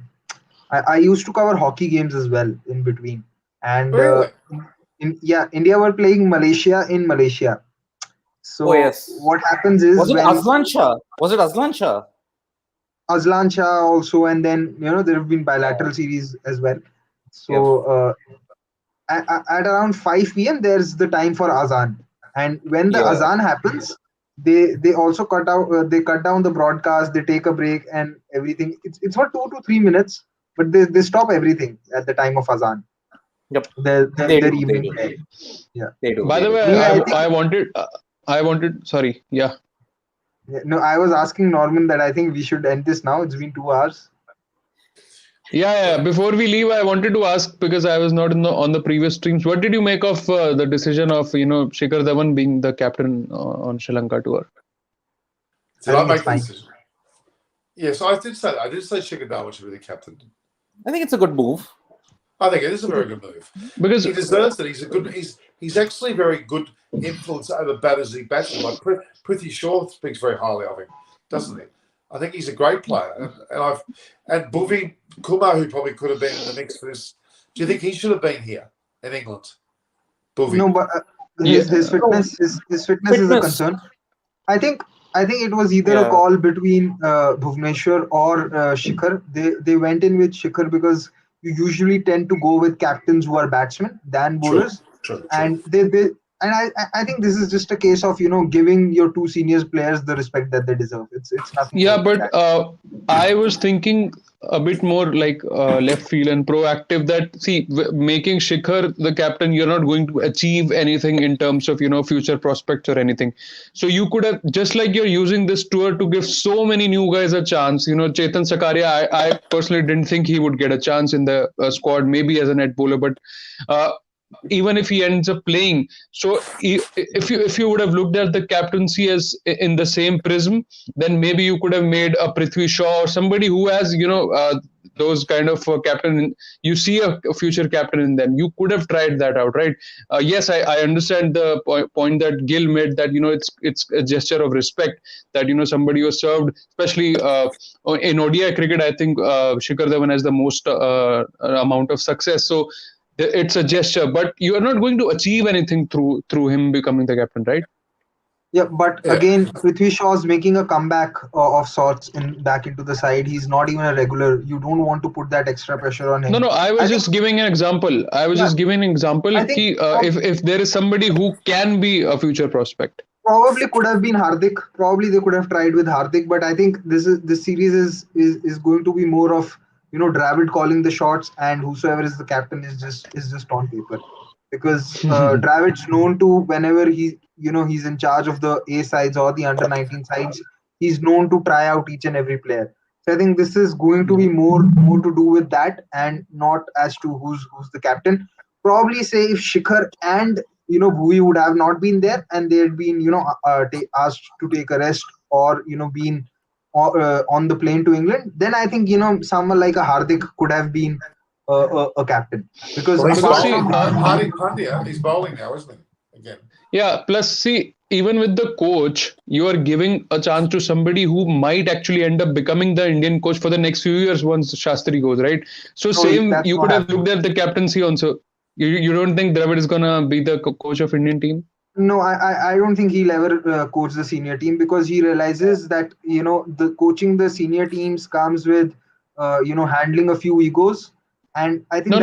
I used to cover hockey games as well in between. And really? India were playing Malaysia in Malaysia. So what happens is, was it Azlan Shah? Azlan Shah also, and then there have been bilateral series as well. So at around 5 p.m. there's the time for Azan, and when the Azan happens, they also cut down the broadcast. They take a break and everything. It's for 2 to 3 minutes, but they stop everything at the time of Azan. Yep. Their evening play. Yeah. They do. By the way, I wanted. Sorry. Yeah. No, I was asking Norman that I think we should end this now. It's been 2 hours. Yeah. Before we leave, I wanted to ask, because I was not on the previous streams. What did you make of the decision of Shikhar Dhawan being the captain on Sri Lanka tour? Did I make the decision? Yes, I did say that. I did say Shikhar Dhawan should be the captain. I think it's a good move. I think it is a very good move because he deserves it. He's actually very good influence over batters he bats. Like Prithvi Shaw speaks very highly of him, doesn't he? I think he's a great player, and Bhuvi Kumar, who probably could have been in the mix for this. Do you think he should have been here in England? Bhuvi? No, but his fitness is a concern. I think I think it was either a call between Bhuvneshwar or Shikhar. They went in with Shikhar because you usually tend to go with captains who are batsmen than bowlers, and I think this is just a case of giving your two senior players the respect that they deserve. It's nothing. Yeah, more than but that. I was thinking a bit more like left field and proactive. That see, making Shikhar the captain, you're not going to achieve anything in terms of future prospects or anything. So you could have, just like you're using this tour to give so many new guys a chance. Chetan Sakaria, I personally didn't think he would get a chance in the squad, maybe as a net bowler, but. Even if he ends up playing, so if you would have looked at the captaincy as in the same prism, then maybe you could have made a Prithvi Shaw or somebody who has those kind of captain. You see a future captain in them. You could have tried that out, right? Yes, I understand the point that Gill made, that it's a gesture of respect that somebody was served, especially in ODI cricket. I think Shikhar Dhawan has the most amount of success, so it's a gesture, but you are not going to achieve anything through him becoming the captain, right? Yeah, but again, Prithvi Shaw's making a comeback of sorts back into the side. He's not even a regular. You don't want to put that extra pressure on him. No, I was just giving an example. Just giving an example. I think If there is somebody who can be a future prospect, probably could have been Hardik. Probably they could have tried with Hardik, but I think this series is going to be more of Dravid calling the shots, and whosoever is the captain is just on paper, because Dravid's known to, whenever he's in charge of the A sides or the under-19 sides, he's known to try out each and every player. So I think this is going to be more to do with that, and not as to who's the captain. Probably say if Shikhar and Bhuvi would have not been there, and they had been asked to take a rest, or been on the plane to England, then I think someone like a Hardik could have been a captain, because Hardik Pandya, he's bowling now, isn't he? Again. Yeah. Plus, see, even with the coach, you are giving a chance to somebody who might actually end up becoming the Indian coach for the next few years once Shastri goes, right? So you could have looked at the captaincy also. You don't think Dravid is gonna be the coach of Indian team? No, I don't think he'll ever coach the senior team, because he realizes that the coaching the senior teams comes with handling a few egos, and I think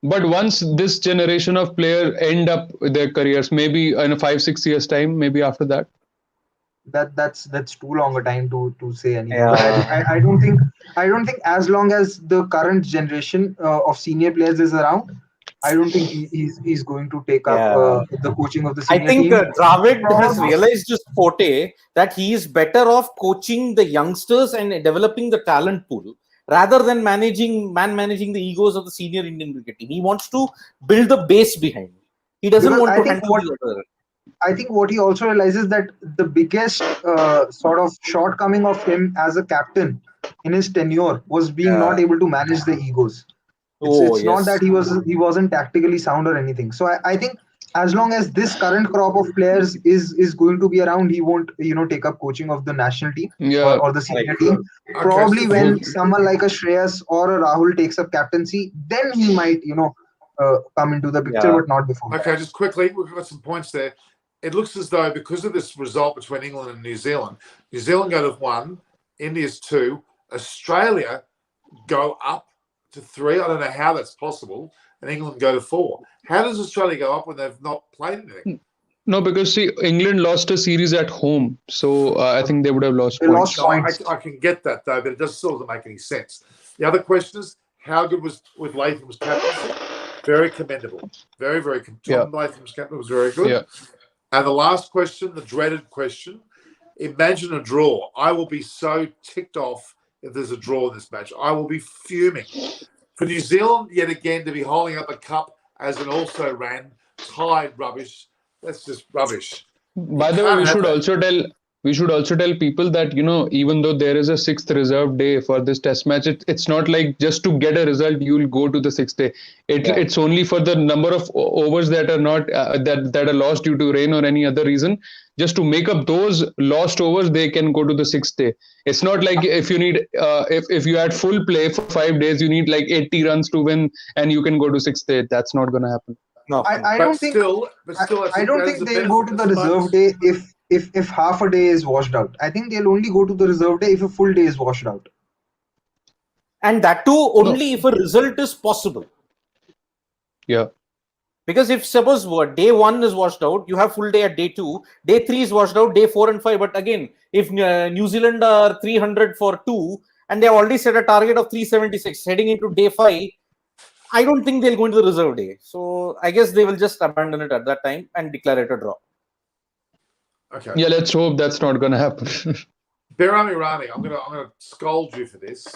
but once this generation of players end up their careers, maybe in a 5-6 years time, maybe after that. That's too long a time to say anything. Yeah. I don't think as long as the current generation of senior players is around, I don't think he's going to take up the coaching of the senior team. I think Dravid has realized his forte, that he is better off coaching the youngsters and developing the talent pool, rather than managing the egos of the senior Indian cricket team. He wants to build the base behind. He doesn't want to handle the other. I think what he also realizes, that the biggest sort of shortcoming of him as a captain in his tenure was being not able to manage the egos. It's not that he wasn't tactically sound or anything. So I think as long as this current crop of players is going to be around, he won't take up coaching of the national team or the senior team. Probably when someone like a Shreyas or a Rahul takes up captaincy, then he might come into the picture, but not before. Okay, just quickly, we've got some points there. It looks as though, because of this result between England and New Zealand go to 1, India's 2, Australia go up to 3. I don't know how that's possible, and England go to 4. How does Australia go up when they've not played anything? No, because see, England lost a series at home, so I think they would have lost points. I can get that though, but it still doesn't make any sense. The other question is, how good was with Latham's captaincy? Very commendable. Very, very commendable. Latham's captain was very good. Yeah. And the last question, the dreaded question: imagine a draw. I will be so ticked off if there's a draw in this match. I will be fuming. For New Zealand, yet again, to be holding up a cup as an also ran, tied rubbish. That's just rubbish. By the way, we should also tell people that, even though there is a 6th reserve day for this test match, it's not like just to get a result, you'll go to the 6th day. It's only for the number of overs that are not that are lost due to rain or any other reason. Just to make up those lost overs, they can go to the 6th day. It's not like if you need if you had full play for 5 days, you need like 80 runs to win, and you can go to 6th day. That's not going to happen. No, I don't think. I don't think they'll go to the reserve day if half a day is washed out. I think they'll only go to the reserve day if a full day is washed out. And that too only if a result is possible. Yeah. Because if suppose day 1 is washed out, you have full day at day 2, day 3 is washed out, day 4 and 5. But again, if New Zealand are 300 for 2 and they have already set a target of 376 heading into day 5, I don't think they'll go into the reserve day. So I guess they will just abandon it at that time and declare it a draw. Okay. Yeah, let's hope that's not going to happen. Birmingham Rani, I'm gonna scold you for this.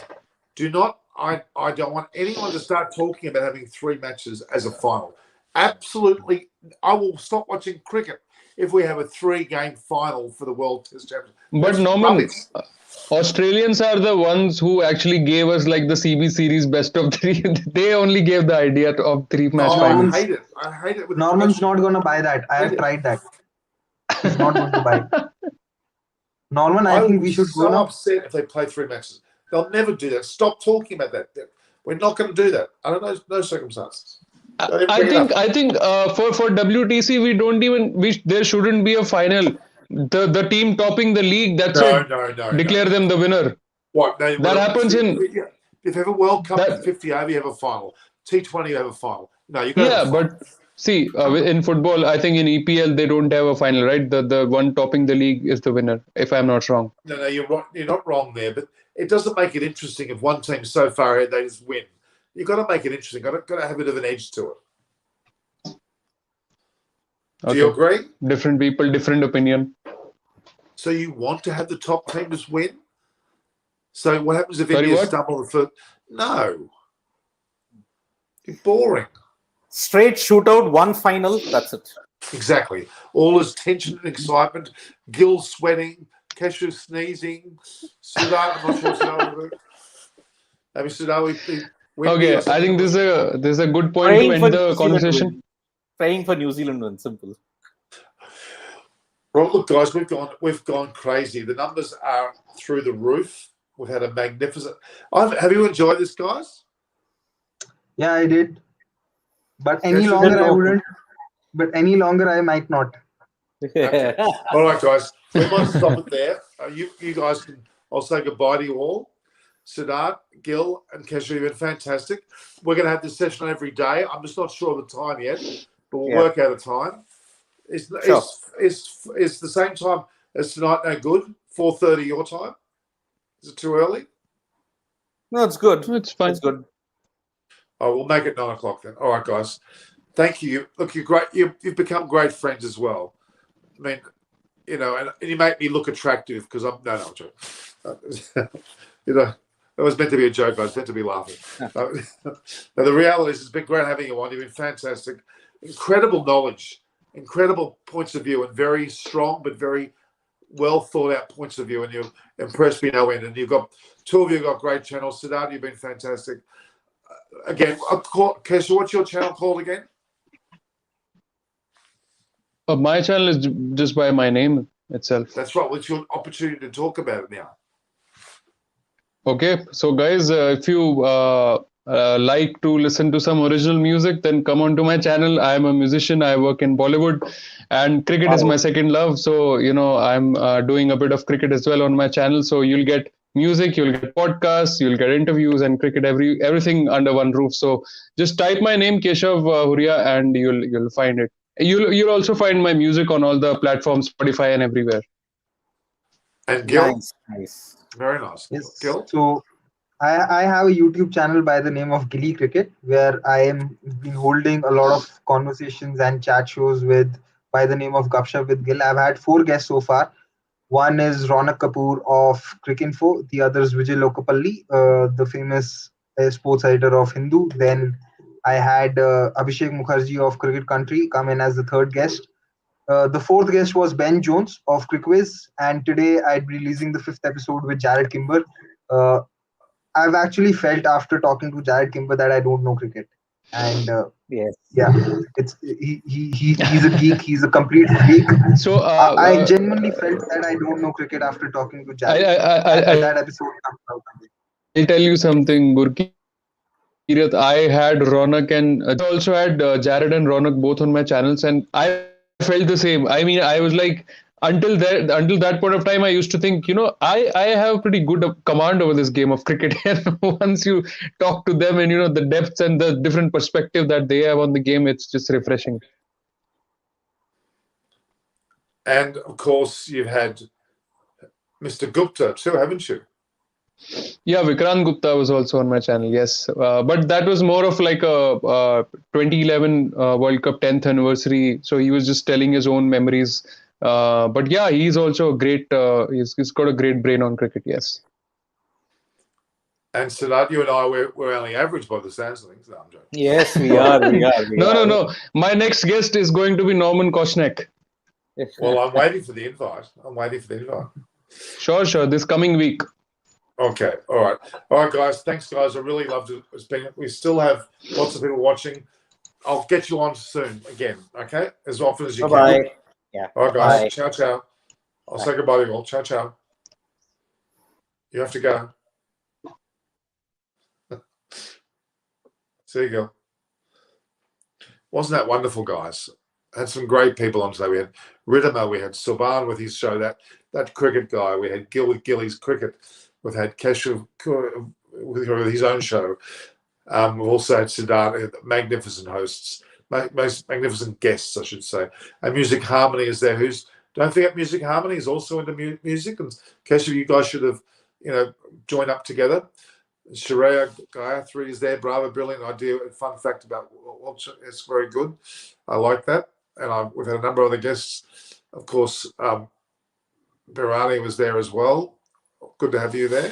Do not. I don't want anyone to start talking about having 3 matches as a final. Absolutely, I will stop watching cricket if we have a 3-game final for the World Test Championship. But Norman, Australians are the ones who actually gave us like the CB series best of 3. They only gave the idea of 3-match finals. I hate it. I hate it. Norman's not going to buy that. I have tried that. He's not going to buy it. Norman, I think we should go now. I'm so upset if they play 3 matches. They'll never do that. Stop talking about that. We're not going to do that. Under no circumstances. I think for WTC there shouldn't be a final. The team topping the league, that's it. No. Declare them the winner. What? No, that happens if you have a World Cup in 50 over, you have a final. T20, you have a final. No, you got. Yeah, but see, in football, I think in EPL they don't have a final, right? The one topping the league is the winner, if I'm not wrong. No, you're right. You're not wrong there, but it doesn't make it interesting if one team's so far ahead they just win. You've got to make it interesting. Got to have a bit of an edge to it. Okay. Do you agree? Different people, different opinion. So you want to have the top team just win? So what happens if India stumble the foot? No. It's boring. Straight shootout, 1 final, that's it. Exactly. All this tension and excitement, Gil sweating, Keshu sneezing, Sudar, I'm not sure Sudar. Maybe Sudar, okay, I think this is a good point to end the conversation. Praying for New Zealand win, simple. Right, look, guys, we've gone crazy. The numbers are through the roof. We've had a magnificent. Have you enjoyed this, guys? Yeah, I did. But any longer I wouldn't. But any longer I might not. Okay. All right, guys. We might stop it there. You guys can. I'll say goodbye to you all. Siddharth, Gil, and Kesha, you've been fantastic. We're going to have this session every day. I'm just not sure of the time yet, but we'll work out a time. Is the same time as tonight no good? 4:30 your time? Is it too early? No, it's good. It's fine. It's good. Oh, we'll make it 9 o'clock then. All right, guys. Thank you. Look, you're great. You've become great friends as well. I mean, and you make me look attractive because I'm no joke. It was meant to be a joke. I was meant to be laughing. Now, the reality is, it's been great having you on. You've been fantastic. Incredible knowledge, incredible points of view, and very strong but very well thought out points of view. And you've impressed me no end. And you've got 2 of you got great channels. Siddharth, you've been fantastic. Again, Kesha, what's your channel called again? My channel is just by my name itself. That's right. Well, it's your opportunity to talk about it now. Okay, so guys, if you like to listen to some original music, then come on to my channel. I am a musician. I work in Bollywood, and cricket is my second love. So I'm doing a bit of cricket as well on my channel. So you'll get music, you'll get podcasts, you'll get interviews and cricket, everything under one roof. So just type my name, Keshav Huria, and you'll find it. You'll also find my music on all the platforms, Spotify and everywhere. And Gil? Nice. Very nice. Yes. Gil? So I have a YouTube channel by the name of Gilly Cricket, where I am been holding a lot of conversations and chat shows by the name of Gupshup with Gil. I've had 4 guests so far. One is Ronak Kapoor of Cricinfo. The other is Vijay Lokapalli, the famous sports editor of Hindu. Then I had Abhishek Mukherjee of Cricket Country come in as the 3rd guest. The 4th guest was Ben Jones of CricWiz, and today I'd be releasing the 5th episode with Jared Kimber. I've actually felt after talking to Jared Kimber that I don't know cricket, and Yes. yeah, he's a geek. He's a complete geek. So I genuinely felt that I don't know cricket after talking to Jared. That episode comes out. I'll tell you something, Gurki. I had Ronak and also had Jared and Ronak both on my channels, and I felt the same. I mean, I was like, until that point of time, I used to think, I have pretty good command over this game of cricket. And once you talk to them and the depths and the different perspective that they have on the game, it's just refreshing. And of course, you've had Mr. Gupta too, haven't you? Yeah, Vikrant Gupta was also on my channel, yes. But that was more of like a 2011 World Cup 10th anniversary. So he was just telling his own memories. But yeah, he's also a great, he's got a great brain on cricket, yes. And Siddharth, you and I, we're only average by the sounds of things. No, I'm joking. Yes, we are. No. My next guest is going to be Norman Koshnek. Well, I'm waiting for the invite. Sure. This coming week. Okay. All right, guys. Thanks, guys. I really loved it. We still have lots of people watching. I'll get you on soon again. Okay, as often as you Bye-bye. can. Yeah. All right, guys. Bye. Ciao, ciao. I'll say goodbye to you all. Ciao, ciao. You have to go. There you go. Wasn't that wonderful, guys? Had some great people on today. We had Riddimer, we had Subhan with his show, that cricket guy. We had Gil with Gilly's cricket. We've had Keshav with his own show. We've also had Siddharth, magnificent hosts, most magnificent guests, I should say. And Music Harmony is there. Don't forget, Music Harmony is also into music. And Keshav, you guys should have, joined up together. Sharia Gayatri is there. Bravo, brilliant idea. Fun fact about Walter. It's very good. I like that. And we've had a number of other guests. Of course, Birani was there as well. Good to have you there.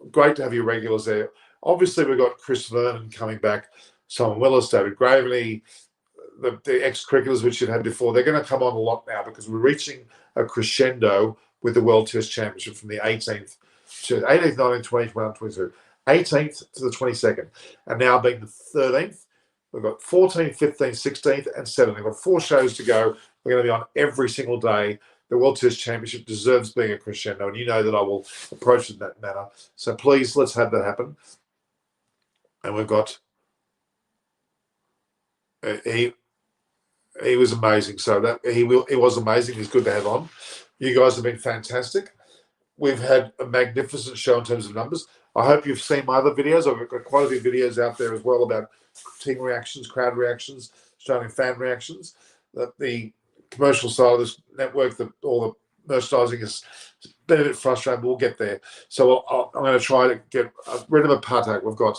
Great to have you regulars there. Obviously, we've got Chris Vernon coming back, Simon Willis, David Graveney, the ex-cricketers which you've had before. They're going to come on a lot now because we're reaching a crescendo with the World Test Championship from the 18th to 18th, 19th, 20th, 21st, 22nd. 18th to the 22nd. And now being the 13th, we've got 14th, 15th, 16th, and 17th. We've got 4 shows to go. We're going to be on every single day. The World Test Championship deserves being a crescendo, and you know that I will approach it in that manner. So please, let's have that happen. And we've got he was amazing. So that he was amazing. He's good to have on. You guys have been fantastic. We've had a magnificent show in terms of numbers. I hope you've seen my other videos. I've got quite a few videos out there as well about team reactions, crowd reactions, Australian fan reactions. The commercial side of this network, all the merchandising is a bit frustrating, but we'll get there. So I'm going to try to get rid of a Patak. We've got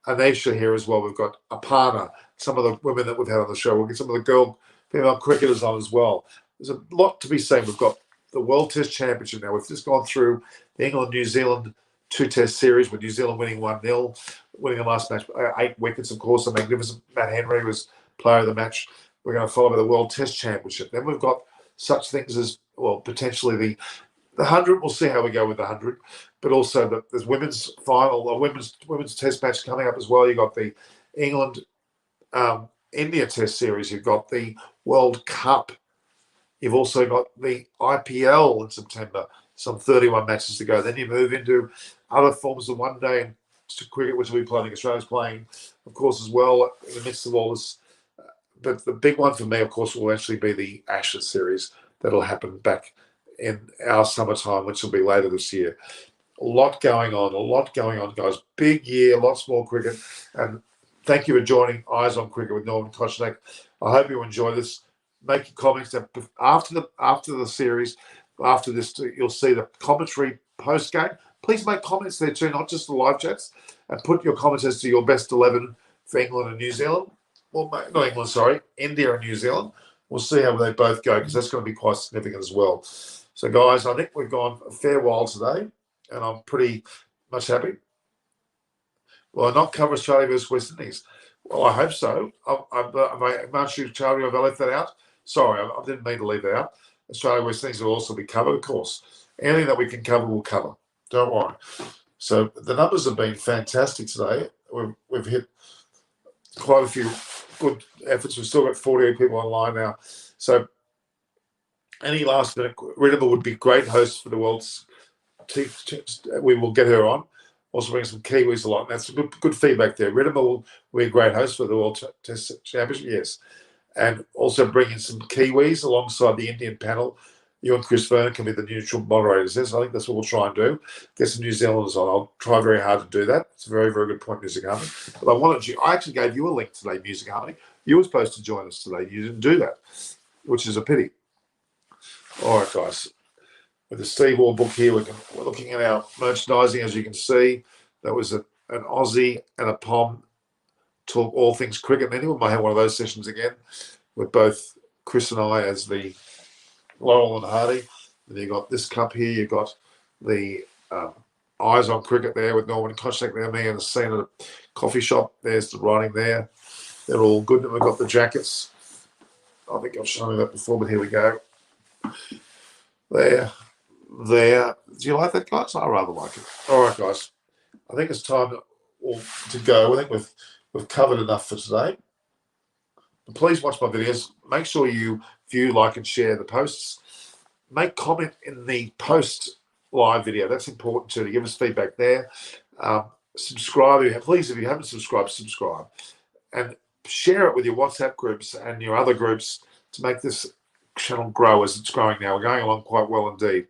Anisha here as well. We've got Aparna, some of the women that we've had on the show. We'll get some of the female cricketers on as well. There's a lot to be seen. We've got the World Test Championship now. We've just gone through the England-New Zealand 2-test series with New Zealand winning 1-0, winning the last match, 8 wickets, of course. The magnificent Matt Henry was player of the match. We're going to follow by the World Test Championship. Then we've got such things as, well, potentially the 100. We'll see how we go with the 100. But also there's women's final, a women's test match coming up as well. You've got the England India Test series. You've got the World Cup. You've also got the IPL in September. Some 31 matches to go. Then you move into other forms of one day to cricket, which will be playing. Australia's playing, of course, as well in the midst of all this. But the big one for me, of course, will actually be the Ashes series that'll happen back in our summertime, which will be later this year. A lot going on, guys. Big year, lots more cricket. And thank you for joining Eyes on Cricket with Norman Koshnek. I hope you enjoy this. Make your comments after the series. After this, you'll see the commentary post-game. Please make comments there too, not just the live chats. And put your comments as to your best 11 for England and New Zealand. Well, not England, sorry, India and New Zealand. We'll see how they both go because that's going to be quite significant as well. So, guys, I think we've gone a fair while today, and I'm pretty much happy. Will I not cover Australia versus West Indies? Well, I hope so. I'm not sure, Charlie, if I left that out. Sorry, I didn't mean to leave that out. Australia West Indies will also be covered, of course. Anything that we can cover, we'll cover. Don't worry. So the numbers have been fantastic today. We've hit quite a few good efforts. We've still got 48 people online now. So any last minute, Riddimer would be great host for the World's. We will get her on. Also bring some Kiwis along. That's good feedback there. Riddimer will be a great host for the World Test Championship, yes. And also bring in some Kiwis alongside the Indian panel. You and Chris Vernon can be the neutral moderators. Yes, I think that's what we'll try and do. Get some New Zealanders on. I'll try very hard to do that. It's a very, very good point, Music Harmony. But I actually gave you a link today, Music Harmony. You were supposed to join us today. You didn't do that, which is a pity. All right, guys. With the Steve Orr book here, we're looking at our merchandising. As you can see, that was an Aussie and a Pom talk all things cricket. And anyone might have one of those sessions again with both Chris and I as the Laurel and Hardy. And you've got this cup here. You've got the Eyes on Cricket there with Norman Kochek there, me and the scene at a coffee shop. There's the writing there. They're all good. And we've got the jackets. I think I've shown you that before, but here we go. There. Do you like that, guys? I rather like it. All right, guys. I think it's time to go. I think we've covered enough for today. But please watch my videos. Make sure you view, like, and share the posts. Make comment in the post live video. That's important too, to give us feedback there. Subscribe. Please, if you haven't subscribed, subscribe. And share it with your WhatsApp groups and your other groups to make this channel grow as it's growing now. We're going along quite well indeed.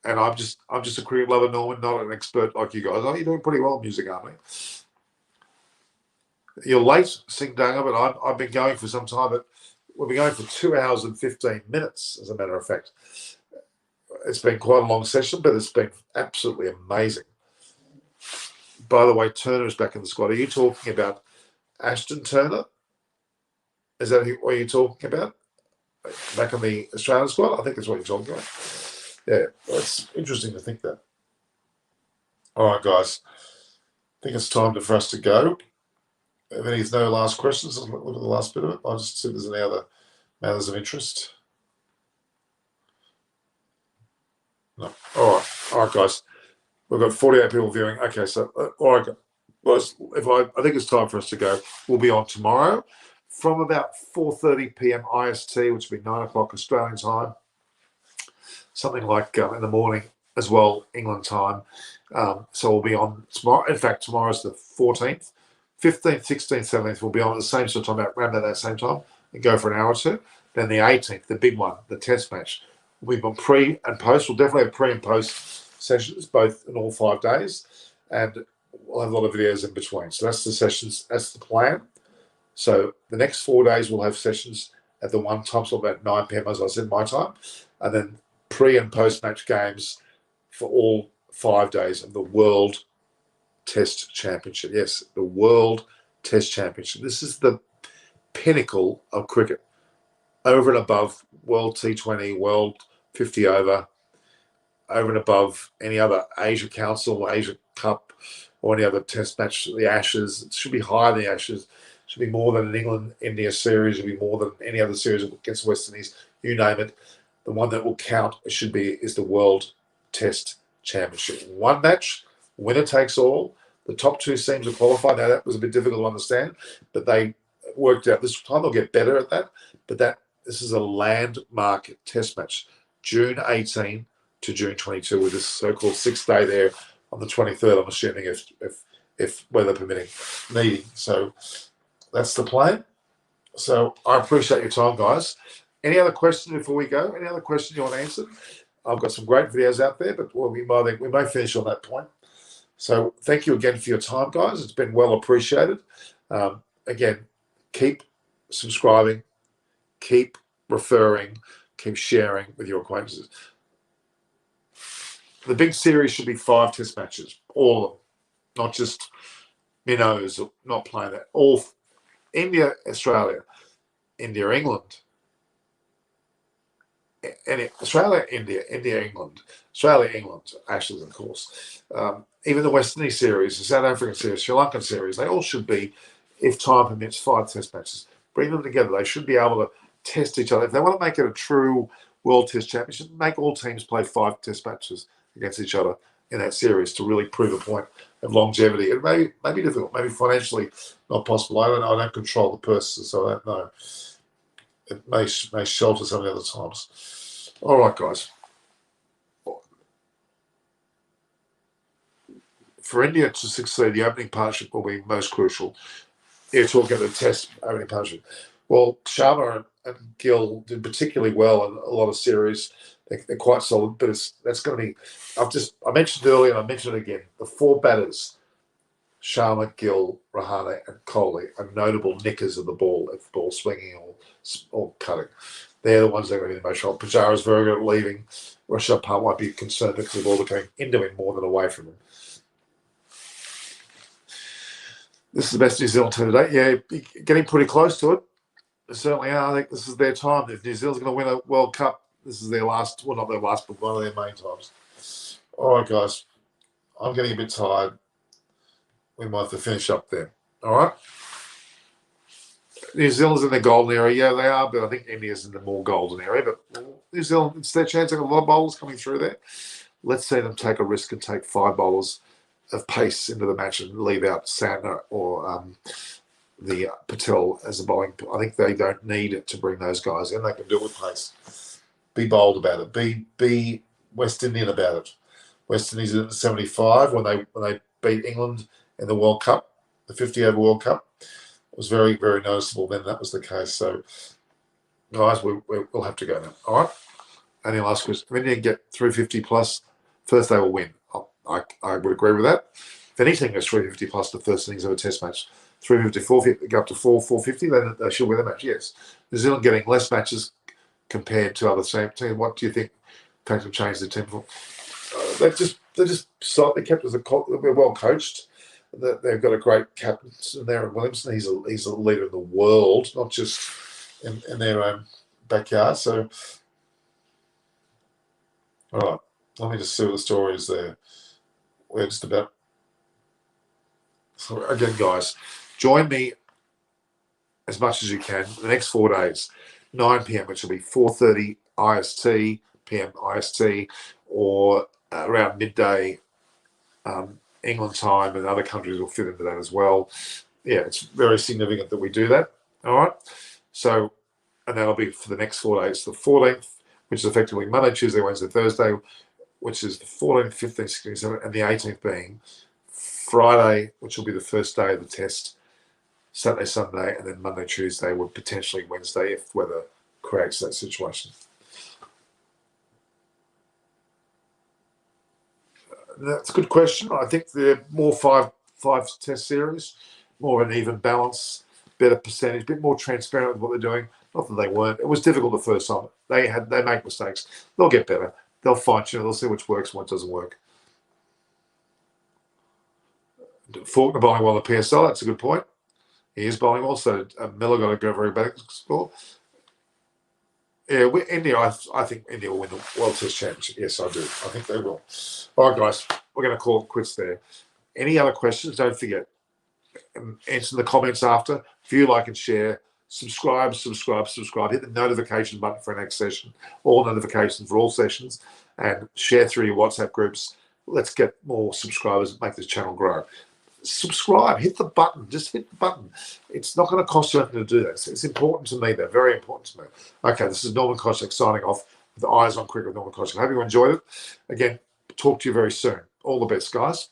And I'm just a cricket lover, Norman, not an expert like you guys. Oh, you're doing pretty well, Music Army. You're late, Sing Danga, but I've been going for some time. But we've been going for 2 hours and 15 minutes, as a matter of fact. It's been quite a long session, but it's been absolutely amazing. By the way, Turner's back in the squad. Are you talking about Ashton Turner? Is that what you're talking about? Back in the Australian squad? I think that's what you're talking about. Yeah, well, it's interesting to think that. All right, guys. I think it's time for us to go. If there's no last questions, let's look at the last bit of it. I'll just see if there's any other matters of interest. No. All right, guys. We've got 48 people viewing. Okay, so all right, guys. I think it's time for us to go. We'll be on tomorrow from about 4:30 p.m. IST, which will be 9 o'clock Australian time. Something like in the morning as well, England time. So we'll be on tomorrow. In fact, tomorrow's the 14th. 15th, 16th, 17th, we'll be on at the same sort of time, around about that same time, and go for an hour or two. Then the 18th, the big one, the test match. We've got pre and post. We'll definitely have pre and post sessions, both in all 5 days. And we'll have a lot of videos in between. So that's the sessions. That's the plan. So the next 4 days, we'll have sessions at the one time slot about 9 p.m., as I said, my time. And then pre and post match games for all 5 days of the World Test Championship. Yes, the World Test Championship. This is the pinnacle of cricket, over and above World T20, World 50 over and above any other Asia Council, Asia Cup, or any other test match. The Ashes, it should be higher than the Ashes. It should be more than an England-India series. It should be more than any other series against the West Indies. You name it. The one that will count is the World Test Championship. One match, winner takes all. The top 2 teams are qualified. Now, that was a bit difficult to understand, but they worked out. This time they'll get better at that. But this is a landmark test match, June 18 to June 22, with this so-called 6th day there on the 23rd, I'm assuming, if weather permitting, needing. So that's the plan. So I appreciate your time, guys. Any other questions before we go? Any other questions you want answered? I've got some great videos out there, but we may finish on that point. So thank you again for your time, guys. It's been well appreciated. Again, keep subscribing, keep referring, keep sharing with your acquaintances. The big series should be 5 test matches, all of them, not just minnows, not playing that. All India, Australia, India, England. Australia, India, England, Australia, England, Ashes, of course. Even the West Indies series, the South African series, Sri Lankan series, they all should be, if time permits, 5 test matches. Bring them together. They should be able to test each other. If they want to make it a true World Test Championship, make all teams play 5 test matches against each other in that series to really prove a point of longevity. It may be difficult, maybe financially not possible. I don't know. I don't control the purses, so I don't know. It may shelter some of the other times. All right, guys. For India to succeed, the opening partnership will be most crucial. You're talking about the test opening partnership. Well, Sharma and Gill did particularly well in a lot of series. They're quite solid, but that's going to be. I mentioned earlier, and I mentioned it again. The 4 batters, Sharma, Gill, Rahane, and Kohli, are notable nickers of the ball if the ball swinging or cutting. They're the ones that are going to be the most shot. Pujara's very good at leaving. Rishabh Pant might be concerned because the ball coming into him more than away from him. This is the best New Zealand team today. Yeah, getting pretty close to it. They certainly are. I think this is their time. If New Zealand's going to win a World Cup, this is their last, well, not their last, but one of their main times. All right, guys. I'm getting a bit tired. We might have to finish up there. All right? New Zealand's in the golden area. Yeah, they are, but I think India's in the more golden area. But New Zealand, it's their chance. They've got a lot of bowlers coming through there. Let's see them take a risk and take 5 bowlers of pace into the match and leave out Santner or the Patel as a bowling. I think they don't need it to bring those guys in. They can do it with pace. Be bold about it. Be West Indian about it. West Indies in 75 when they beat England in the World Cup, the 50-over World Cup. It was very, very noticeable then that was the case. So, guys, we'll have to go now. All right? Any last question? If India get 350 plus, first they will win. I would agree with that. If anything goes 350 plus the first innings of a test match, 350, 450, go up to 450, then they should win the match, yes. New Zealand getting less matches compared to other same teams. What do you think tactical change the team for? They kept us they're well coached. They've got a great captain there in Williamson. He's a leader in the world, not just in their own backyard. So, all right, let me just see what the story is there. We're just about. So again, guys, join me as much as you can the next 4 days, 9 p.m., which will be 4:30 IST, p.m. IST, or around midday England time, and other countries will fit into that as well. Yeah, it's very significant that we do that. All right. So, and that'll be for the next 4 days. The 14th, which is effectively Monday, Tuesday, Wednesday, Thursday, which is the 14th, 15th, 16th, 17th, and the 18th being Friday, which will be the first day of the test, Saturday, Sunday, and then Monday, Tuesday, would potentially Wednesday if weather creates that situation. That's a good question. I think they're more five test series, more of an even balance, better percentage, a bit more transparent with what they're doing. Not that they weren't. It was difficult the first time. They make mistakes. They'll get better. They'll fine tune. They'll see which works and what doesn't work. Faulkner bowling well in the PSL. That's a good point. He is bowling well. So Miller got to go very back score. Yeah, India. I think India will win the World Test Championship. Yes, I do. I think they will. All right, guys, we're going to call it quits there. Any other questions? Don't forget. Answer in the comments after. View, like, and share. Subscribe. Hit the notification button for our next session. All notifications for all sessions, and share through your WhatsApp groups. Let's get more subscribers and make this channel grow. Subscribe, hit the button, just hit the button. It's not going to cost you anything to do that. It's important to me, though, very important to me. Okay, this is Norman Koshek signing off with Eyes on Cricket with Norman Koshek. I hope you enjoyed it. Again, talk to you very soon. All the best, guys.